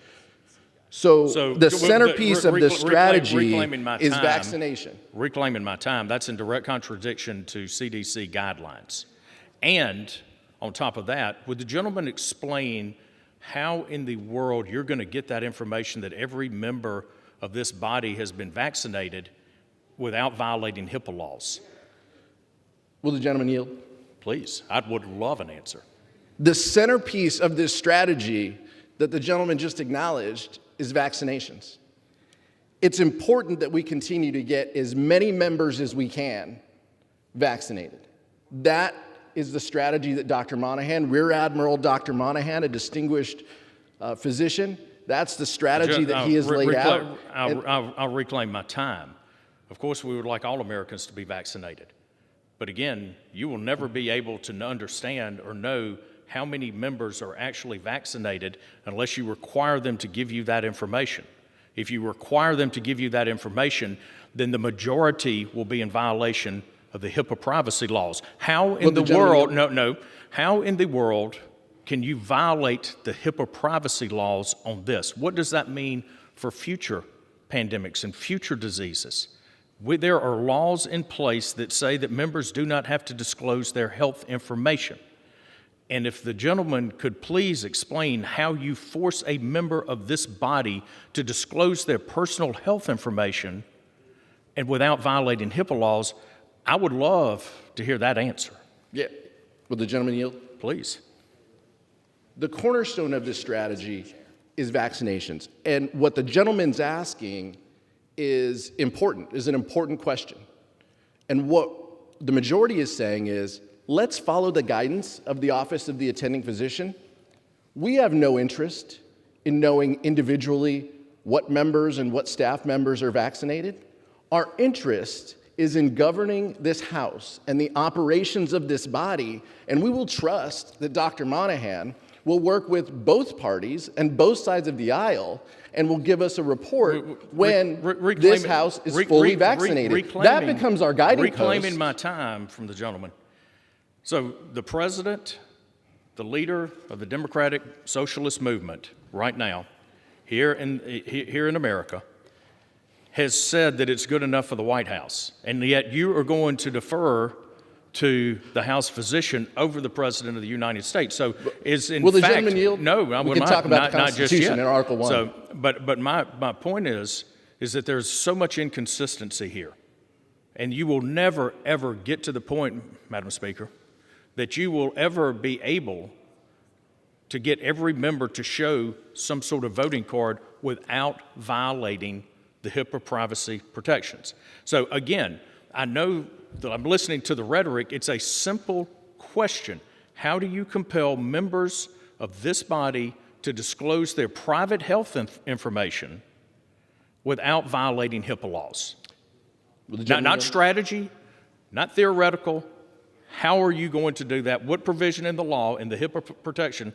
So the centerpiece of the strategy is vaccination. Reclaiming my time, that's in direct contradiction to CDC guidelines. And on top of that, would the gentleman explain how in the world you're going to get that information that every member of this body has been vaccinated without violating HIPAA laws? Will the gentleman yield? Please, I would love an answer. The centerpiece of this strategy that the gentleman just acknowledged is vaccinations. It's important that we continue to get as many members as we can vaccinated. That is the strategy that Dr. Monahan, Rear Admiral Dr. Monahan, a distinguished physician, That's the strategy that he has laid out. I'll reclaim my time. Of course, we would like all Americans to be vaccinated. But again, you will never be able to understand or know how many members are actually vaccinated unless you require them to give you that information. If you require them to give you that information, then the majority will be in violation of the HIPAA privacy laws. How in the world, how in the world can you violate the HIPAA privacy laws on this? What does that mean for future pandemics and future diseases? There are laws in place that say that members do not have to disclose their health information. And if the gentleman could please explain how you force a member of this body to disclose their personal health information and without violating HIPAA laws, I would love to hear that answer. Yeah. Will the gentleman yield? Please. The cornerstone of this strategy is vaccinations. And what the gentleman's asking is an important question. And what the majority is saying is, let's follow the guidance of the Office of the Attending Physician. We have no interest in knowing individually what members and what staff members are vaccinated. Our interest is in governing this House and the operations of this body, and we will trust that Dr. Monahan will work with both parties and both sides of the aisle and will give us a report when this House is fully vaccinated. That becomes our guiding post. Reclaiming my time from the gentleman. So the president, the leader of the Democratic Socialist Movement right now, here in America, has said that it's good enough for the White House, and yet you are going to defer to the House physician over the President of the United States. So is in will the fact, gentleman yield? No, we can talk about the Constitution in Article 1. So, but my point is that there's so much inconsistency here, and you will never ever get to the point, Madam Speaker, that you will ever be able to get every member to show some sort of voting card without violating the HIPAA privacy protections. So again, I know that I'm listening to the rhetoric. It's a simple question. How do you compel members of this body to disclose their private health information without violating HIPAA laws? Not strategy, not theoretical. How are you going to do that? What provision in the law, in the HIPAA protection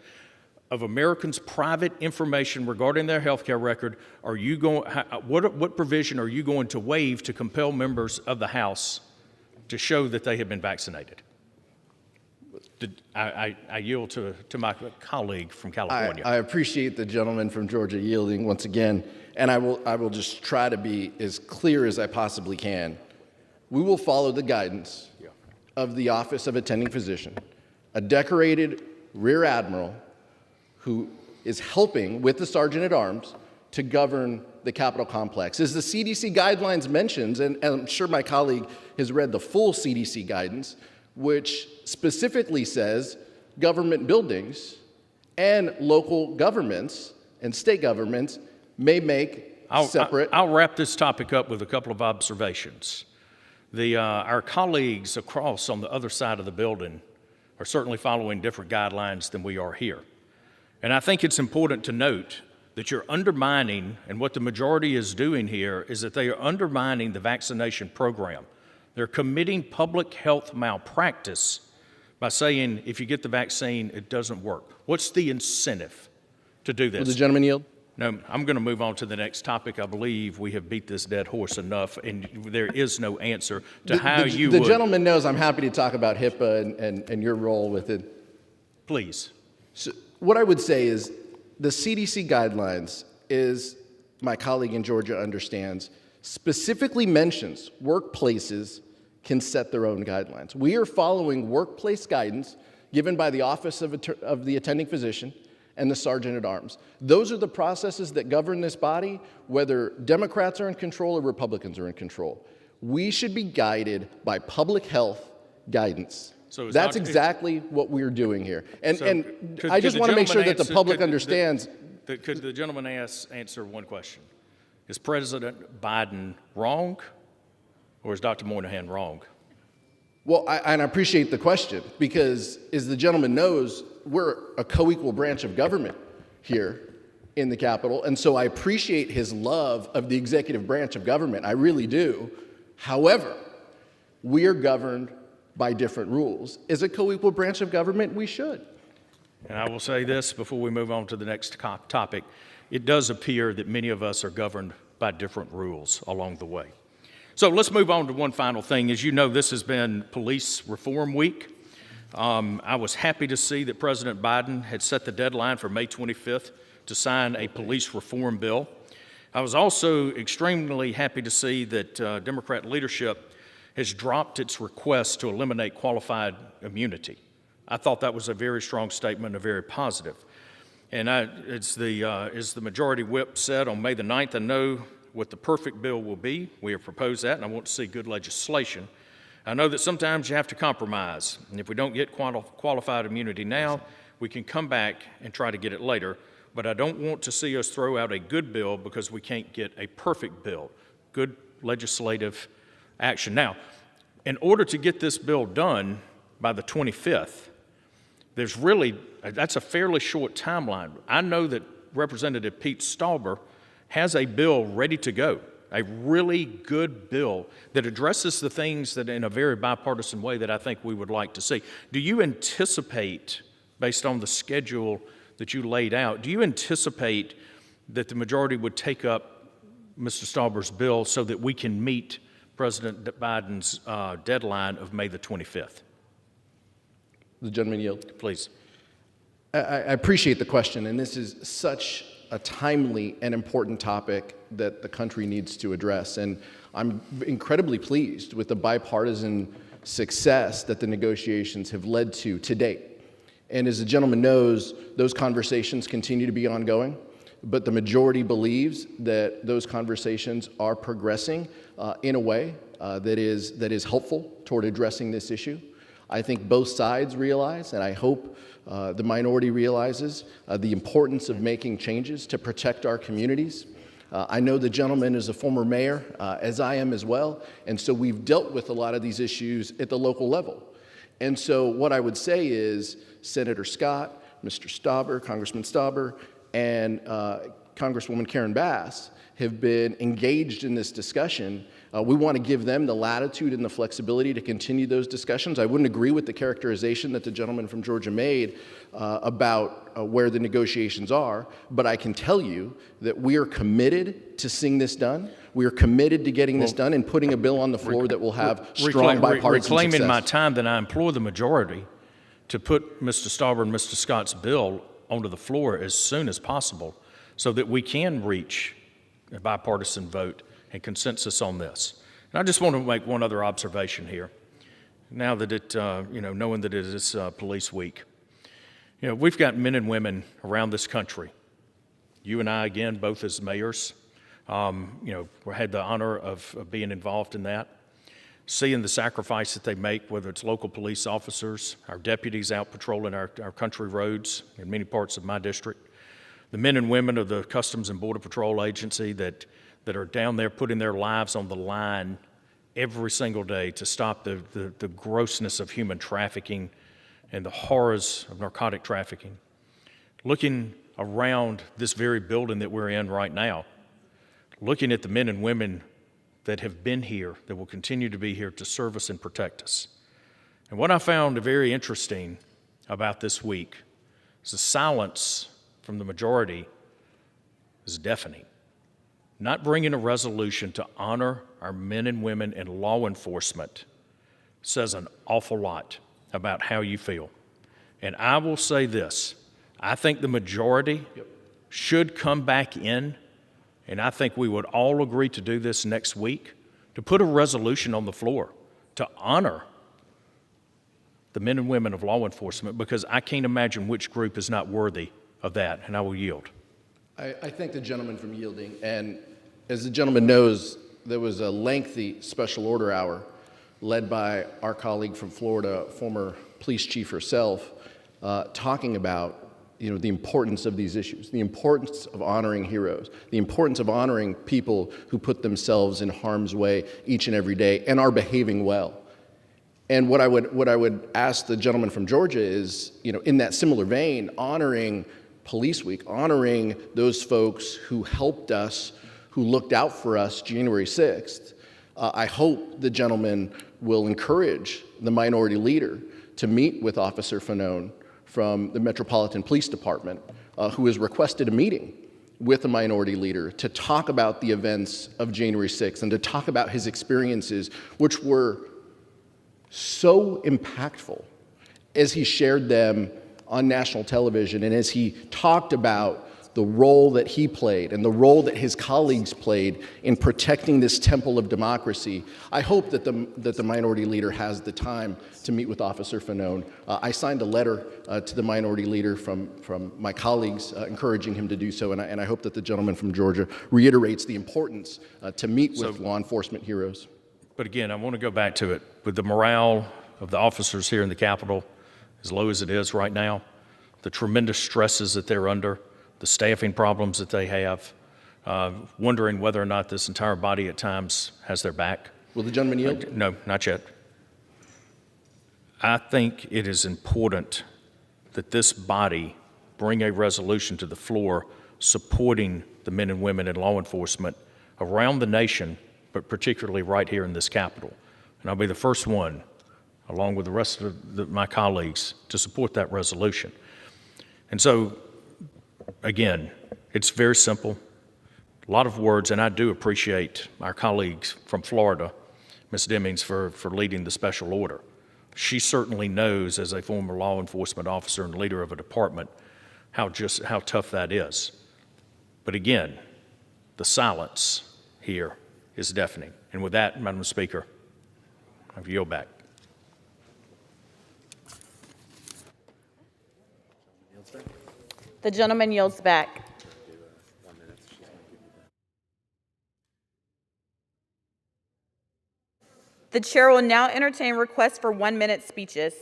of Americans' private information regarding their health care record, are you going? What provision are you going to waive to compel members of the House to show that they have been vaccinated? I yield to my colleague from California. I appreciate the gentleman from Georgia yielding once again, and I will just try to be as clear as I possibly can. We will follow the guidance of the Office of Attending Physician, a decorated Rear Admiral who is helping with the Sergeant at Arms to govern the Capitol complex. As the CDC guidelines mentions, and I'm sure my colleague has read the full CDC guidance, which specifically says government buildings and local governments and state governments may make separate. I'll wrap this topic up with a couple of observations. Our colleagues across on the other side of the building are certainly following different guidelines than we are here. And I think it's important to note that you're undermining, and what the majority is doing here is that they are undermining the vaccination program. They're committing public health malpractice by saying if you get the vaccine, it doesn't work. What's the incentive to do this? Will the gentleman yield? No, I'm going to move on to the next topic. I believe we have beat this dead horse enough, and there is no answer to how you would. The gentleman knows I'm happy to talk about HIPAA and your role with it. Please. So what I would say is the CDC guidelines, is my colleague in Georgia understands, specifically mentions workplaces can set their own guidelines. We are following workplace guidance given by the Office of the Attending Physician and the Sergeant at Arms. Those are the processes that govern this body, whether Democrats are in control or Republicans are in control. We should be guided by public health guidance. So that's exactly what we're doing here. And I just want to make sure that the public understands. Could the gentleman answer one question? Is President Biden wrong, or is Dr. Moynihan wrong? Well, I appreciate the question, because as the gentleman knows, we're a co-equal branch of government here. in the Capitol, and so I appreciate his love of the executive branch of government. I really do. However, we are governed by different rules. As a co-equal branch of government, we should. And I will say this before we move on to the next topic. It does appear that many of us are governed by different rules along the way. So let's move on to one final thing. As you know, this has been Police Reform Week. I was happy to see that President Biden had set the deadline for May 25th to sign a police reform bill. I was also extremely happy to see that Democrat leadership has dropped its request to eliminate qualified immunity. I thought that was a very strong statement and very positive. And as the majority whip said on May the 9th, I know what the perfect bill will be. We have proposed that, and I want to see good legislation. I know that sometimes you have to compromise, and if we don't get qualified immunity now, we can come back and try to get it later. But I don't want to see us throw out a good bill because we can't get a perfect bill, good legislative action. Now, in order to get this bill done by the 25th, that's a fairly short timeline. I know that Representative Pete Stauber has a bill ready to go, a really good bill that addresses the things that in a very bipartisan way that I think we would like to see. Do you anticipate, based on the schedule that you laid out, do you anticipate that the majority would take up Mr. Stauber's bill so that we can meet President Biden's deadline of May the 25th? The gentleman yield. Please. I appreciate the question, and this is such a timely and important topic that the country needs to address. And I'm incredibly pleased with the bipartisan success that the negotiations have led to date. And as the gentleman knows, those conversations continue to be ongoing, but the majority believes that those conversations are progressing in a way that is helpful toward addressing this issue. I think both sides realize, and I hope the minority realizes, the importance of making changes to protect our communities. I know the gentleman is a former mayor, as I am as well, and so we've dealt with a lot of these issues at the local level. And so what I would say is Senator Scott, Mr. Stauber, Congressman Stauber, and Congresswoman Karen Bass have been engaged in this discussion. We want to give them the latitude and the flexibility to continue those discussions. I wouldn't agree with the characterization that the gentleman from Georgia made about where the negotiations are, but I can tell you that we are committed to seeing this done. We are committed to getting this done and putting a bill on the floor that will have strong bipartisan reclaiming success. my time, then I implore the majority to put Mr. Stauber and Mr. Scott's bill onto the floor as soon as possible so that we can reach a bipartisan vote and consensus on this. And I just want to make one other observation here. Now that knowing that it is Police Week, we've got men and women around this country. You and I, again, both as mayors, we had the honor of being involved in that, seeing the sacrifice that they make, whether it's local police officers, our deputies out patrolling our country roads in many parts of my district, the men and women of the Customs and Border Patrol Agency that are down there putting their lives on the line every single day to stop the grossness of human trafficking and the horrors of narcotic trafficking. Looking around this very building that we're in right now, looking at the men and women that have been here, that will continue to be here to serve us and protect us. And what I found very interesting about this week is the silence from the majority is deafening. Not bringing a resolution to honor our men and women in law enforcement says an awful lot about how you feel. And I will say this, I think the majority should come back in, and I think we would all agree to do this next week, to put a resolution on the floor to honor the men and women of law enforcement, because I can't imagine which group is not worthy of that, and I will yield. I thank the gentleman from yielding, and as the gentleman knows, there was a lengthy special order hour led by our colleague from Florida, former police chief herself, talking about the importance of these issues, the importance of honoring heroes, the importance of honoring people who put themselves in harm's way each and every day and are behaving well. And what I would ask the gentleman from Georgia is, in that similar vein, honoring Police Week, honoring those folks who helped us, who looked out for us January 6th, I hope the gentleman will encourage the minority leader to meet with Officer Fanone from the Metropolitan Police Department, who has requested a meeting with the minority leader to talk about the events of January 6th and to talk about his experiences, which were so impactful as he shared them on national television and as he talked about the role that he played and the role that his colleagues played in protecting this temple of democracy. I hope that the minority leader has the time to meet with Officer Fanone. I signed a letter to the minority leader from my colleagues encouraging him to do so, and I hope that the gentleman from Georgia reiterates the importance to meet with law enforcement heroes. But again, I want to go back to it. With the morale of the officers here in the Capitol as low as it is right now, the tremendous stresses that they're under, the staffing problems that they have, wondering whether or not this entire body at times has their back. Will the gentleman yield? No, not yet. I think it is important that this body bring a resolution to the floor supporting the men and women in law enforcement around the nation, but particularly right here in this Capitol. And I'll be the first one, along with the rest of my colleagues, to support that resolution. And so, again, it's very simple, a lot of words, and I do appreciate our colleagues from Florida, Ms. Demings, for leading the special order. She certainly knows, as a former law enforcement officer and leader of a department, how tough that is. But again, the silence here is deafening. And with that, Madam Speaker, I yield back. The gentleman yields back. The chair will now entertain requests for 1-minute speeches.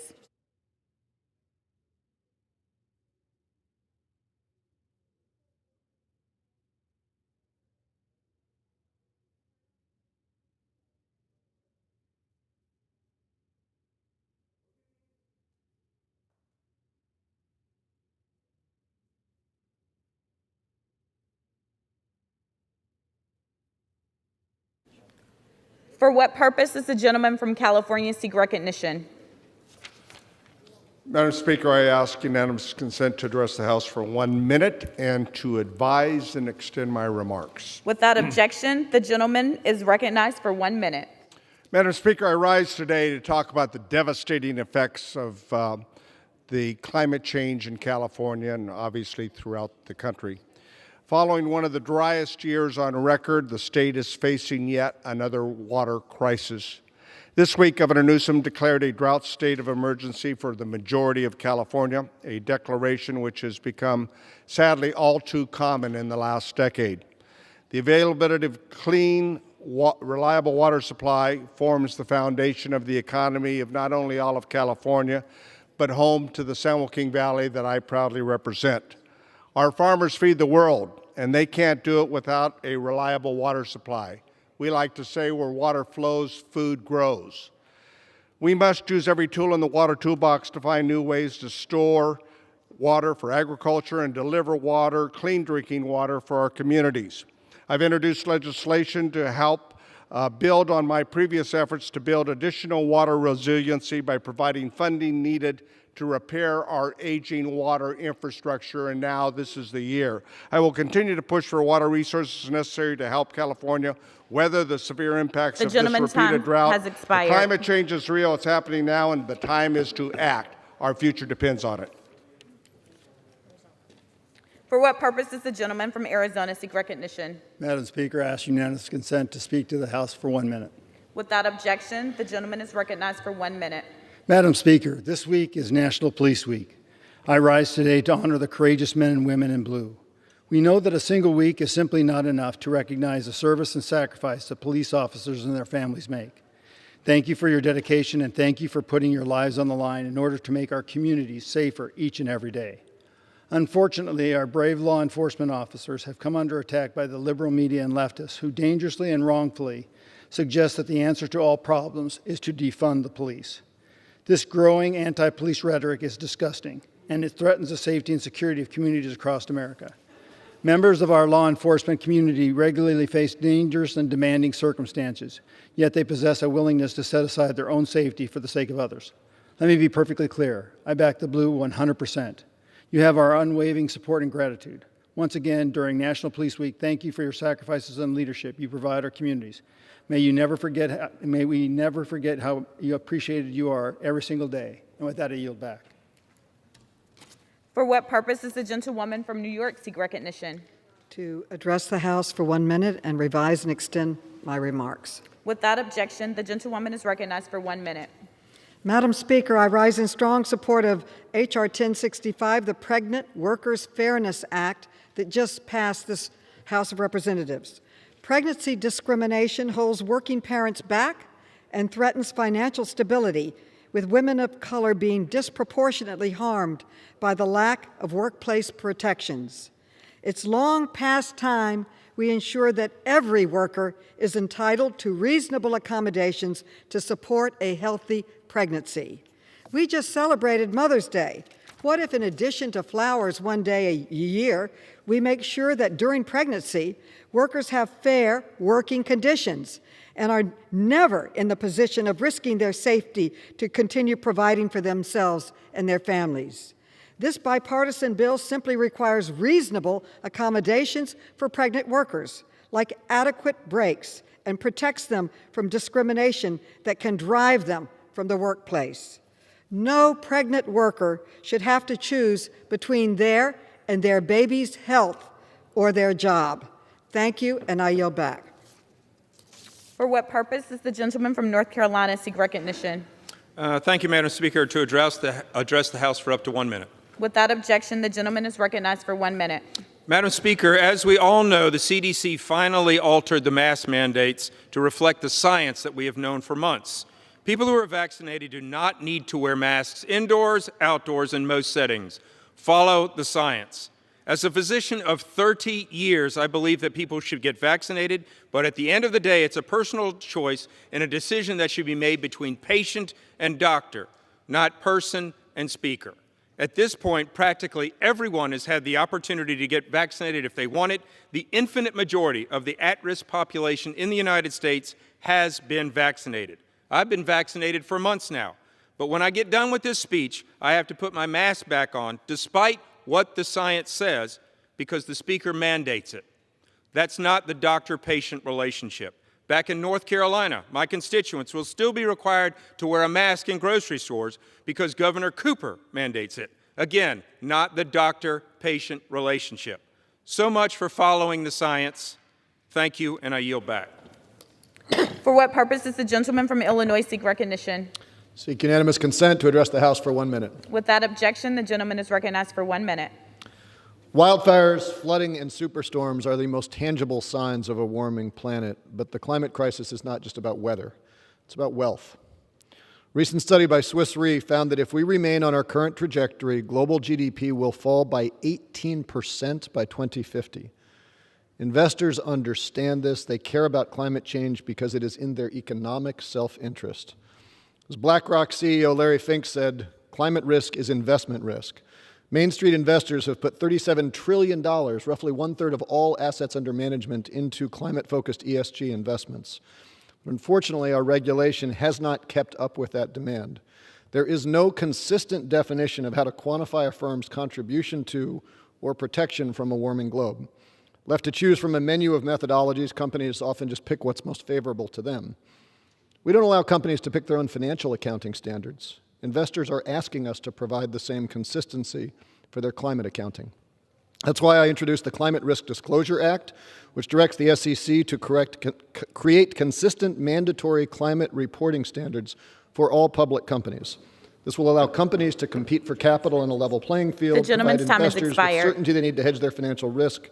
For what purpose does the gentleman from California seek recognition? Madam Speaker, I ask unanimous consent to address the House for 1 minute and to advise and extend my remarks. Without objection, the gentleman is recognized for 1 minute. Madam Speaker, I rise today to talk about the devastating effects of the climate change in California and obviously throughout the country. Following one of the driest years on record, the state is facing yet another water crisis. This week, Governor Newsom declared a drought state of emergency for the majority of California, a declaration which has become, sadly, all too common in the last decade. The availability of clean, reliable water supply forms the foundation of the economy of not only all of California, but home to the San Joaquin Valley that I proudly represent. Our farmers feed the world, and they can't do it without a reliable water supply. We like to say where water flows, food grows. We must use every tool in the water toolbox to find new ways to store water for agriculture and deliver water, clean drinking water for our communities. I've introduced legislation to help build on my previous efforts to build additional water resiliency by providing funding needed to repair our aging water infrastructure, and now this is the year. I will continue to push for water resources necessary to help California weather the severe impacts of this repeated drought. Has expired. The climate change is real, it's happening now, and the time is to act. Our future depends on it. For what purpose does the gentleman from Arizona seek recognition? Madam Speaker, I ask unanimous consent to speak to the House for 1 minute. Without objection, the gentleman is recognized for 1 minute. Madam Speaker, this week is National Police Week. I rise today to honor the courageous men and women in blue. We know that a single week is simply not enough to recognize the service and sacrifice that police officers and their families make. Thank you for your dedication, and thank you for putting your lives on the line in order to make our communities safer each and every day. Unfortunately, our brave law enforcement officers have come under attack by the liberal media and leftists who dangerously and wrongfully suggest that the answer to all problems is to defund the police. This growing anti-police rhetoric is disgusting. and it threatens the safety and security of communities across America. Members of our law enforcement community regularly face dangerous and demanding circumstances, yet they possess a willingness to set aside their own safety for the sake of others. Let me be perfectly clear. I back the Blue 100%. You have our unwavering support and gratitude. Once again, during National Police Week, thank you for your sacrifices and leadership you provide our communities. May we never forget how appreciated you are every single day. And with that, I yield back. For what purpose does the gentlewoman from New York seek recognition? To address the House for 1 minute and revise and extend my remarks. Without objection, the gentlewoman is recognized for 1 minute. Madam Speaker, I rise in strong support of H.R. 1065, the Pregnant Workers Fairness Act that just passed this House of Representatives. Pregnancy discrimination holds working parents back and threatens financial stability, with women of color being disproportionately harmed by the lack of workplace protections. It's long past time we ensure that every worker is entitled to reasonable accommodations to support a healthy pregnancy. We just celebrated Mother's Day. What if, in addition to flowers one day a year, we make sure that during pregnancy, workers have fair working conditions and are never in the position of risking their safety to continue providing for themselves and their families? This bipartisan bill simply requires reasonable accommodations for pregnant workers, like adequate breaks, and protects them from discrimination that can drive them from the workplace. No pregnant worker should have to choose between their and their baby's health or their job. Thank you, and I yield back. For what purpose does the gentleman from North Carolina seek recognition? Thank you, Madam Speaker. To address the House for up to 1 minute. Without objection, the gentleman is recognized for 1 minute. Madam Speaker, as we all know, the CDC finally altered the mask mandates to reflect the science that we have known for months. People who are vaccinated do not need to wear masks indoors, outdoors, in most settings. Follow the science. As a physician of 30 years, I believe that people should get vaccinated, but at the end of the day, it's a personal choice and a decision that should be made between patient and doctor, not person and speaker. At this point, practically everyone has had the opportunity to get vaccinated if they want it. The infinite majority of the at-risk population in the United States has been vaccinated. I've been vaccinated for months now, but when I get done with this speech, I have to put my mask back on, despite what the science says, because the speaker mandates it. That's not the doctor-patient relationship. Back in North Carolina, my constituents will still be required to wear a mask in grocery stores because Governor Cooper mandates it. Again, not the doctor-patient relationship. So much for following the science. Thank you, and I yield back. For what purpose does the gentleman from Illinois seek recognition? Seek unanimous consent to address the House for 1 minute. Without objection, the gentleman is recognized for 1 minute. Wildfires, flooding, and superstorms are the most tangible signs of a warming planet, but the climate crisis is not just about weather. It's about wealth. A recent study by Swiss Re found that if we remain on our current trajectory, global GDP will fall by 18% by 2050. Investors understand this. They care about climate change because it is in their economic self-interest. As BlackRock CEO Larry Fink said, climate risk is investment risk. Main Street investors have put $37 trillion, roughly one-third of all assets under management, into climate-focused ESG investments. But unfortunately, our regulation has not kept up with that demand. There is no consistent definition of how to quantify a firm's contribution to or protection from a warming globe. Left to choose from a menu of methodologies, companies often just pick what's most favorable to them. We don't allow companies to pick their own financial accounting standards. Investors are asking us to provide the same consistency for their climate accounting. That's why I introduced the Climate Risk Disclosure Act, which directs the SEC to create consistent mandatory climate reporting standards for all public companies. This will allow companies to compete for capital on a level playing field, The gentleman's time has investors with expired. certainty they need to hedge their financial risk.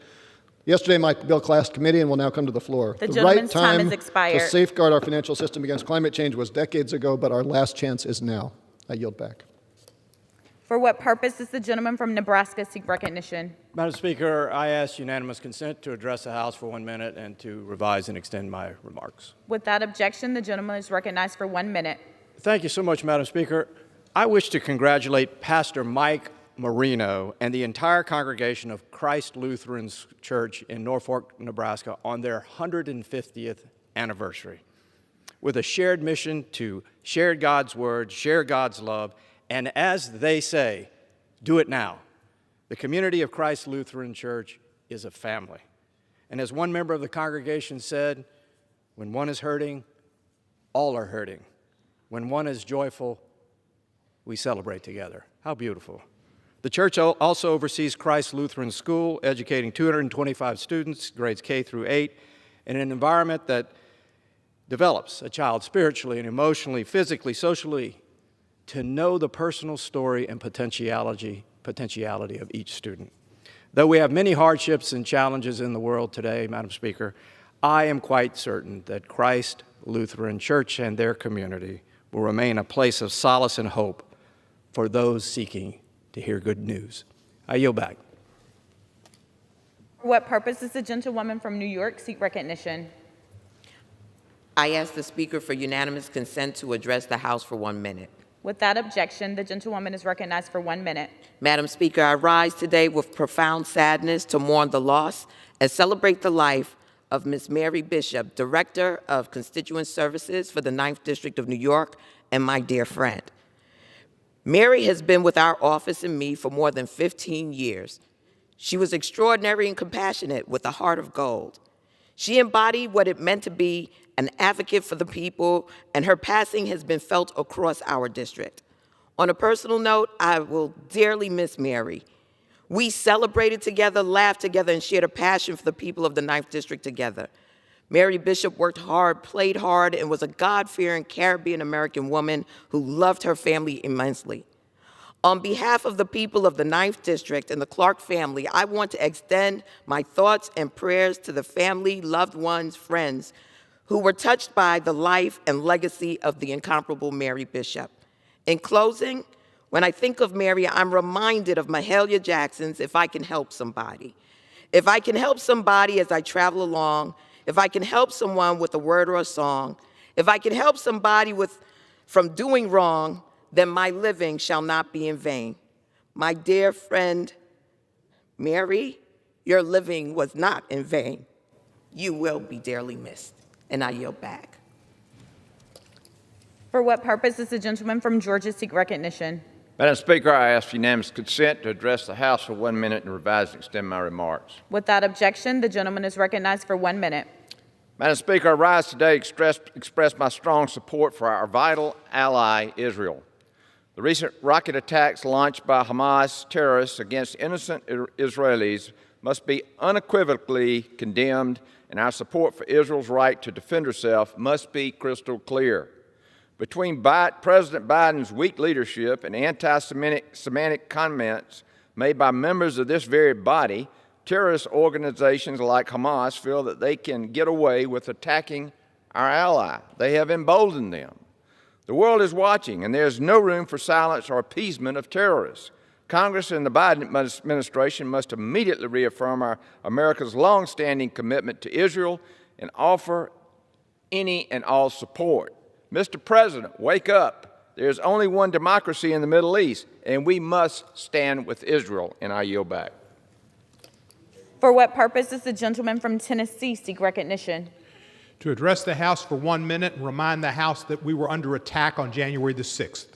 Yesterday, my bill passed committee and will now come to the floor. The right gentleman's time has time expired. to safeguard our financial system against climate change was decades ago, but our last chance is now. I yield back. For what purpose does the gentleman from Nebraska seek recognition? Madam Speaker, I ask unanimous consent to address the House for 1 minute and to revise and extend my remarks. Without objection, the gentleman is recognized for 1 minute. Thank you so much, Madam Speaker. I wish to congratulate Pastor Mike Marino and the entire congregation of Christ Lutheran Church in Norfolk, Nebraska on their 150th anniversary with a shared mission to share God's word, share God's love, and as they say, do it now. The community of Christ Lutheran Church is a family. And as one member of the congregation said, when one is hurting, all are hurting. When one is joyful, we celebrate together. How beautiful. The church also oversees Christ Lutheran School, educating 225 students, grades K through 8, in an environment that develops a child spiritually and emotionally, physically, socially, to know the personal story and potentiality of each student. Though we have many hardships and challenges in the world today, Madam Speaker, I am quite certain that Christ Lutheran Church and their community will remain a place of solace and hope for those seeking to hear good news. I yield back. For what purpose does the gentlewoman from New York seek recognition? I ask the Speaker for unanimous consent to address the House for 1 minute. Without objection, the gentlewoman is recognized for 1 minute. Madam Speaker, I rise today with profound sadness to mourn the loss and celebrate the life of Ms. Mary Bishop, Director of Constituent Services for the 9th District of New York, and my dear friend. Mary has been with our office and me for more than 15 years. She was extraordinary and compassionate with a heart of gold. She embodied what it meant to be an advocate for the people, and her passing has been felt across our district. On a personal note, I will dearly miss Mary. We celebrated together, laughed together, and shared a passion for the people of the 9th District together. Mary Bishop worked hard, played hard, and was a God-fearing Caribbean-American woman who loved her family immensely. On behalf of the people of the 9th District and the Clark family, I want to extend my thoughts and prayers to the family, loved ones, friends who were touched by the life and legacy of the incomparable Mary Bishop. In closing, when I think of Mary, I'm reminded of Mahalia Jackson's "If I Can Help Somebody." If I can help somebody as I travel along, if I can help someone with a word or a song, if I can help somebody from doing wrong, then my living shall not be in vain. My dear friend, Mary, your living was not in vain. You will be dearly missed. And I yield back. For what purpose does the gentleman from Georgia seek recognition? Madam Speaker, I ask unanimous consent to address the House for 1 minute and revise and extend my remarks. Without objection, the gentleman is recognized for 1 minute. Madam Speaker, I rise today to express my strong support for our vital ally, Israel. The recent rocket attacks launched by Hamas terrorists against innocent Israelis must be unequivocally condemned, and our support for Israel's right to defend herself must be crystal clear. Between President Biden's weak leadership and anti-Semitic comments made by members of this very body, terrorist organizations like Hamas feel that they can get away with attacking our ally. They have emboldened them. The world is watching, and there is no room for silence or appeasement of terrorists. Congress and the Biden administration must immediately reaffirm America's longstanding commitment to Israel and offer any and all support. Mr. President, wake up. There's only one democracy in the Middle East, and we must stand with Israel. And I yield back. For what purpose does the gentleman from Tennessee seek recognition? To address the House for 1 minute and remind the House that we were under attack on January the 6th.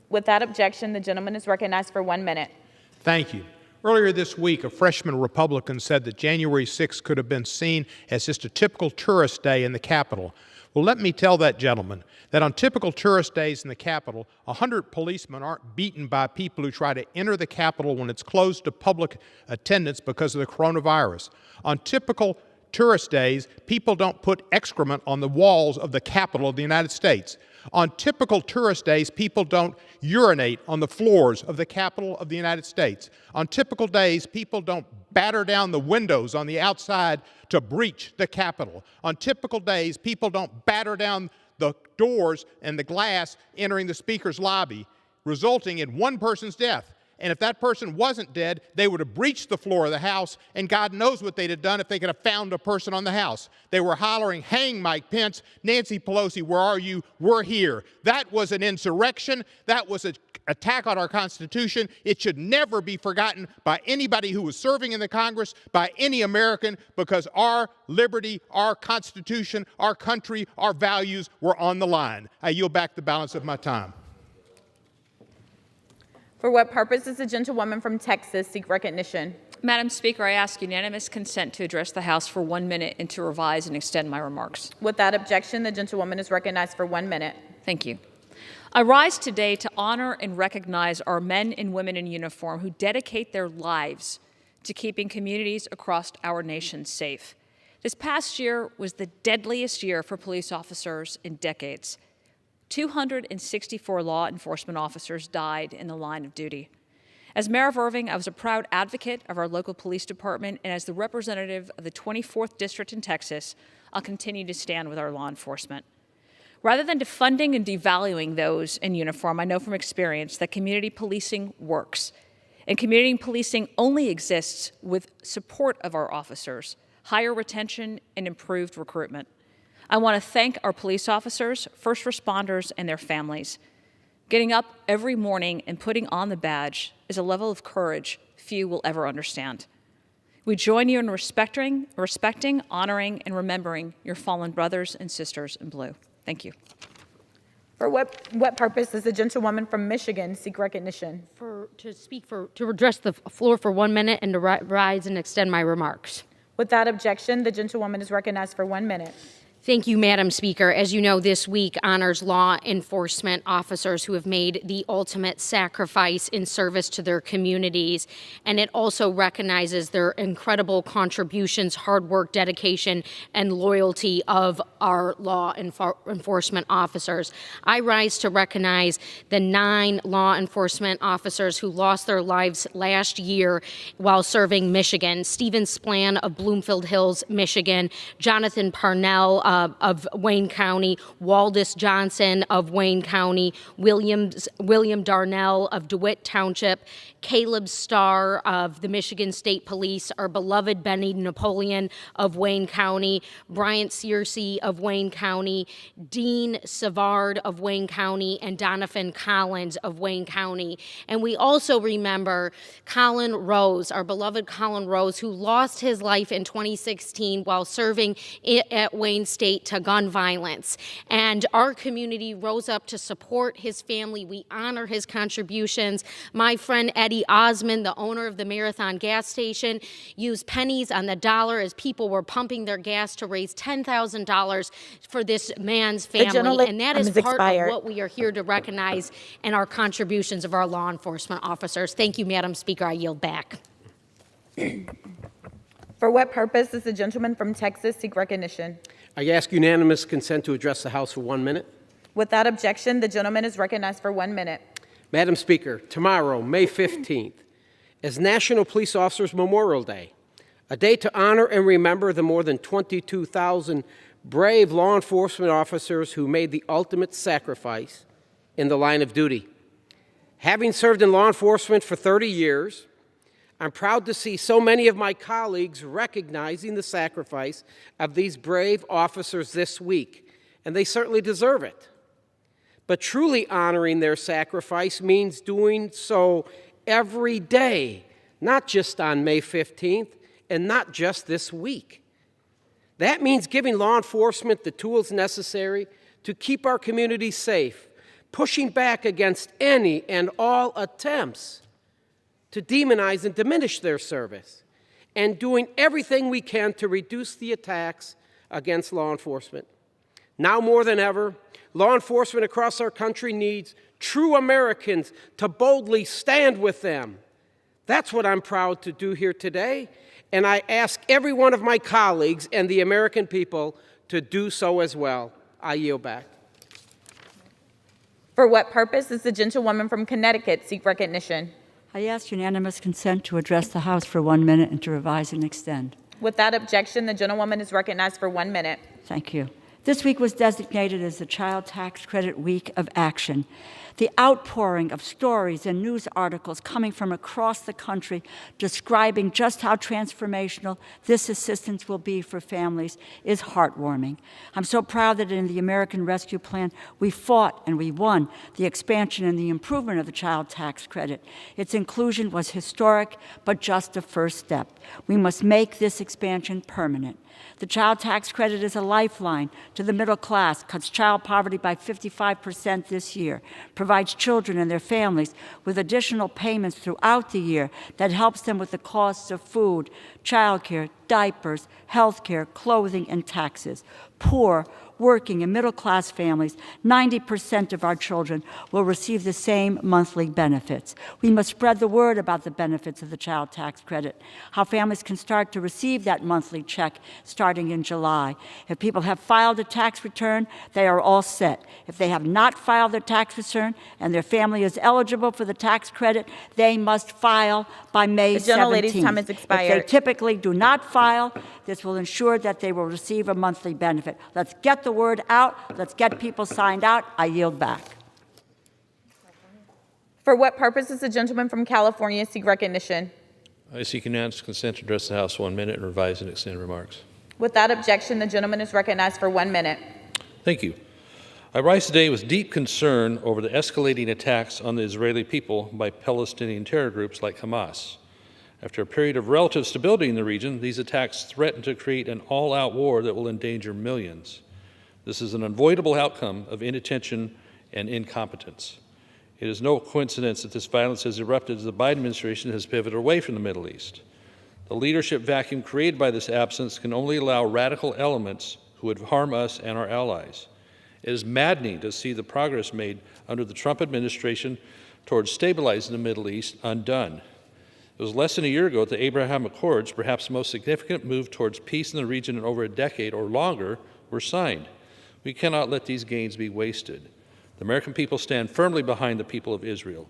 Without objection, the gentleman is recognized for 1 minute. Thank you. Earlier this week, a freshman Republican said that January 6th could have been seen as just a typical tourist day in the Capitol. Well, let me tell that gentleman that on typical tourist days in the Capitol, 100 policemen aren't beaten by people who try to enter the Capitol when it's closed to public attendance because of the coronavirus. On typical tourist days, people don't put excrement on the walls of the Capitol of the United States. On typical tourist days, people don't urinate on the floors of the Capitol of the United States. On typical days, people don't batter down the windows on the outside to breach the Capitol. On typical days, people don't batter down the doors and the glass entering the Speaker's lobby, resulting in one person's death And if that person wasn't dead, they would have breached the floor of the House, and God knows what they'd have done if they could have found a person on the House. They were hollering, "Hang Mike Pence, Nancy Pelosi, where are you? We're here." That was an insurrection. That was an attack on our Constitution. It should never be forgotten by anybody who was serving in the Congress, by any American, because our liberty, our Constitution, our country, our values were on the line. I yield back the balance of my time. For what purpose does the gentlewoman from Texas seek recognition? Madam Speaker, I ask unanimous consent to address the House for 1 minute and to revise and extend my remarks. Without objection, the gentlewoman is recognized for 1 minute. Thank you. I rise today to honor and recognize our men and women in uniform who dedicate their lives to keeping communities across our nation safe. This past year was the deadliest year for police officers in decades. 264 law enforcement officers died in the line of duty. As mayor of Irving, I was a proud advocate of our local police department, and as the representative of the 24th District in Texas, I'll continue to stand with our law enforcement. Rather than defunding and devaluing those in uniform, I know from experience that community policing works. And community policing only exists with support of our officers, higher retention, and improved recruitment. I want to thank our police officers, first responders, and their families. Getting up every morning and putting on the badge is a level of courage few will ever understand. We join you in respecting, honoring, and remembering your fallen brothers and sisters in blue. Thank you. For what purpose does the gentlewoman from Michigan seek recognition? To address the floor for 1 minute and to rise and extend my remarks. Without objection, the gentlewoman is recognized for 1 minute. Thank you, Madam Speaker. As you know, this week honors law enforcement officers who have made the ultimate sacrifice in service to their communities, and it also recognizes their incredible contributions, hard work, dedication, and loyalty of our law enforcement officers. I rise to recognize the 9 law enforcement officers who lost their lives last year while serving Michigan. Stephen Splann of Bloomfield Hills, Michigan, Jonathan Parnell of Wayne County, Waldis Johnson of Wayne County, William Darnell of DeWitt Township, Caleb Starr of the Michigan State Police, our beloved Benny Napoleon of Wayne County, Bryant Searcy of Wayne County, Dean Savard of Wayne County, and Donovan Collins of Wayne County. And we also remember Colin Rose, our beloved Colin Rose, who lost his life in 2016 while serving at Wayne State to gun violence. And our community rose up to support his family. We honor his contributions. My friend Eddie Osmond, the owner of the Marathon gas station, used pennies on the dollar as people were pumping their gas to raise $10,000 for this man's family. And that is part of what we are here to recognize in our contributions of our law enforcement officers. Thank you, Madam Speaker. I yield back. For what purpose does the gentleman from Texas seek recognition? I ask unanimous consent to address the House for 1 minute. Without objection, the gentleman is recognized for 1 minute. Madam Speaker, tomorrow, May 15th, is National Police Officers Memorial Day, a day to honor and remember the more than 22,000 brave law enforcement officers who made the ultimate sacrifice in the line of duty. Having served in law enforcement for 30 years, I'm proud to see so many of my colleagues recognizing the sacrifice of these brave officers this week, and they certainly deserve it. But truly honoring their sacrifice means doing so every day, not just on May 15th, and not just this week. That means giving law enforcement the tools necessary to keep our communities safe, pushing back against any and all attempts to demonize and diminish their service, and doing everything we can to reduce the attacks against law enforcement. Now more than ever, law enforcement across our country needs true Americans to boldly stand with them. That's what I'm proud to do here today, and I ask every one of my colleagues and the American people to do so as well. I yield back. For what purpose does the gentlewoman from Connecticut seek recognition? I ask unanimous consent to address the House for 1 minute and to revise and extend. Without objection, the gentlewoman is recognized for 1 minute. Thank you. This week was designated as the Child Tax Credit Week of Action. The outpouring of stories and news articles coming from across the country describing just how transformational this assistance will be for families is heartwarming. I'm so proud that in the American Rescue Plan, we fought and we won the expansion and the improvement of the child tax credit. Its inclusion was historic, but just a first step. We must make this expansion permanent. The child tax credit is a lifeline to the middle class, cuts child poverty by 55% this year, provides children and their families with additional payments throughout the year that helps them with the costs of food, childcare, diapers, health care, clothing, and taxes. Poor, working, and middle-class families, 90% of our children will receive the same monthly benefits. We must spread the word about the benefits of the child tax credit, how families can start to receive that monthly check starting in July. If people have filed a tax return, they are all set. If they have not filed their tax return and their family is eligible for the tax credit, they must file by May 17th. The gentlelady's time has expired. If they typically do not file, this will ensure that they will receive a monthly benefit. Let's get the word out. Let's get people signed out. I yield back. For what purpose does the gentleman from California seek recognition? I seek unanimous consent to address the House 1 minute and revise and extend remarks. Without objection, the gentleman is recognized for 1 minute. Thank you. I rise today with deep concern over the escalating attacks on the Israeli people by Palestinian terror groups like Hamas. After a period of relative stability in the region, these attacks threaten to create an all-out war that will endanger millions. This is an unavoidable outcome of inattention and incompetence. It is no coincidence that this violence has erupted as the Biden administration has pivoted away from the Middle East. The leadership vacuum created by this absence can only allow radical elements who would harm us and our allies. It is maddening to see the progress made under the Trump administration towards stabilizing the Middle East undone. It was less than a year ago that the Abraham Accords, perhaps the most significant move towards peace in the region in over a decade or longer, were signed. We cannot let these gains be wasted. The American people stand firmly behind the people of Israel.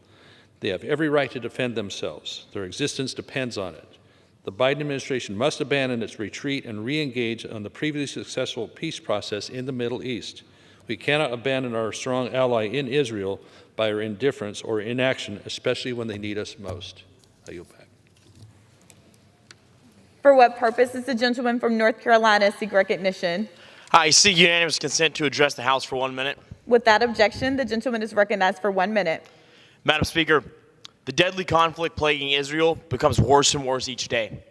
They have every right to defend themselves. Their existence depends on it. The Biden administration must abandon its retreat and re-engage on the previously successful peace process in the Middle East. We cannot abandon our strong ally in Israel by our indifference or inaction, especially when they need us most. I yield back. For what purpose does the gentleman from North Carolina seek recognition? I seek unanimous consent to address the House for 1 minute. Without objection, the gentleman is recognized for 1 minute. Madam Speaker, the deadly conflict plaguing Israel becomes worse and worse each day.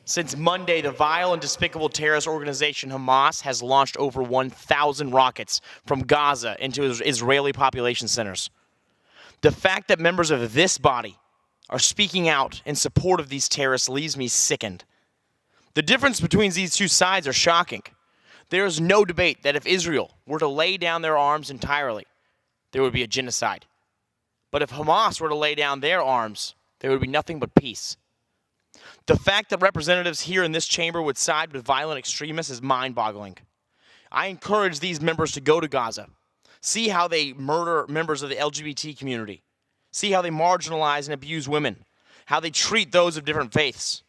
Since Monday, the vile and despicable terrorist organization Hamas has launched over 1,000 rockets from Gaza into Israeli population centers. The fact that members of this body are speaking out in support of these terrorists leaves me sickened. The difference between these two sides are shocking. There is no debate that if Israel were to lay down their arms entirely, there would be a genocide. But if Hamas were to lay down their arms, there would be nothing but peace. The fact that representatives here in this chamber would side with violent extremists is mind-boggling. I encourage these members to go to Gaza, see how they murder members of the LGBT community, see how they marginalize and abuse women, how they treat those of different faiths.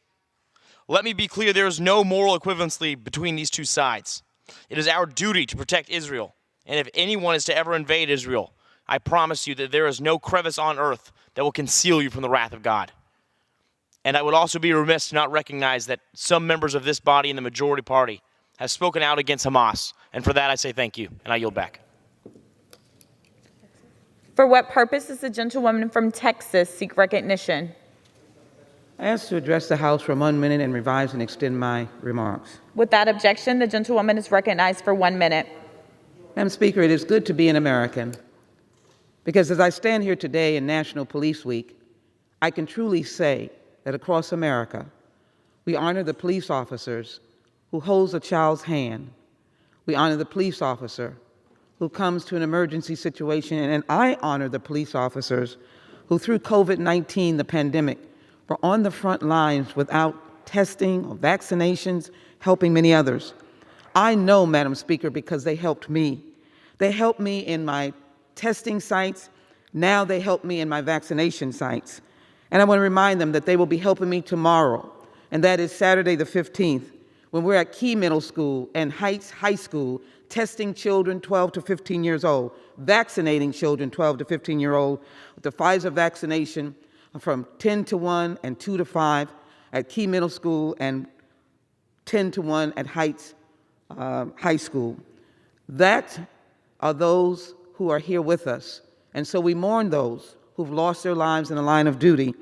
Let me be clear, there is no moral equivalency between these two sides. It is our duty to protect Israel, and if anyone is to ever invade Israel, I promise you that there is no crevice on earth that will conceal you from the wrath of God. And I would also be remiss to not recognize that some members of this body in the majority party have spoken out against Hamas, and for that I say thank you, and I yield back. For what purpose does the gentlewoman from Texas seek recognition? I ask to address the House for 1 minute and revise and extend my remarks. Without objection, the gentlewoman is recognized for 1 minute. Madam Speaker, it is good to be an American because as I stand here today in National Police Week, I can truly say that across America, we honor the police officers who holds a child's hand. We honor the police officer who comes to an emergency situation, and I honor the police officers who through COVID-19, the pandemic, were on the front lines without testing or vaccinations, helping many others. I know, Madam Speaker, because they helped me. They helped me in my testing sites. Now they help me in my vaccination sites. And I want to remind them that they will be helping me tomorrow, and that is Saturday the 15th, when we're at Key Middle School and Heights High School testing children 12 to 15 years old, vaccinating children 12 to 15-year-old with the Pfizer vaccination from 10 to 1 and 2 to 5 at Key Middle School and 10 to 1 at Heights High School. That are those who are here with us. And so we mourn those who've lost their lives in the line of duty.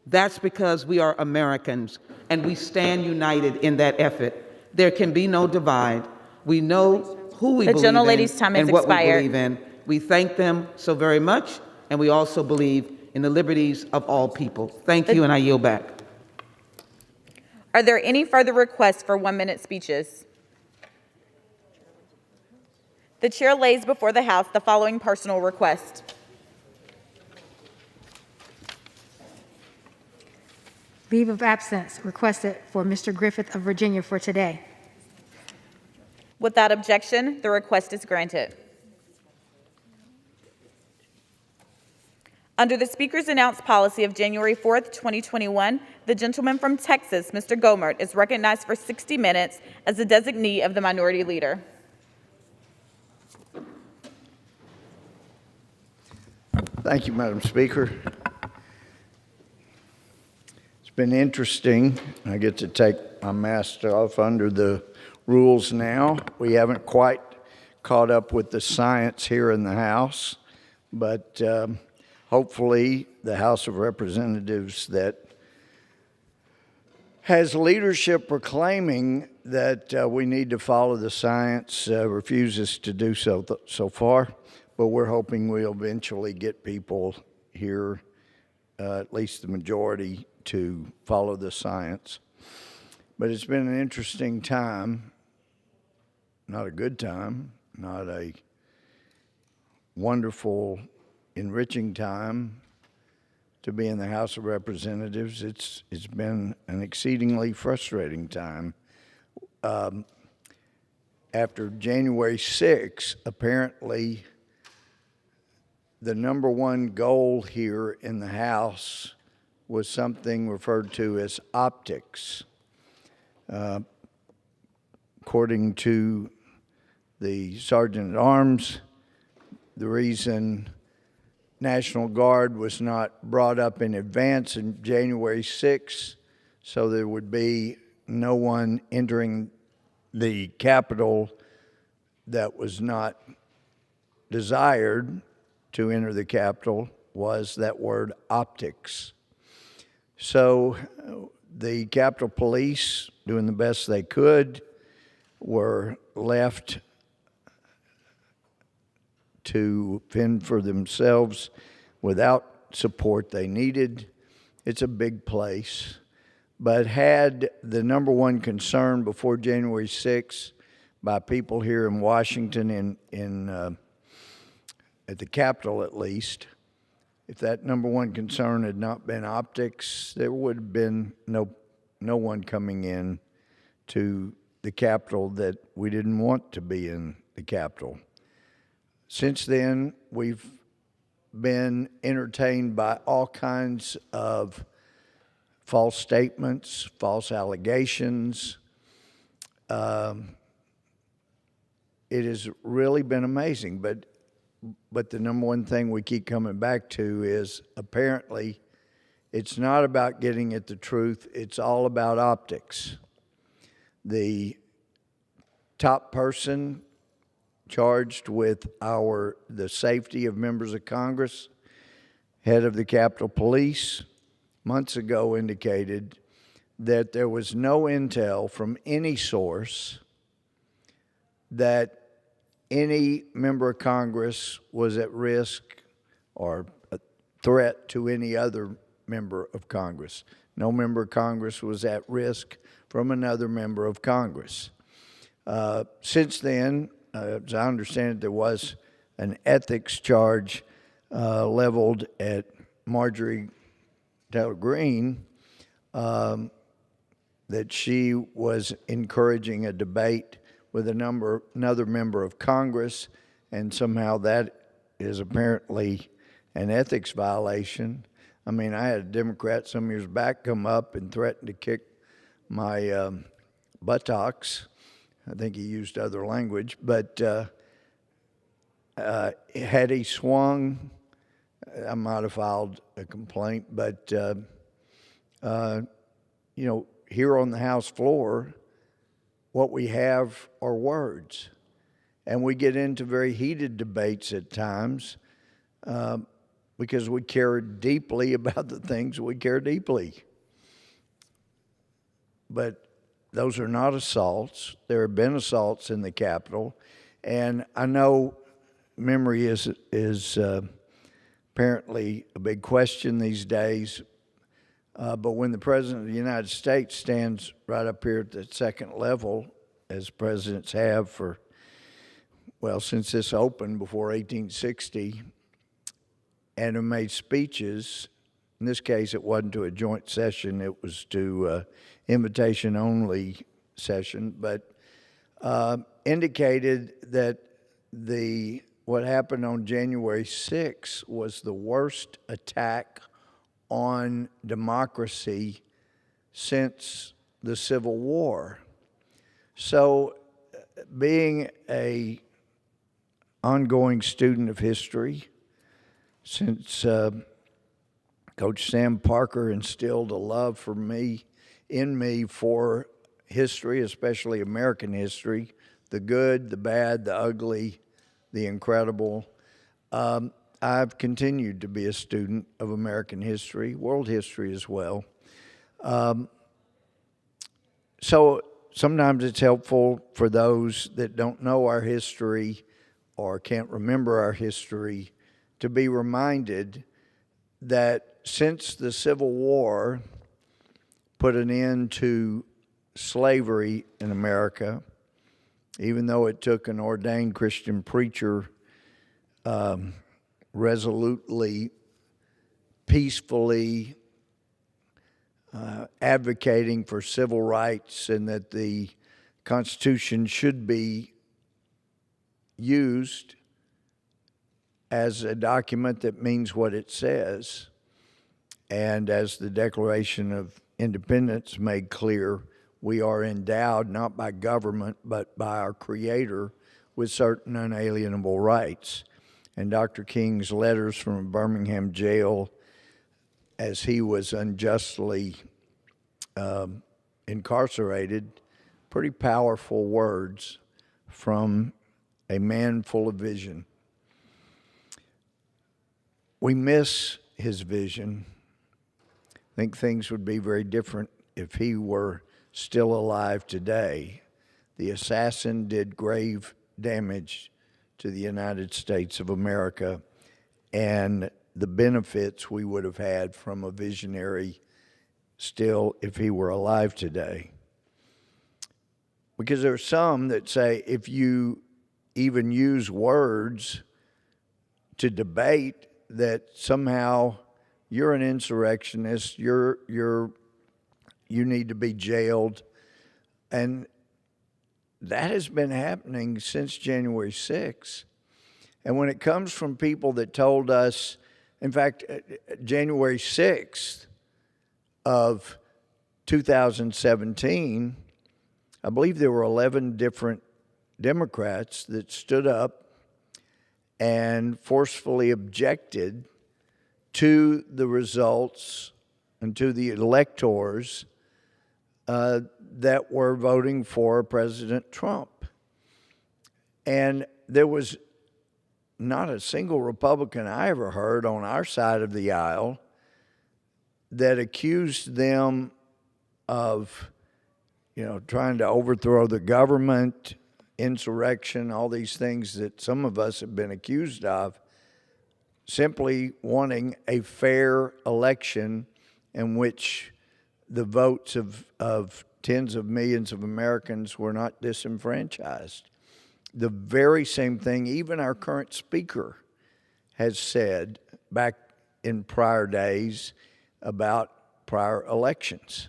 That's because we are Americans and we stand united in that effort. There can be no divide. We know who we believe in and what we believe in. We thank them so very much, and we also believe in the liberties of all people. Thank you, and I yield back. Are there any further requests for 1-minute speeches? The chair lays before the House the following personal request. Leave of absence requested for Mr. Griffith of Virginia for today. Without objection, the request is granted. Under the Speaker's announced policy of January 4th, 2021, the gentleman from Texas, Mr. Gohmert, is recognized for 60 minutes as the designee of the Minority Leader. Thank you, Madam Speaker. It's been interesting. I get to take my mask off under the rules now. We haven't quite caught up with the science here in the House, but hopefully the House of Representatives that has leadership proclaiming that we need to follow the science refuses to do so far, but we're hoping we'll eventually get people here, at least the majority, to follow the science. But it's been an interesting time, not a good time, not a wonderful, enriching time to be in the House of Representatives. It's been an exceedingly frustrating time. After January 6th, apparently the number one goal here in the House was something referred to as optics. According to the Sergeant at Arms, the reason National Guard was not brought up in advance in January 6th, so there would be no one entering the Capitol that was not desired to enter the Capitol, was that word optics. So the Capitol Police, doing the best they could, were left to fend for themselves without support they needed. It's a big place. But had the number one concern before January 6th by people here in Washington, at the Capitol at least, if that number one concern had not been optics, there would have been no one coming in to the Capitol that we didn't want to be in the Capitol. Since then, we've been entertained by all kinds of false statements, false allegations. It has really been amazing, but the number one thing we keep coming back to is apparently it's not about getting at the truth, it's all about optics. The top person charged with the safety of members of Congress, head of the Capitol Police, months ago indicated that there was no intel from any source that any member of Congress was at risk or a threat to any other member of Congress. No member of Congress was at risk from another member of Congress. Since then, as I understand it, there was an ethics charge leveled at Marjorie Taylor Greene that she was encouraging a debate with another member of Congress, and somehow that is apparently an ethics violation. I mean, I had a Democrat some years back come up and threaten to kick my buttocks I think he used other language, but had he swung, I might have filed a complaint, but, here on the House floor, what we have are words. And we get into very heated debates at times because we care deeply about the things we care deeply. But those are not assaults. There have been assaults in the Capitol. And I know memory is apparently a big question these days. But when the President of the United States stands right up here at the second level, as presidents have for, well, since this opened before 1860, and have made speeches, in this case it wasn't to a joint session, it was to invitation-only session, but indicated that what happened on January 6th was the worst attack on democracy since the Civil War. So, being an ongoing student of history, since Coach Sam Parker instilled a love in me for history, especially American history, the good, the bad, the ugly, the incredible. I've continued to be a student of American history, world history as well. So sometimes it's helpful for those that don't know our history or can't remember our history to be reminded that since the Civil War put an end to slavery in America, even though it took an ordained Christian preacher resolutely, peacefully advocating for civil rights and that the Constitution should be used as a document that means what it says. And as the Declaration of Independence made clear, we are endowed not by government but by our Creator with certain unalienable rights. And Dr. King's letters from a Birmingham jail as he was unjustly incarcerated, pretty powerful words from a man full of vision. We miss his vision. I think things would be very different if he were still alive today. The assassin did grave damage to the United States of America and the benefits we would have had from a visionary still if he were alive today. Because there are some that say if you even use words to debate that somehow you're an insurrectionist, you need to be jailed. And that has been happening since January 6th. And when it comes from people that told us, in fact, January 6th of 2017, I believe there were 11 different Democrats that stood up and forcefully objected to the results and to the electors that were voting for President Trump. And there was not a single Republican I ever heard on our side of the aisle that accused them of, trying to overthrow the government, insurrection, all these things that some of us have been accused of, simply wanting a fair election in which the votes of tens of millions of Americans were not disenfranchised. The very same thing even our current speaker has said back in prior days about prior elections.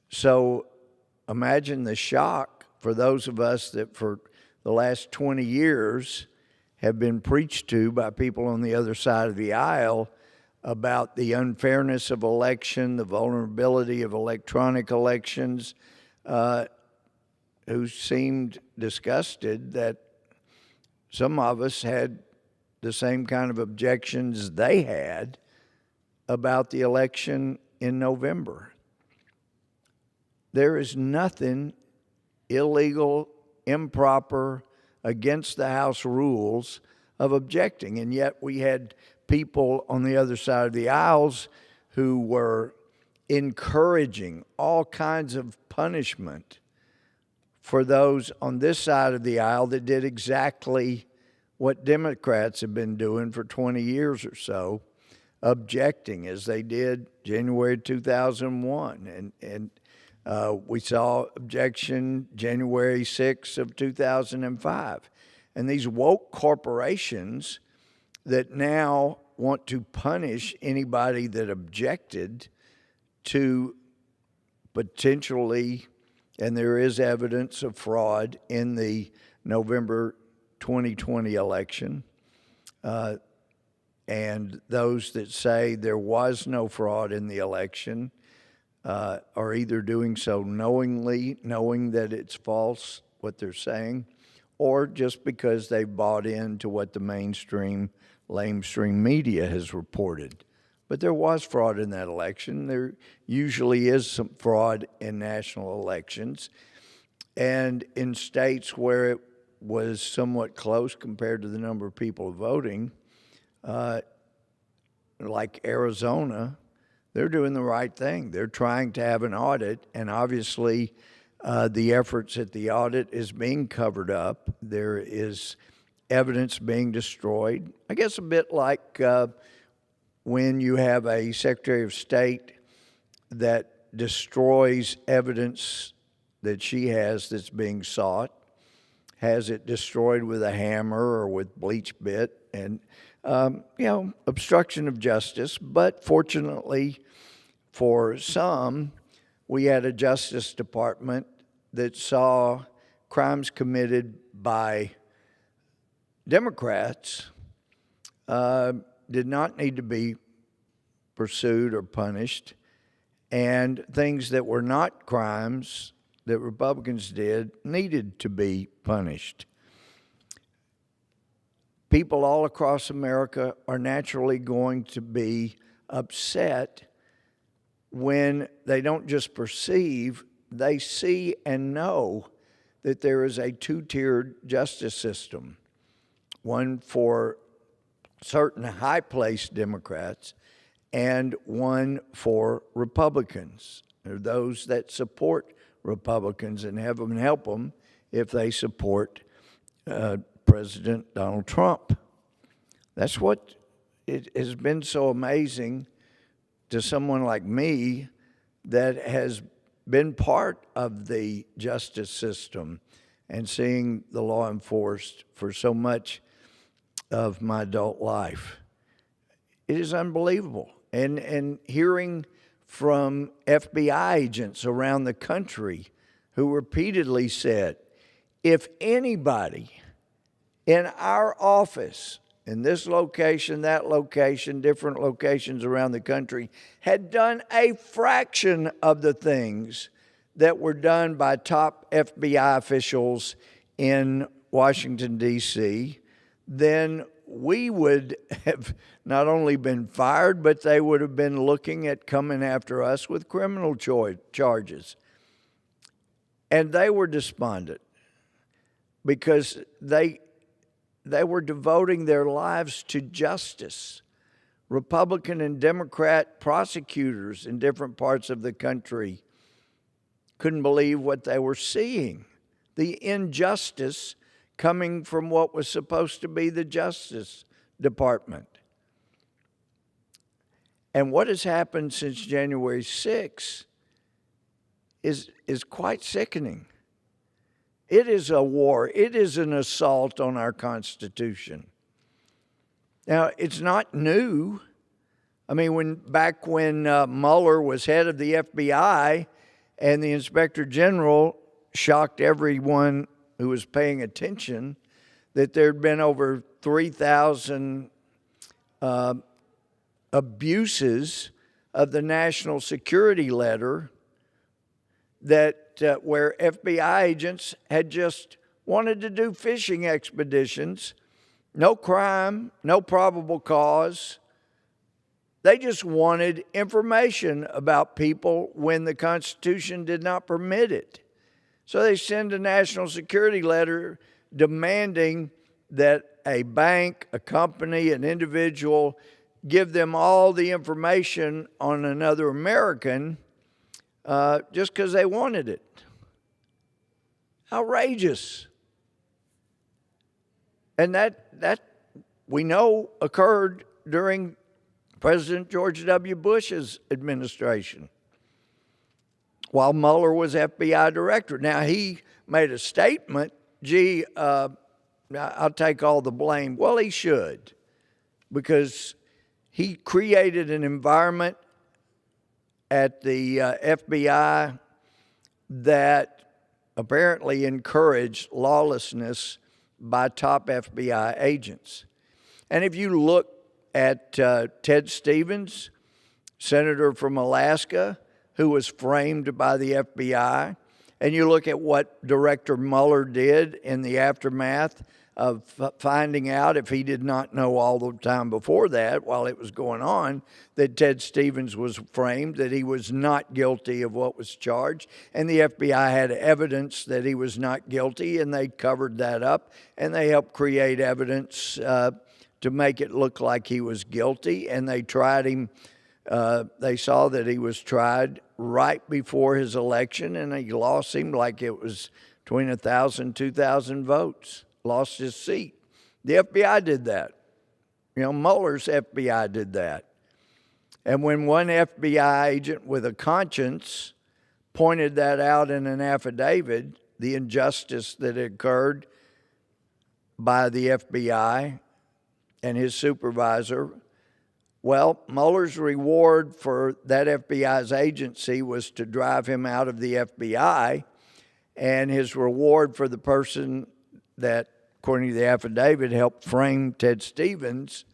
So imagine the shock for those of us that for the last 20 years have been preached to by people on the other side of the aisle about the unfairness of election, the vulnerability of electronic elections. who seemed disgusted that some of us had the same kind of objections they had about the election in November. There is nothing illegal, improper, against the House rules of objecting, and yet we had people on the other side of the aisles who were encouraging all kinds of punishment for those on this side of the aisle that did exactly what Democrats have been doing for 20 years or so, objecting as they did January 2001. And we saw objection January 6th of 2005. And these woke corporations that now want to punish anybody that objected to potentially, and there is evidence of fraud in the November 2020 election, and those that say there was no fraud in the election are either doing so knowingly, knowing that it's false, what they're saying, or just because they bought into what the mainstream, lamestream media has reported. But there was fraud in that election. There usually is some fraud in national elections. And in states where it was somewhat close compared to the number of people voting, like Arizona, they're doing the right thing. They're trying to have an audit, and obviously the efforts at the audit is being covered up. There is evidence being destroyed. I guess a bit like when you have a Secretary of State that destroys evidence that she has that's being sought, has it destroyed with a hammer or with bleach bit, and obstruction of justice. But fortunately for some, we had a Justice Department that saw crimes committed by Democrats did not need to be pursued or punished, and things that were not crimes that Republicans did needed to be punished. People all across America are naturally going to be upset when they don't just perceive, they see and know that there is a two-tiered justice system, one for certain high-placed Democrats and one for Republicans. There are those that support Republicans and have them help them if they support President Donald Trump. That's what it has been so amazing to someone like me that has been part of the justice system and seeing the law enforced for so much of my adult life. It is unbelievable. And hearing from FBI agents around the country who repeatedly said, if anybody in our office, in this location, that location, different locations around the country, had done a fraction of the things that were done by top FBI officials in Washington, D.C., then we would have not only been fired, but they would have been looking at coming after us with criminal charges. And they were despondent because they were devoting their lives to justice. Republican and Democrat prosecutors in different parts of the country couldn't believe what they were seeing. The injustice coming from what was supposed to be the Justice Department. And what has happened since January 6th is quite sickening. It is a war. It is an assault on our Constitution. Now, it's not new. I mean, back when Mueller was head of the FBI and the Inspector General shocked everyone who was paying attention that there had been over 3,000 abuses of the national security letter that where FBI agents had just wanted to do fishing expeditions, no crime, no probable cause. They just wanted information about people when the Constitution did not permit it. So they send a national security letter demanding that a bank, a company, an individual give them all the information on another American just because they wanted it. Outrageous. And that we know occurred during President George W. Bush's administration, while Mueller was FBI director. Now, he made a statement, I'll take all the blame. Well, he should, because he created an environment at the FBI that apparently encouraged lawlessness by top FBI agents. And if you look at Ted Stevens, senator from Alaska, who was framed by the FBI, and you look at what Director Mueller did in the aftermath of finding out, if he did not know all the time before that, while it was going on, that Ted Stevens was framed, that he was not guilty of what was charged, and the FBI had evidence that he was not guilty, and they covered that up, and they helped create evidence to make it look like he was guilty, and they tried him. They saw that he was tried right before his election, and he lost him like it was between 1,000, 2,000 votes. Lost his seat. The FBI did that. Mueller's FBI did that. And when one FBI agent with a conscience pointed that out in an affidavit, the injustice that occurred by the FBI and his supervisor, well, Mueller's reward for that FBI's agency was to drive him out of the FBI, and his reward for the person that, according to the affidavit, helped frame Ted Stevens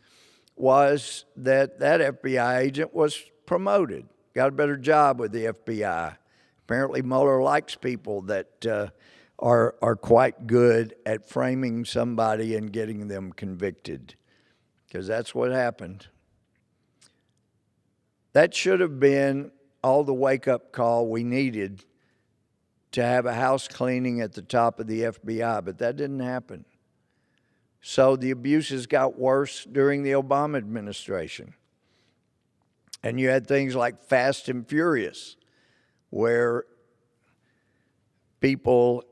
was that FBI agent was promoted, got a better job with the FBI. Apparently, Mueller likes people that are quite good at framing somebody and getting them convicted, because that's what happened. That should have been all the wake-up call we needed to have a house cleaning at the top of the FBI, but that didn't happen. So the abuses got worse during the Obama administration. And you had things like Fast and Furious, where people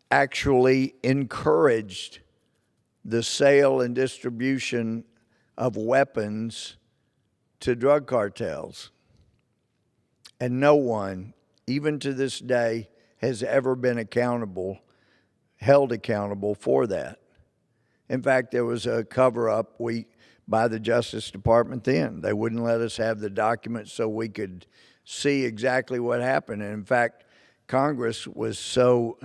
actually encouraged the sale and distribution of weapons to drug cartels. And no one, even to this day, has ever been held accountable for that. In fact, there was a cover-up by the Justice Department then. They wouldn't let us have the documents so we could see exactly what happened. And in fact, Congress was so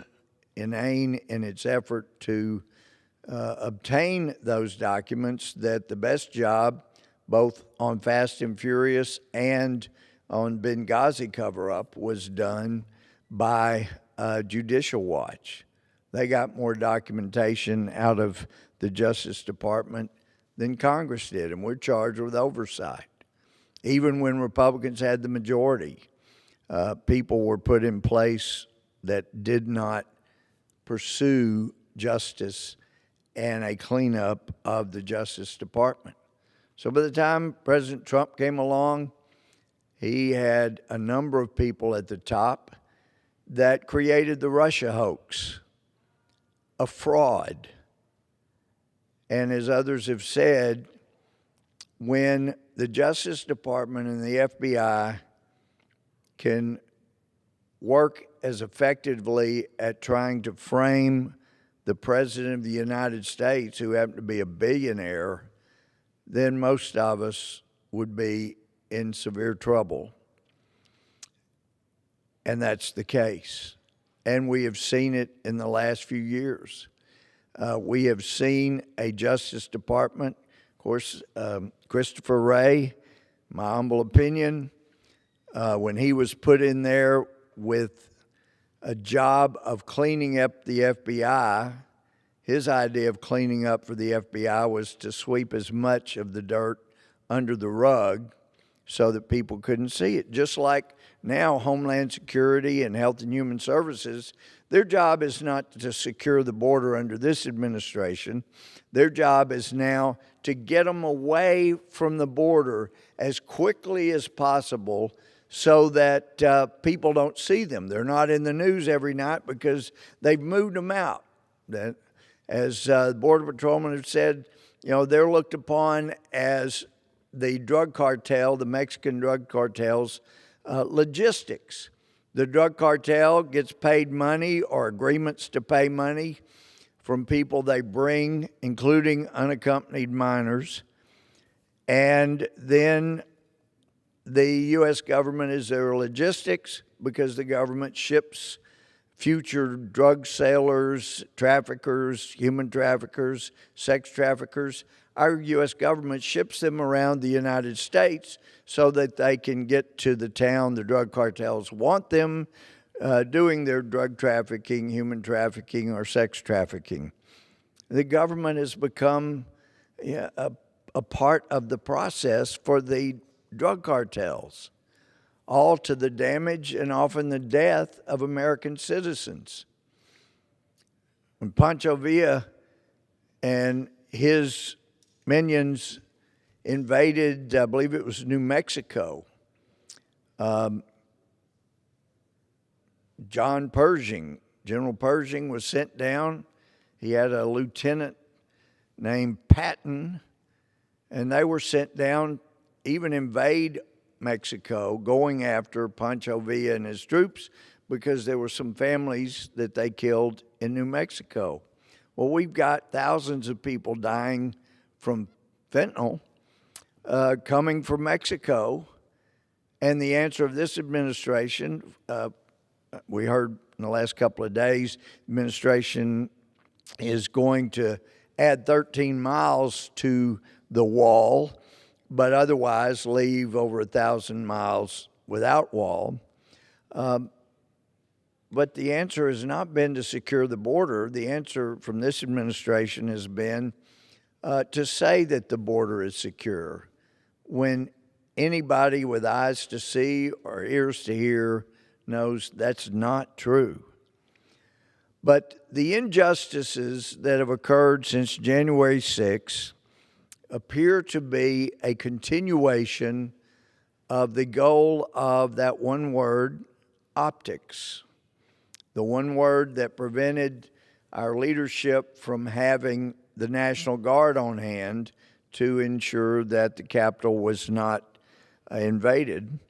inane in its effort to obtain those documents that the best job, both on Fast and Furious and on Benghazi cover-up, was done by Judicial Watch. They got more documentation out of the Justice Department than Congress did, and we're charged with oversight. Even when Republicans had the majority, people were put in place that did not pursue justice and a cleanup of the Justice Department. So by the time President Trump came along, he had a number of people at the top that created the Russia hoax, a fraud. And as others have said, when the Justice Department and the FBI can work as effectively at trying to frame the President of the United States, who happened to be a billionaire, then most of us would be in severe trouble. And that's the case. And we have seen it in the last few years. We have seen a Justice Department, of course, Christopher Wray, my humble opinion, when he was put in there with a job of cleaning up the FBI. His idea of cleaning up for the FBI was to sweep as much of the dirt under the rug so that people couldn't see it. Just like now Homeland Security and Health and Human Services, their job is not to secure the border under this administration. Their job is now to get them away from the border as quickly as possible so that people don't see them. They're not in the news every night because they've moved them out. As the Border Patrolmen have said, they're looked upon as the drug cartel, the Mexican drug cartel's logistics. The drug cartel gets paid money or agreements to pay money from people they bring, including unaccompanied minors, and then the U.S. government is their logistics because the government ships future drug sailors, traffickers, human traffickers, sex traffickers. Our U.S. government ships them around the United States so that they can get to the town the drug cartels want them doing their drug trafficking, human trafficking, or sex trafficking. The government has become a part of the process for the drug cartels, all to the damage and often the death of American citizens. When Pancho Villa and his minions invaded, I believe it was New Mexico, John Pershing, General Pershing was sent down. He had a lieutenant named Patton, and they were sent down, even invade Mexico, going after Pancho Villa and his troops because there were some families that they killed in New Mexico. Well, we've got thousands of people dying from fentanyl coming from Mexico, and the answer of this administration, we heard in the last couple of days, administration is going to add 13 miles to the wall, but otherwise leave over 1,000 miles without wall. But the answer has not been to secure the border. The answer from this administration has been to say that the border is secure, when anybody with eyes to see or ears to hear knows that's not true. But the injustices that have occurred since January 6 appear to be a continuation of the goal of that one word, optics. The one word that prevented our leadership from having the National Guard on hand to ensure that the Capitol was not invaded.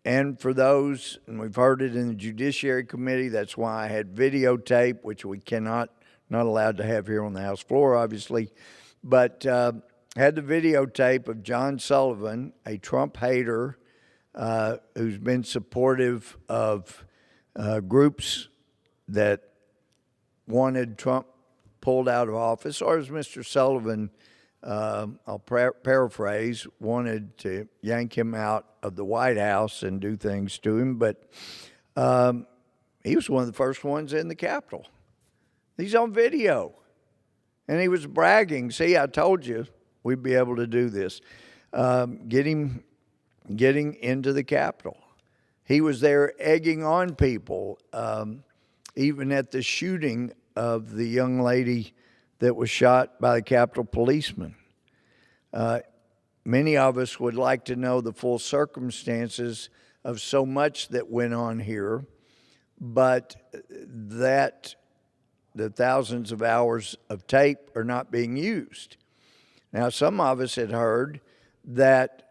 And for those, and we've heard it in the Judiciary Committee, that's why I had videotape, which we not allowed to have here on the House floor, obviously, but had the videotape of John Sullivan, a Trump hater who's been supportive of groups that wanted Trump pulled out of office, or as Mr. Sullivan, I'll paraphrase, wanted to yank him out of the White House and do things to him, but he was one of the first ones in the Capitol. He's on video, and he was bragging, see, I told you we'd be able to do this, getting into the Capitol. He was there egging on people, even at the shooting of the young lady that was shot by the Capitol policeman. Many of us would like to know the full circumstances of so much that went on here, but that the thousands of hours of tape are not being used. Now, some of us had heard that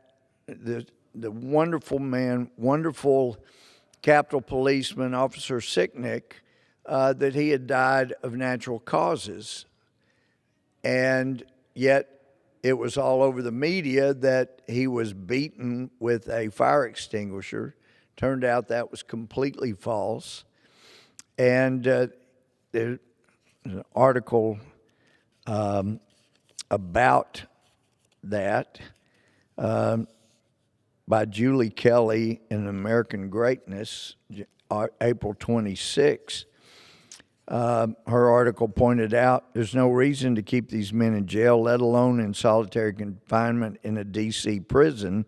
the wonderful man, wonderful Capitol policeman, Officer Sicknick, that he had died of natural causes. And yet it was all over the media that he was beaten with a fire extinguisher. Turned out that was completely false. And there's an article about that. by Julie Kelly in American Greatness, April 26. Her article pointed out there's no reason to keep these men in jail, let alone in solitary confinement in a D.C. prison.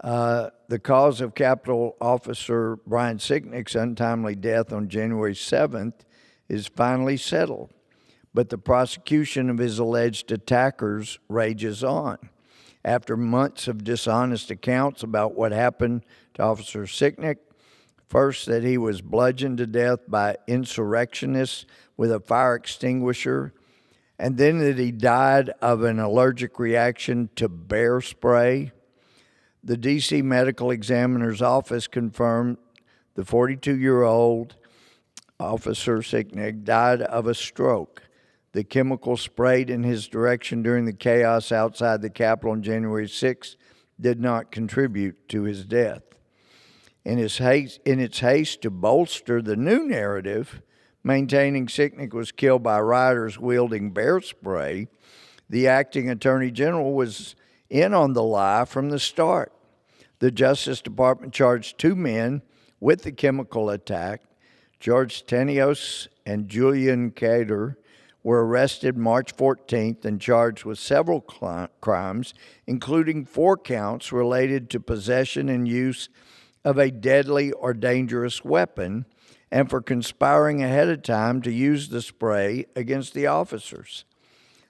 The cause of Capitol Officer Brian Sicknick's untimely death on January 7th is finally settled, but the prosecution of his alleged attackers rages on. After months of dishonest accounts about what happened to Officer Sicknick, first that he was bludgeoned to death by insurrectionists with a fire extinguisher, and then that he died of an allergic reaction to bear spray, the D.C. Medical Examiner's Office confirmed the 42-year-old Officer Sicknick died of a stroke. The chemical sprayed in his direction during the chaos outside the Capitol on January 6th did not contribute to his death. In its haste to bolster the new narrative, maintaining Sicknick was killed by rioters wielding bear spray, the acting Attorney General was in on the lie from the start. The Justice Department charged two men with the chemical attack. George Tenios and Julian Cater were arrested March 14th and charged with several crimes, including 4 counts related to possession and use of a deadly or dangerous weapon, and for conspiring ahead of time to use the spray against the officers.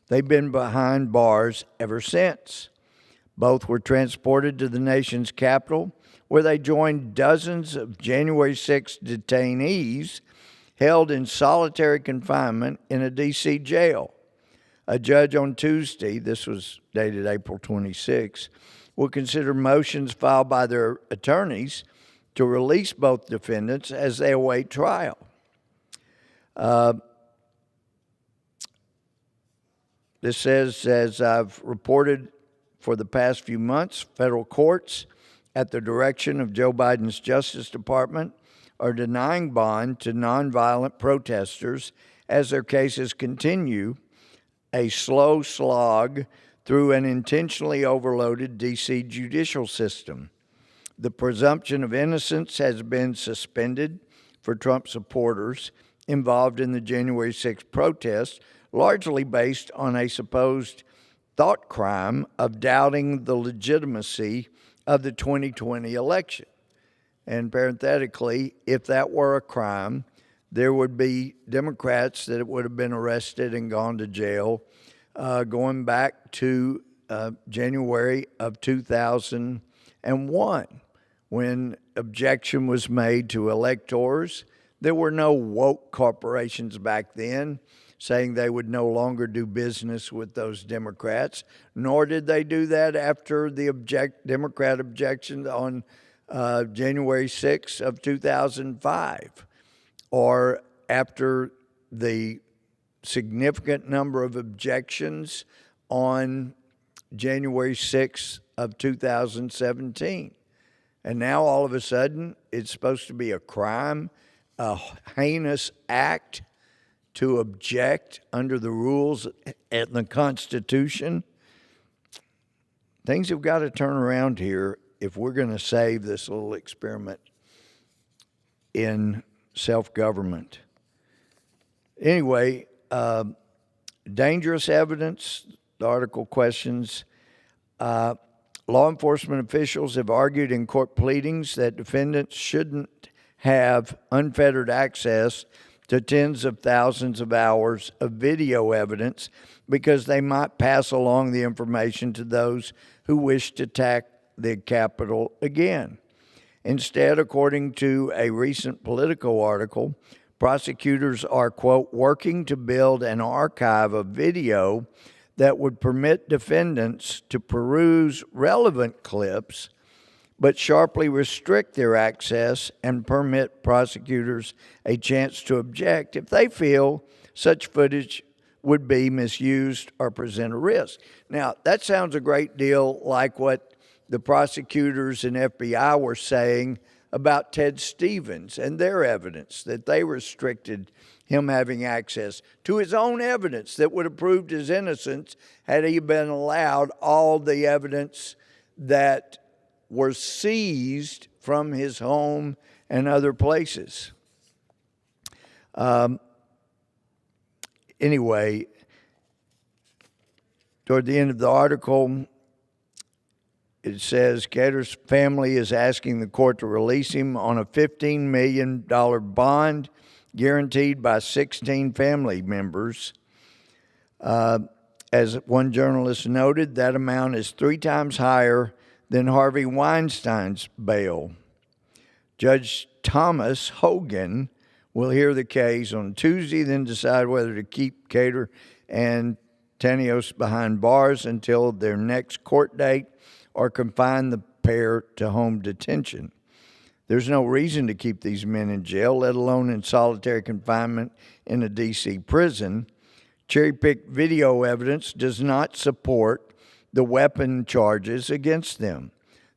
They've been behind bars ever since. Both were transported to the nation's capital, where they joined dozens of January 6 detainees held in solitary confinement in a D.C. jail. A judge on Tuesday, this was dated April 26, will consider motions filed by their attorneys to release both defendants as they await trial. This says, as I've reported for the past few months, federal courts, at the direction of Joe Biden's Justice Department, are denying bond to nonviolent protesters as their cases continue a slow slog through an intentionally overloaded D.C. judicial system. The presumption of innocence has been suspended for Trump supporters involved in the January 6 protests, largely based on a supposed thought crime of doubting the legitimacy of the 2020 election. And parenthetically, if that were a crime, there would be Democrats that would have been arrested and gone to jail going back to January of 2001, when objection was made to electors. There were no woke corporations back then saying they would no longer do business with those Democrats, nor did they do that after the Democrat objection on January 6 of 2005, or after the significant number of objections on January 6 of 2017. And now all of a sudden it's supposed to be a crime, a heinous act to object under the rules and the Constitution. Things have got to turn around here if we're going to save this little experiment in self-government. Anyway, dangerous evidence, the article questions. Law enforcement officials have argued in court pleadings that defendants shouldn't have unfettered access to tens of thousands of hours of video evidence because they might pass along the information to those who wish to attack the Capitol again. Instead, according to a recent Politico article, prosecutors are, quote, working to build an archive of video that would permit defendants to peruse relevant clips but sharply restrict their access and permit prosecutors a chance to object if they feel such footage would be misused or present a risk. Now, that sounds a great deal like what the prosecutors and FBI were saying about Ted Stevens and their evidence, that they restricted him having access to his own evidence that would have proved his innocence had he been allowed all the evidence that were seized from his home and other places. Anyway, toward the end of the article, it says Khadr's family is asking the court to release him on a $15 million bond guaranteed by 16 family members. As one journalist noted, that amount is 3 times higher than Harvey Weinstein's bail. Judge Thomas Hogan will hear the case on Tuesday, then decide whether to keep Khadr and Tanios behind bars until their next court date or confine the pair to home detention. There's no reason to keep these men in jail, let alone in solitary confinement in a D.C. prison. Cherry-picked video evidence does not support the weapon charges against them.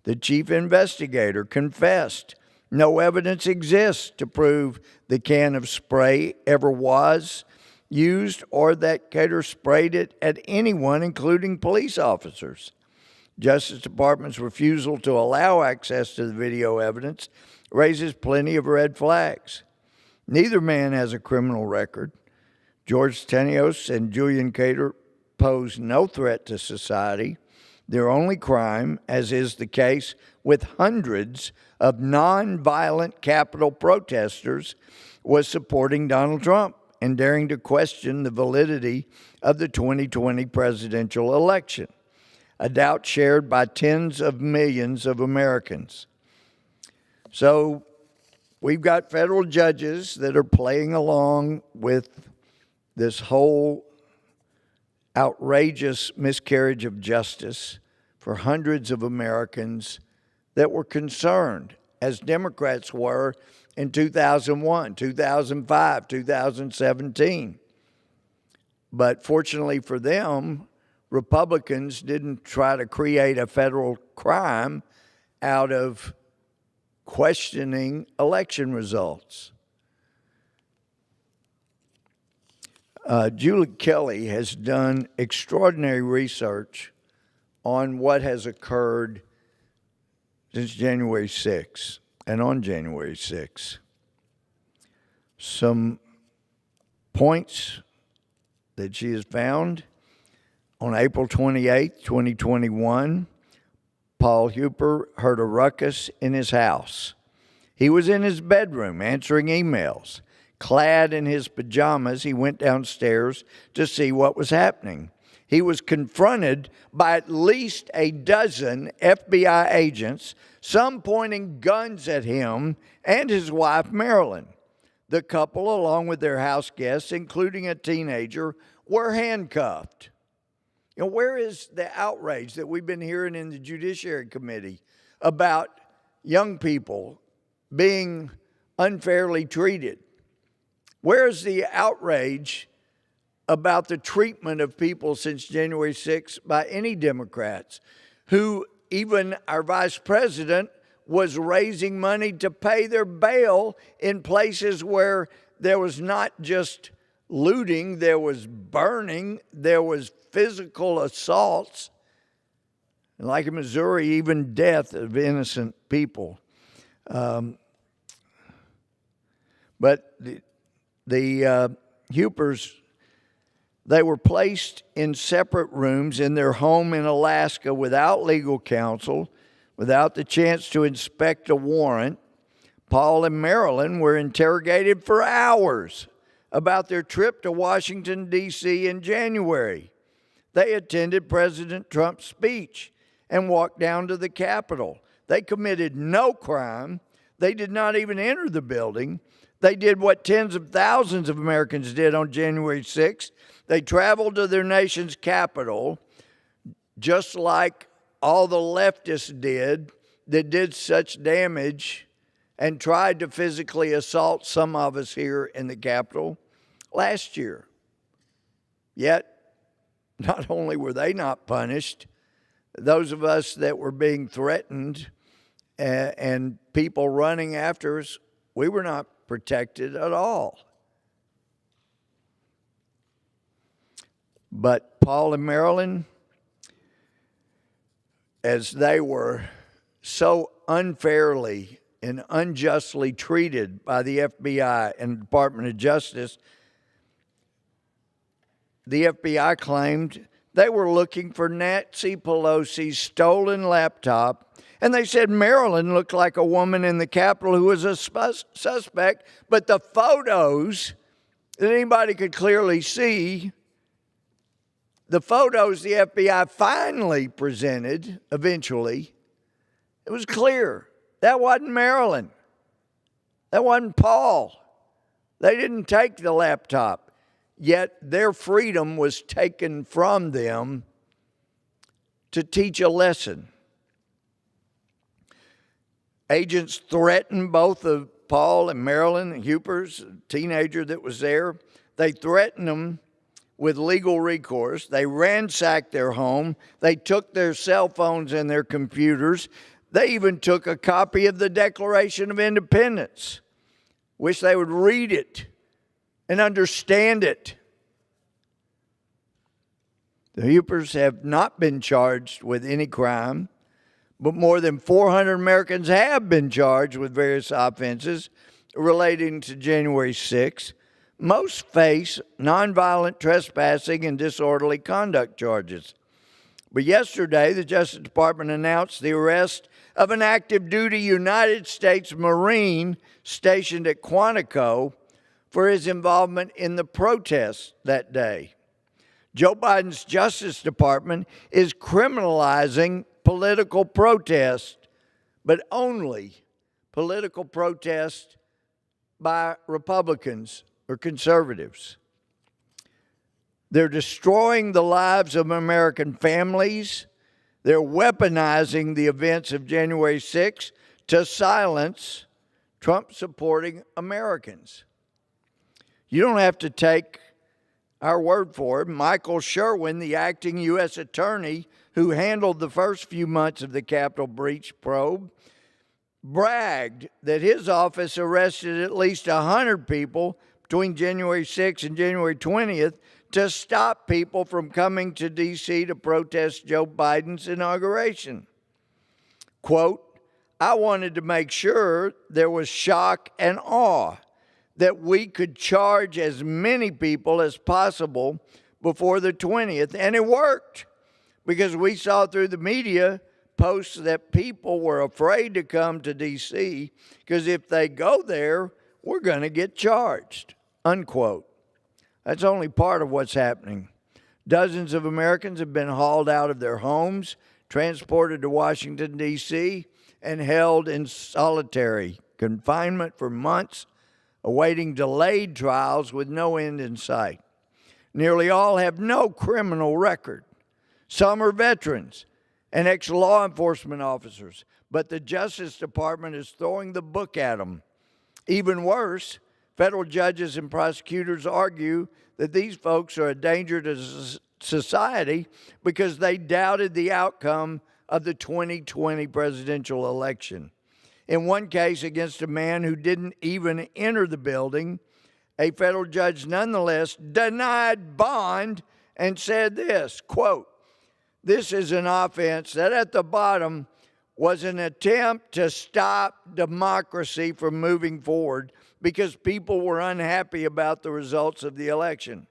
The chief investigator confessed no evidence exists to prove the can of spray ever was used or that Khadr sprayed it at anyone, including police officers. Justice Department's refusal to allow access to the video evidence raises plenty of red flags. Neither man has a criminal record. George Tanios and Julian Khadr pose no threat to society. Their only crime, as is the case with hundreds of nonviolent Capitol protesters, was supporting Donald Trump and daring to question the validity of the 2020 presidential election, a doubt shared by tens of millions of Americans. So we've got federal judges that are playing along with this whole outrageous miscarriage of justice for hundreds of Americans that were concerned, as Democrats were in 2001, 2005, 2017. But fortunately for them, Republicans didn't try to create a federal crime out of questioning election results. Julie Kelly has done extraordinary research on what has occurred since January 6th and on January 6th. Some points that she has found: on April 28, 2021, Paul Hupper heard a ruckus in his house. He was in his bedroom answering emails. Clad in his pajamas, he went downstairs to see what was happening. He was confronted by at least a dozen FBI agents, some pointing guns at him and his wife, Marilyn. The couple, along with their house guests, including a teenager, were handcuffed. You know, where is the outrage that we've been hearing in the Judiciary Committee about young people being unfairly treated? Where's the outrage about the treatment of people since January 6th by any Democrats, who even our vice president was raising money to pay their bail in places where there was not just looting, there was burning, there was physical assaults, and like in Missouri, even death of innocent people. But the Huppers, they were placed in separate rooms in their home in Alaska without legal counsel, without the chance to inspect a warrant. Paul and Marilyn were interrogated for hours about their trip to Washington, D.C. in January. They attended President Trump's speech and walked down to the Capitol. They committed no crime. They did not even enter the building. They did what tens of thousands of Americans did on January 6th. They traveled to their nation's capital, just like all the leftists did that did such damage and tried to physically assault some of us here in the Capitol last year. Yet, not only were they not punished, those of us that were being threatened and people running after us, we were not protected at all. But Paul and Marilyn, as they were so unfairly and unjustly treated by the FBI and Department of Justice. The FBI claimed they were looking for Nancy Pelosi's stolen laptop, and they said Marilyn looked like a woman in the Capitol who was a suspect, but the photos that anybody could clearly see, the photos the FBI finally presented eventually, it was clear. That wasn't Marilyn. That wasn't Paul. They didn't take the laptop, yet their freedom was taken from them to teach a lesson. Agents threatened both of Paul and Marilyn Hupers, a teenager that was there. They threatened them with legal recourse. They ransacked their home. They took their cell phones and their computers. They even took a copy of the Declaration of Independence. Wish they would read it and understand it. The Hupers have not been charged with any crime, but more than 400 Americans have been charged with various offenses relating to January 6th. Most face nonviolent trespassing and disorderly conduct charges. But yesterday, the Justice Department announced the arrest of an active duty United States Marine stationed at Quantico for his involvement in the protests that day. Joe Biden's Justice Department is criminalizing political protest, but only political protest by Republicans or conservatives. They're destroying the lives of American families. They're weaponizing the events of January 6th to silence Trump-supporting Americans. You don't have to take our word for it. Michael Sherwin, the acting U.S. attorney who handled the first few months of the Capitol breach probe, bragged that his office arrested at least 100 people between January 6th and January 20th to stop people from coming to D.C. to protest Joe Biden's inauguration. Quote, I wanted to make sure there was shock and awe that we could charge as many people as possible before the 20th, and it worked because we saw through the media posts that people were afraid to come to D.C. because if they go there, we're going to get charged, unquote. That's only part of what's happening. Dozens of Americans have been hauled out of their homes, transported to Washington, D.C., and held in solitary confinement for months, awaiting delayed trials with no end in sight. Nearly all have no criminal record. Some are veterans and ex-law enforcement officers, but the Justice Department is throwing the book at them. Even worse, federal judges and prosecutors argue that these folks are a danger to society because they doubted the outcome of the 2020 presidential election. In one case against a man who didn't even enter the building, a federal judge nonetheless denied bond and said this, quote, this is an offense that at the bottom was an attempt to stop democracy from moving forward because people were unhappy about the results of the election.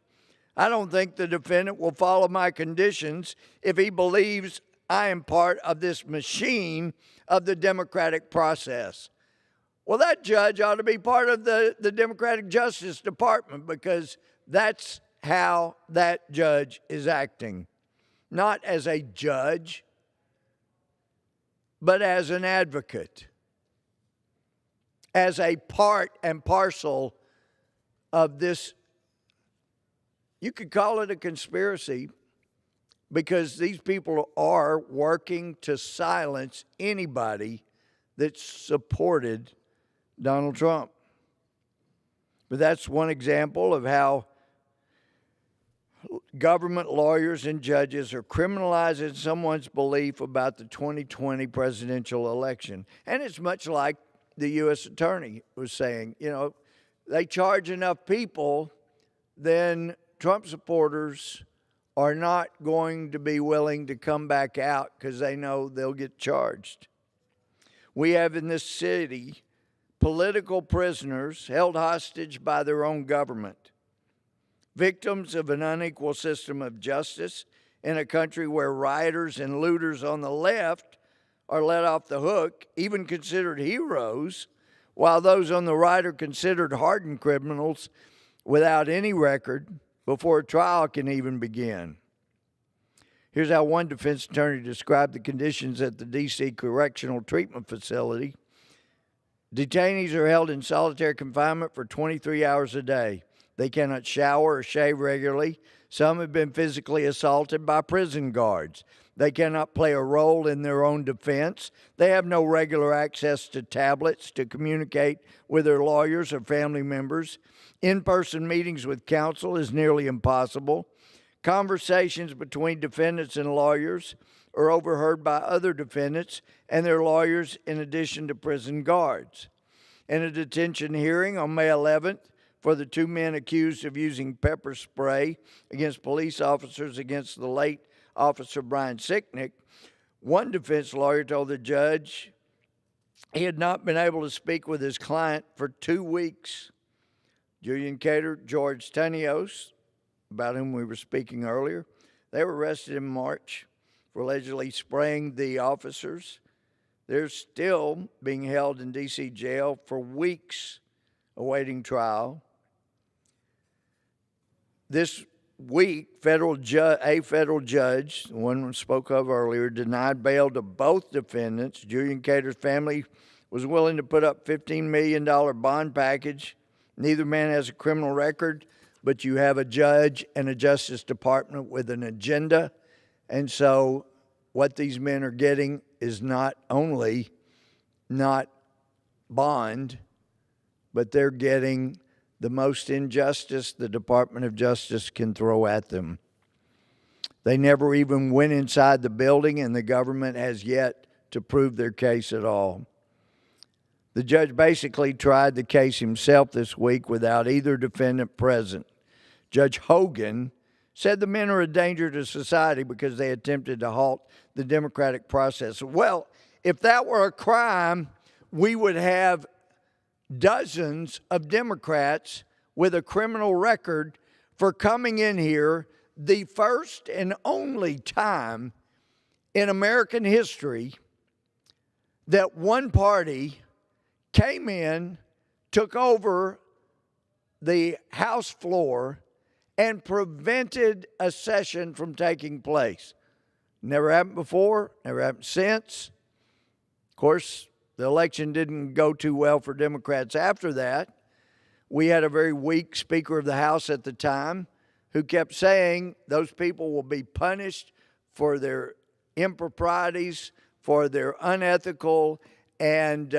I don't think the defendant will follow my conditions if he believes I am part of this machine of the democratic process. Well, that judge ought to be part of the Democratic Justice Department because that's how that judge is acting. Not as a judge, but as an advocate, as a part and parcel of this. You could call it a conspiracy because these people are working to silence anybody that supported Donald Trump. But that's one example of how government lawyers and judges are criminalizing someone's belief about the 2020 presidential election. And it's much like the U.S. attorney was saying, you know, they charge enough people, then Trump supporters are not going to be willing to come back out because they know they'll get charged. We have in this city political prisoners held hostage by their own government, victims of an unequal system of justice in a country where rioters and looters on the left are let off the hook, even considered heroes, while those on the right are considered hardened criminals without any record before a trial can even begin. Here's how one defense attorney described the conditions at the D.C. Correctional Treatment Facility. Detainees are held in solitary confinement for 23 hours a day. They cannot shower or shave regularly. Some have been physically assaulted by prison guards. They cannot play a role in their own defense. They have no regular access to tablets to communicate with their lawyers or family members. In-person meetings with counsel is nearly impossible. Conversations between defendants and lawyers are overheard by other defendants and their lawyers in addition to prison guards. In a detention hearing on May 11th, for the two men accused of using pepper spray against police officers against the late Officer Brian Sicknick, one defense lawyer told the judge he had not been able to speak with his client for 2 weeks. Julian Cater, George Tanios, about whom we were speaking earlier, they were arrested in March for allegedly spraying the officers. They're still being held in D.C. jail for weeks awaiting trial. This week, a federal judge, the one we spoke of earlier, denied bail to both defendants. Julian Cater's family was willing to put up $15 million bond package. Neither man has a criminal record, but you have a judge and a Justice Department with an agenda. And so what these men are getting is not only not bond, but they're getting the most injustice the Department of Justice can throw at them. They never even went inside the building, and the government has yet to prove their case at all. The judge basically tried the case himself this week without either defendant present. Judge Hogan said the men are a danger to society because they attempted to halt the democratic process. Well, if that were a crime, we would have dozens of Democrats with a criminal record for coming in here the first and only time in American history that one party came in, took over the House floor, and prevented a session from taking place. Never happened before, never happened since. Of course, the election didn't go too well for Democrats after that. We had a very weak Speaker of the House at the time who kept saying those people will be punished for their improprieties, for their unethical and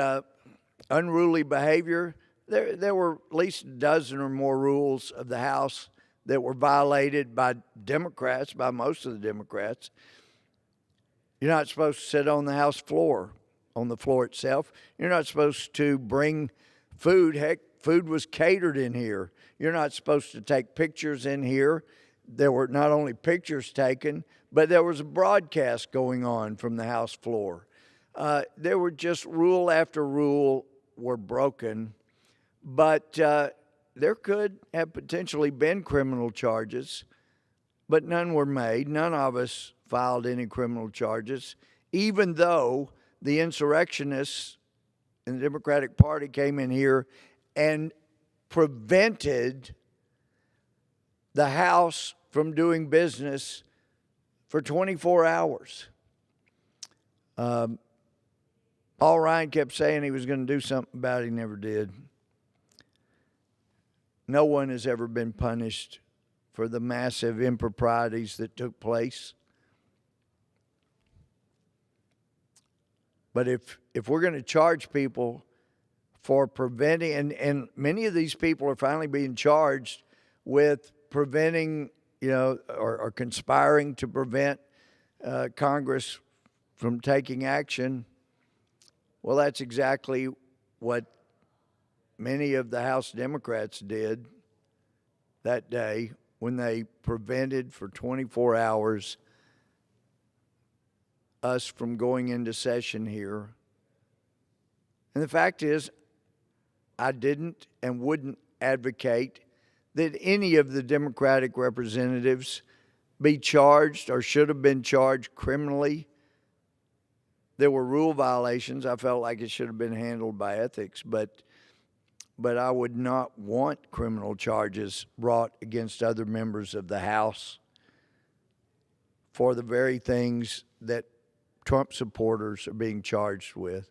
unruly behavior. There were at least a dozen or more rules of the House that were violated by Democrats, by most of the Democrats. You're not supposed to sit on the House floor, on the floor itself. You're not supposed to bring food. Heck, food was catered in here. You're not supposed to take pictures in here. There were not only pictures taken, but there was a broadcast going on from the House floor. There were just rule after rule were broken, but there could have potentially been criminal charges, but none were made. None of us filed any criminal charges, even though the insurrectionists in the Democratic Party came in here and prevented the House from doing business for 24 hours. Paul Ryan kept saying he was going to do something about it. He never did. No one has ever been punished for the massive improprieties that took place. But if we're going to charge people for preventing, and many of these people are finally being charged with preventing, or conspiring to prevent Congress from taking action, well, that's exactly what many of the House Democrats did that day when they prevented for 24 hours us from going into session here And the fact is, I didn't and wouldn't advocate that any of the Democratic representatives be charged or should have been charged criminally. There were rule violations. I felt like it should have been handled by ethics, but I would not want criminal charges brought against other members of the House for the very things that Trump supporters are being charged with.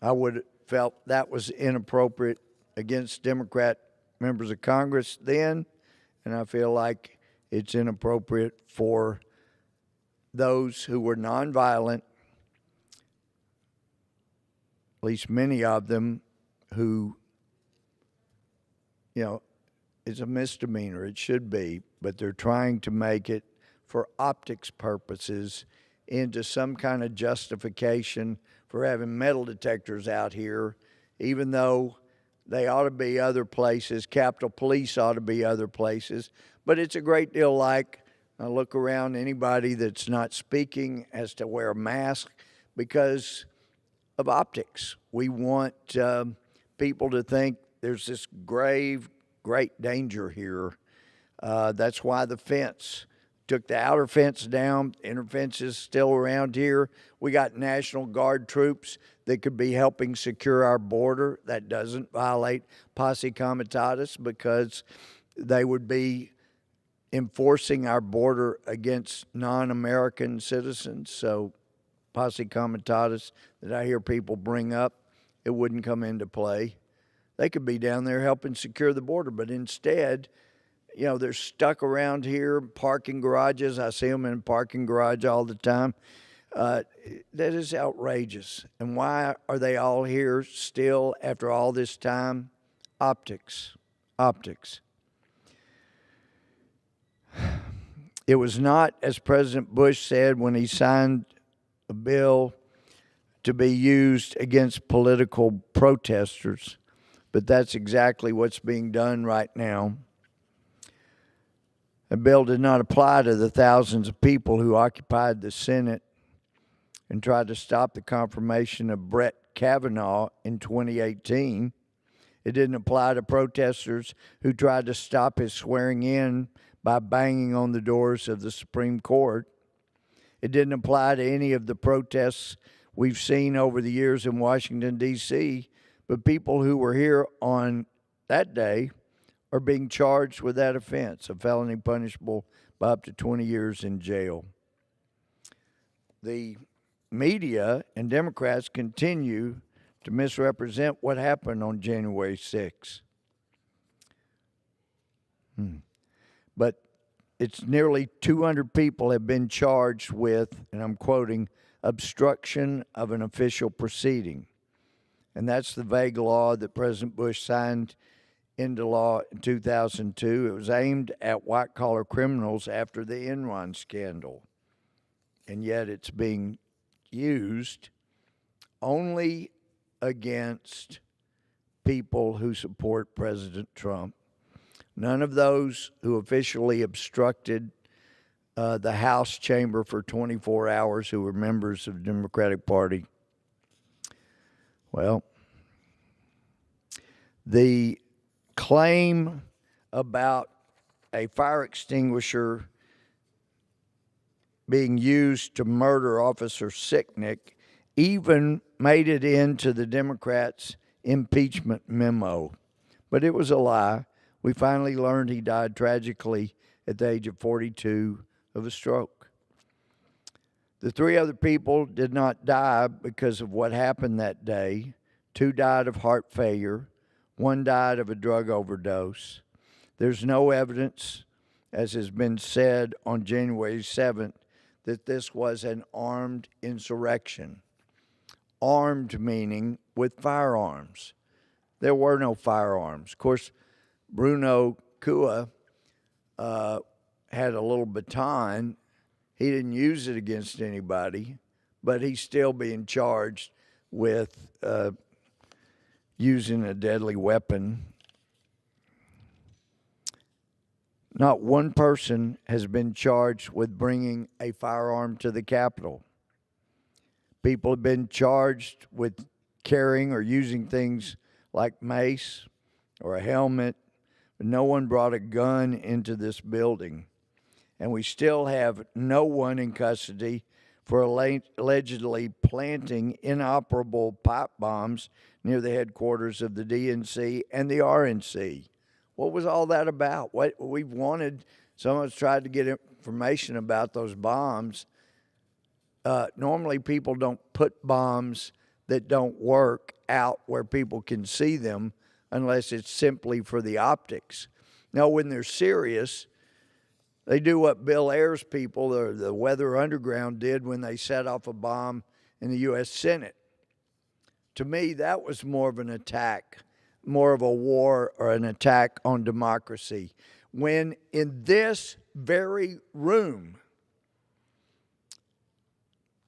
I would have felt that was inappropriate against Democrat members of Congress then, and I feel like it's inappropriate for those who were nonviolent, at least many of them, who, it's a misdemeanor, it should be, but they're trying to make it for optics purposes into some kind of justification for having metal detectors out here, even though they ought to be other places. Capitol Police ought to be other places. But it's a great deal like, I look around, anybody that's not speaking has to wear a mask because of optics. We want people to think there's this grave, great danger here. That's why the fence took the outer fence down. Inner fence is still around here. We got National Guard troops that could be helping secure our border. That doesn't violate posse comitatus because they would be enforcing our border against non-American citizens. So posse comitatus that I hear people bring up, it wouldn't come into play. They could be down there helping secure the border, but instead, they're stuck around here, parking garages. I see them in parking garage all the time. That is outrageous. And why are they all here still after all this time? Optics. Optics. It was not, as President Bush said when he signed a bill, to be used against political protesters, but that's exactly what's being done right now. The bill did not apply to the thousands of people who occupied the Senate and tried to stop the confirmation of Brett Kavanaugh in 2018. It didn't apply to protesters who tried to stop his swearing in by banging on the doors of the Supreme Court. It didn't apply to any of the protests we've seen over the years in Washington, D.C., but people who were here on that day are being charged with that offense, a felony punishable by up to 20 years in jail. The media and Democrats continue to misrepresent what happened on January 6th. But it's nearly 200 people have been charged with, and I'm quoting, obstruction of an official proceeding. And that's the vague law that President Bush signed into law in 2002. It was aimed at white-collar criminals after the Enron scandal. And yet it's being used only against people who support President Trump. None of those who officially obstructed the House chamber for 24 hours who were members of the Democratic Party. Well, the claim about a fire extinguisher being used to murder Officer Sicknick even made it into the Democrats' impeachment memo. But it was a lie. We finally learned he died tragically at the age of 42 of a stroke. The three other people did not die because of what happened that day. 2 died of heart failure. 1 died of a drug overdose. There's no evidence, as has been said on January 7th, that this was an armed insurrection. Armed meaning with firearms. There were no firearms. Of course, Bruno Kua had a little baton. He didn't use it against anybody, but he's still being charged with using a deadly weapon. Not one person has been charged with bringing a firearm to the Capitol. People have been charged with carrying or using things like mace or a helmet, but no one brought a gun into this building. And we still have no one in custody for allegedly planting inoperable pipe bombs near the headquarters of the DNC and the RNC. What was all that about? What we've wanted, someone's tried to get information about those bombs. Normally people don't put bombs that don't work out where people can see them unless it's simply for the optics. Now, when they're serious, they do what Bill Ayers people, the Weather Underground, did when they set off a bomb in the U.S. Senate. To me, that was more of an attack, more of a war or an attack on democracy. When in this very room,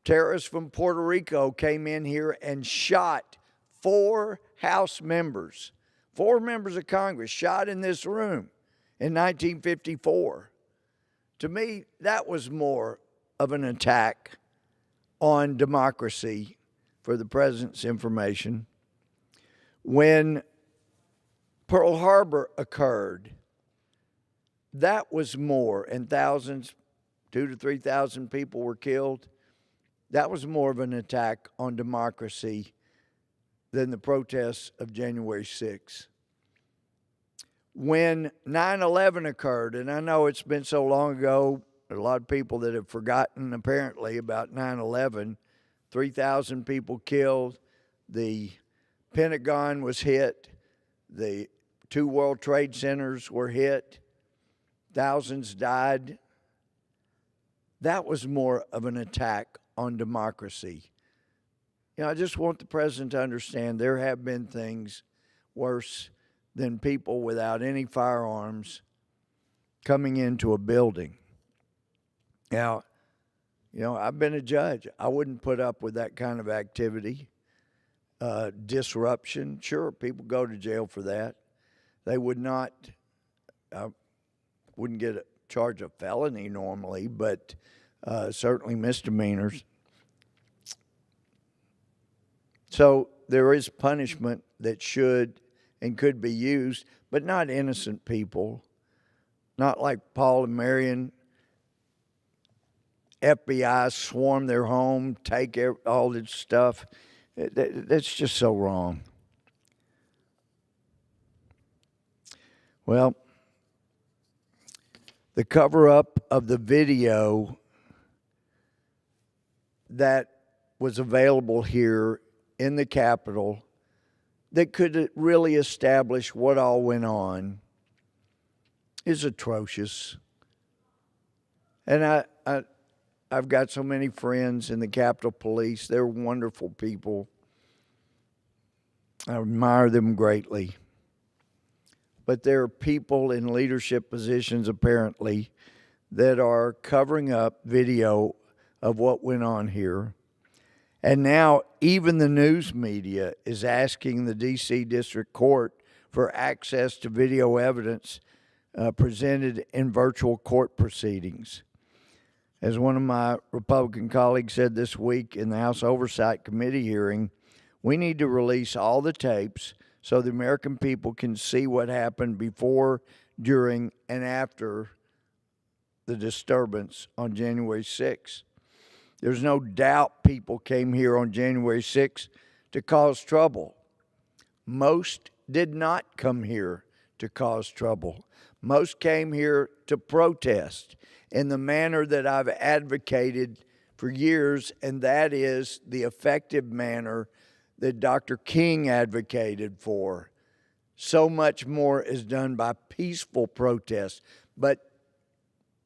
terrorists from Puerto Rico came in here and shot 4 House members, 4 members of Congress shot in this room in 1954. To me, that was more of an attack on democracy, for the president's information. When Pearl Harbor occurred, that was more, and thousands, 2,000 to 3,000 people were killed. That was more of an attack on democracy than the protests of January 6th. When 9/11 occurred, and I know it's been so long ago, there are a lot of people that have forgotten apparently about 9/11, 3,000 people killed, the Pentagon was hit, the 2 World Trade Centers were hit, thousands died. That was more of an attack on democracy. I just want the president to understand there have been things worse than people without any firearms coming into a building. Now, I've been a judge. I wouldn't put up with that kind of activity. Disruption, sure, people go to jail for that. They would not, wouldn't get a charge of felony normally, but certainly misdemeanors. So there is punishment that should and could be used, but not innocent people. Not like Paul and Marion. FBI swarm their home, take all this stuff. That's just so wrong. Well, the cover-up of the video that was available here in the Capitol that could really establish what all went on is atrocious. And I've got so many friends in the Capitol Police. They're wonderful people. I admire them greatly. But there are people in leadership positions, apparently, that are covering up video of what went on here. And now even the news media is asking the D.C. District Court for access to video evidence presented in virtual court proceedings. As one of my Republican colleagues said this week in the House Oversight Committee hearing, we need to release all the tapes so the American people can see what happened before, during, and after the disturbance on January 6th. There's no doubt people came here on January 6th to cause trouble. Most did not come here to cause trouble. Most came here to protest in the manner that I've advocated for years, and that is the effective manner that Dr. King advocated for. So much more is done by peaceful protest, but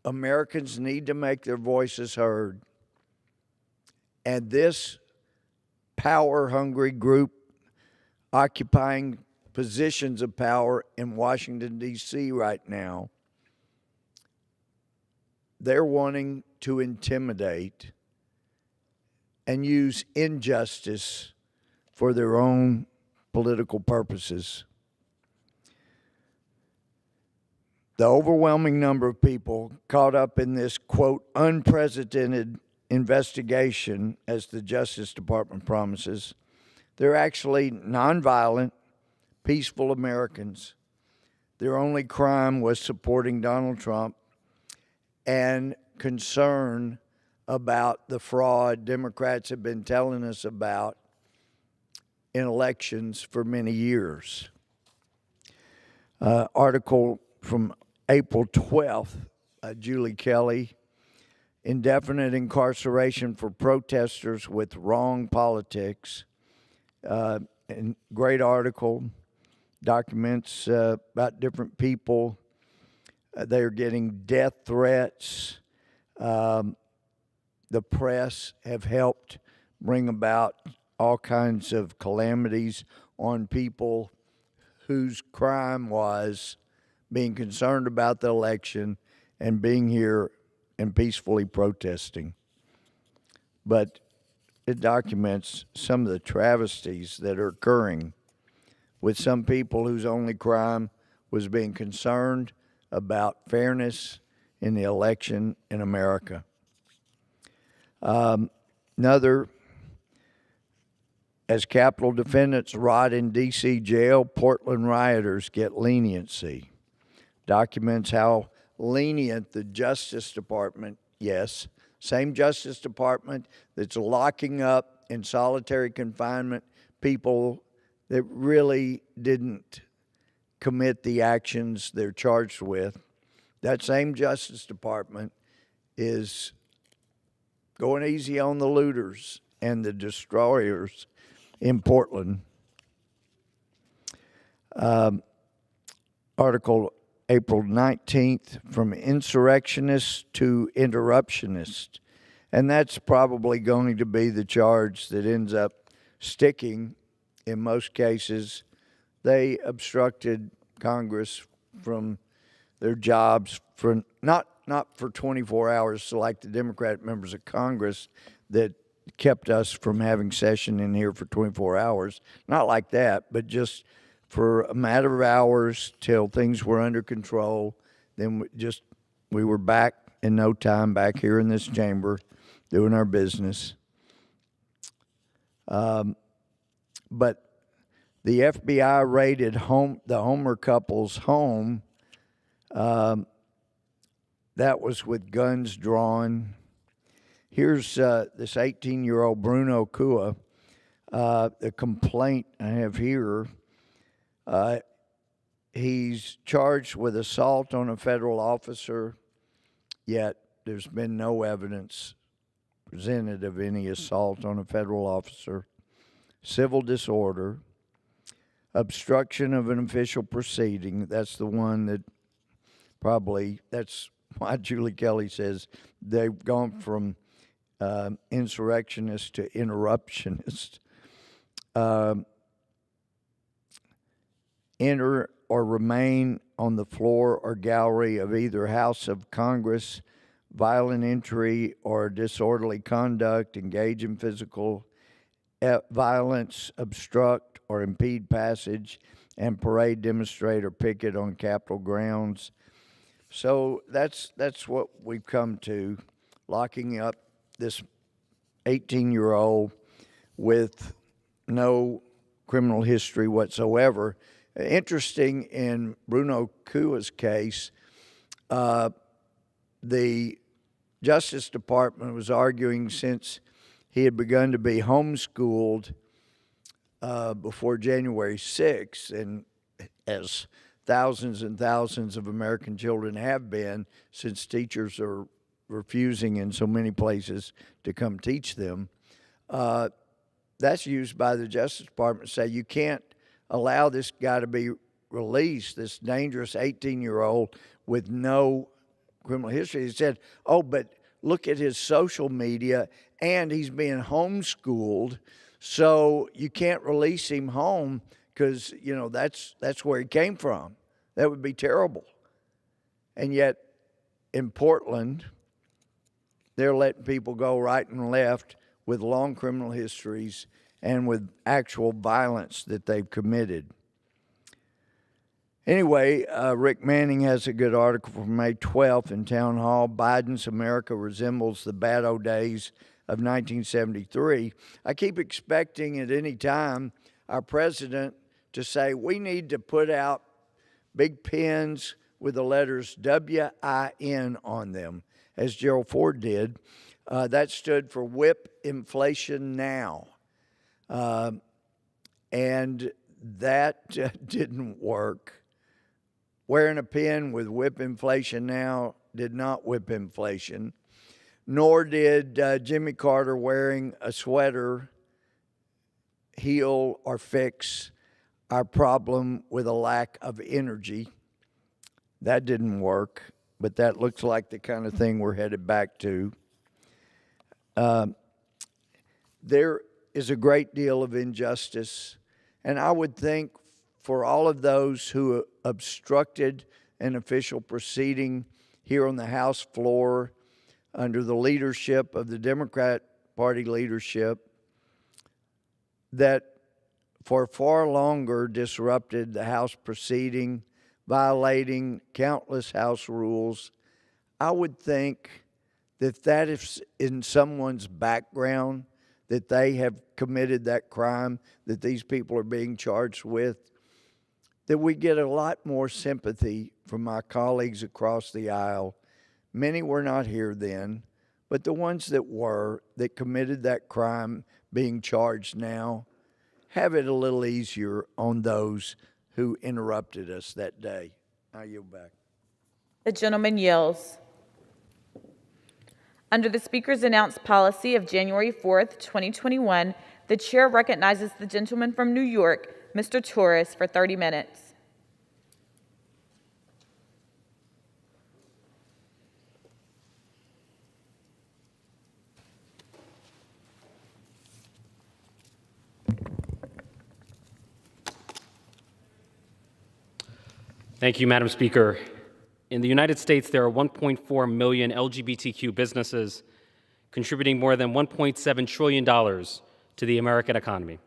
Americans need to make their voices heard. And this power-hungry group occupying positions of power in Washington, D.C. right now, they're wanting to intimidate and use injustice for their own political purposes. The overwhelming number of people caught up in this, quote, unprecedented investigation, as the Justice Department promises. They're actually nonviolent, peaceful Americans. Their only crime was supporting Donald Trump and concern about the fraud Democrats have been telling us about in elections for many years. Article from April 12th, Julie Kelly, indefinite incarceration for protesters with wrong politics. And great article, documents about different people. They're getting death threats. The press have helped bring about all kinds of calamities on people whose crime was being concerned about the election and being here and peacefully protesting. But it documents some of the travesties that are occurring with some people whose only crime was being concerned about fairness in the election in America. Another, as Capitol defendants rot in D.C. jail, Portland rioters get leniency. Documents how lenient the Justice Department, yes, same Justice Department that's locking up in solitary confinement people that really didn't commit the actions they're charged with. That same Justice Department is going easy on the looters and the destroyers in Portland. Article April 19th, from insurrectionist to interruptionist. And that's probably going to be the charge that ends up sticking in most cases. They obstructed Congress from their jobs for not for 24 hours like the Democrat members of Congress that kept us from having session in here for 24 hours. Not like that, but just for a matter of hours till things were under control. Then we were back in no time, back here in this chamber doing our business. But the FBI raided the Homer couple's home. That was with guns drawn. Here's this 18-year-old Bruno Kua. The complaint I have here, he's charged with assault on a federal officer, yet there's been no evidence presented of any assault on a federal officer. Civil disorder, obstruction of an official proceeding, that's the one that that's why Julie Kelly says they've gone from insurrectionist to interruptionist. Enter or remain on the floor or gallery of either House of Congress, violent entry or disorderly conduct, engage in physical violence, obstruct or impede passage, and parade, demonstrate, or picket on Capitol grounds. So that's what we've come to, locking up this 18-year-old with no criminal history whatsoever. Interesting, in Bruno Kua's case, the Justice Department was arguing since he had begun to be homeschooled before January 6th, and as thousands and thousands of American children have been, since teachers are refusing in so many places to come teach them, that's used by the Justice Department to say you can't allow this guy to be released, this dangerous 18-year-old with no criminal history. He said, oh, but look at his social media, and he's being homeschooled, so you can't release him home because, that's where he came from. That would be terrible. And yet, in Portland, they're letting people go right and left with long criminal histories and with actual violence that they've committed. Anyway, Rick Manning has a good article from May 12th in Town Hall. Biden's America resembles the bad old days of 1973. I keep expecting at any time our president to say, we need to put out big pens with the letters WIN on them, as Gerald Ford did. That stood for Whip Inflation Now. And that didn't work. Wearing a pen with Whip Inflation Now did not whip inflation, nor did Jimmy Carter wearing a sweater heal or fix our problem with a lack of energy. That didn't work, but that looks like the kind of thing we're headed back to. There is a great deal of injustice, and I would think for all of those who obstructed an official proceeding here on the House floor under the leadership of the Democrat Party leadership, that for far longer disrupted the House proceeding, violating countless House rules, I would think that that is in someone's background, that they have committed that crime that these people are being charged with, that we get a lot more sympathy from my colleagues across the aisle. Many were not here then, but the ones that were, that committed that crime being charged now, have it a little easier on those who interrupted us that day. I yield back. The gentleman yields. Under the Speaker's announced policy of January 4th, 2021, the Chair recognizes the gentleman from New York, Mr. Torres, for 30 minutes. Thank you, Madam Speaker. In the United States, there are 1.4 million LGBTQ businesses contributing more than $1.7 trillion to the American economy.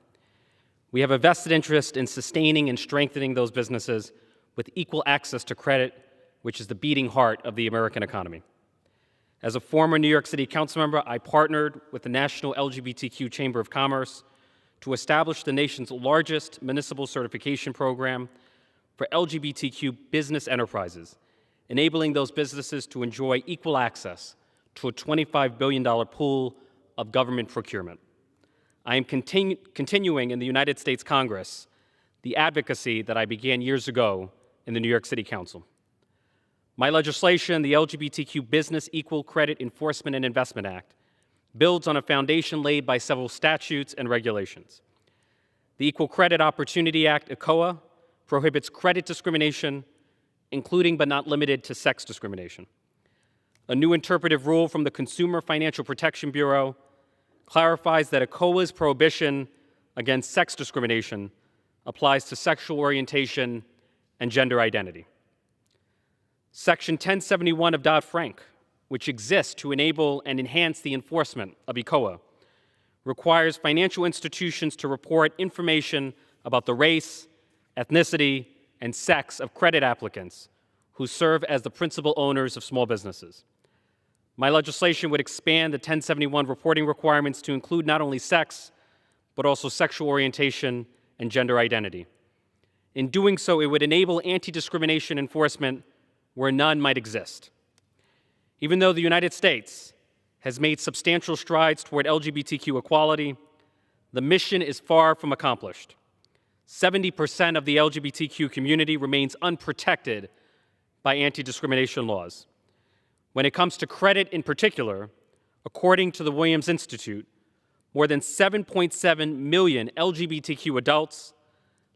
We have a vested interest in sustaining and strengthening those businesses with equal access to credit, which is the beating heart of the American economy. As a former New York City council member, I partnered with the National LGBTQ Chamber of Commerce to establish the nation's largest municipal certification program for LGBTQ business enterprises, enabling those businesses to enjoy equal access to a $25 billion pool of government procurement. I am continuing in the United States Congress the advocacy that I began years ago in the New York City Council. My legislation, the LGBTQ Business Equal Credit Enforcement and Investment Act, builds on a foundation laid by several statutes and regulations. The Equal Credit Opportunity Act, ECOA, prohibits credit discrimination, including but not limited to sex discrimination. A new interpretive rule from the Consumer Financial Protection Bureau clarifies that ECOA's prohibition against sex discrimination applies to sexual orientation and gender identity. Section 1071 of Dodd-Frank, which exists to enable and enhance the enforcement of ECOA, requires financial institutions to report information about the race, ethnicity, and sex of credit applicants who serve as the principal owners of small businesses. My legislation would expand the 1071 reporting requirements to include not only sex, but also sexual orientation and gender identity. In doing so, it would enable anti-discrimination enforcement where none might exist. Even though the United States has made substantial strides toward LGBTQ equality, the mission is far from accomplished. 70% of the LGBTQ community remains unprotected by anti-discrimination laws. When it comes to credit in particular, according to the Williams Institute, more than 7.7 million LGBTQ adults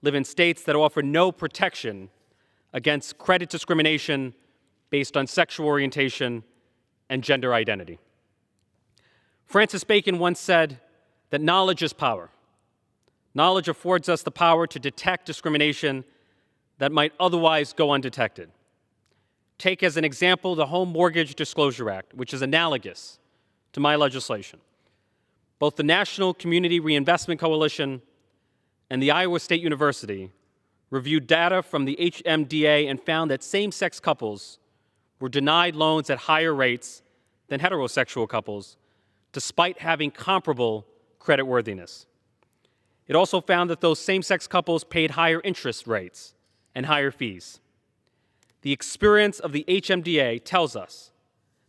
live in states that offer no protection against credit discrimination based on sexual orientation and gender identity. Francis Bacon once said that knowledge is power. Knowledge affords us the power to detect discrimination that might otherwise go undetected. Take as an example the Home Mortgage Disclosure Act, which is analogous to my legislation. Both the National Community Reinvestment Coalition and the Iowa State University reviewed data from the HMDA and found that same-sex couples were denied loans at higher rates than heterosexual couples, despite having comparable creditworthiness. It also found that those same-sex couples paid higher interest rates and higher fees. The experience of the HMDA tells us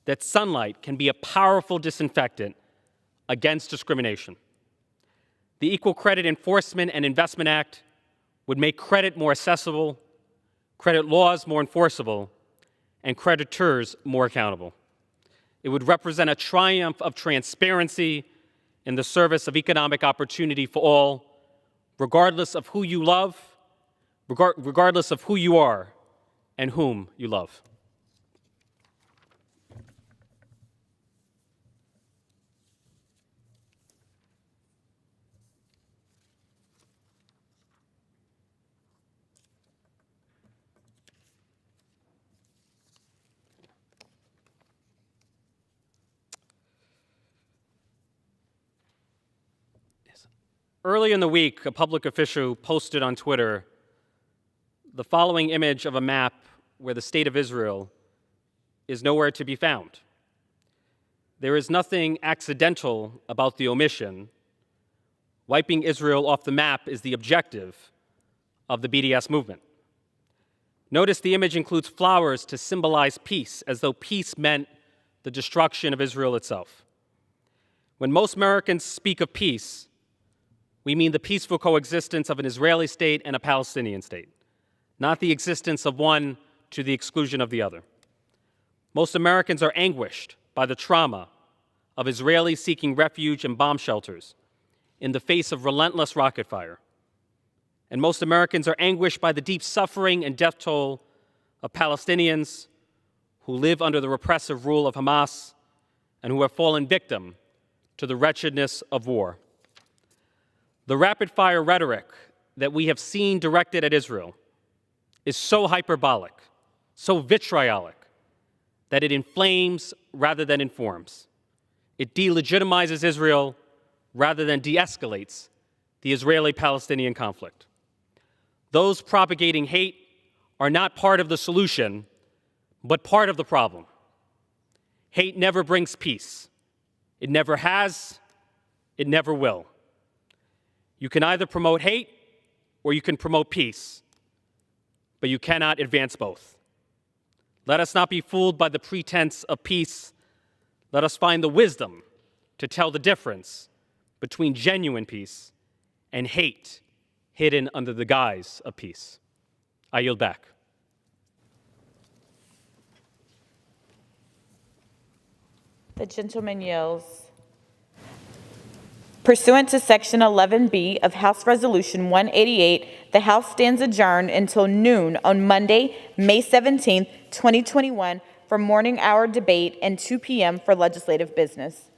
that sunlight can be a powerful disinfectant against discrimination. The Equal Credit Enforcement and Investment Act would make credit more accessible, credit laws more enforceable, and creditors more accountable. It would represent a triumph of transparency in the service of economic opportunity for all, regardless of who you love, regardless of who you are and whom you love. Early in the week, a public official posted on Twitter the following image of a map where the state of Israel is nowhere to be found. There is nothing accidental about the omission. Wiping Israel off the map is the objective of the BDS movement. Notice the image includes flowers to symbolize peace, as though peace meant the destruction of Israel itself. When most Americans speak of peace, we mean the peaceful coexistence of an Israeli state and a Palestinian state, not the existence of one to the exclusion of the other. Most Americans are anguished by the trauma of Israelis seeking refuge in bomb shelters in the face of relentless rocket fire. And most Americans are anguished by the deep suffering and death toll of Palestinians who live under the repressive rule of Hamas and who have fallen victim to the wretchedness of war. The rapid-fire rhetoric that we have seen directed at Israel is so hyperbolic, so vitriolic, that it inflames rather than informs. It delegitimizes Israel rather than de-escalates the Israeli-Palestinian conflict. Those propagating hate are not part of the solution, but part of the problem. Hate never brings peace. It never has, it never will. You can either promote hate or you can promote peace, but you cannot advance both. Let us not be fooled by the pretense of peace. Let us find the wisdom to tell the difference between genuine peace and hate hidden under the guise of peace. I yield back. The gentleman yields. Pursuant to Section 11B of House Resolution 188, the House stands adjourned until noon on Monday, May 17, 2021, for morning hour debate and 2 p.m. for legislative business.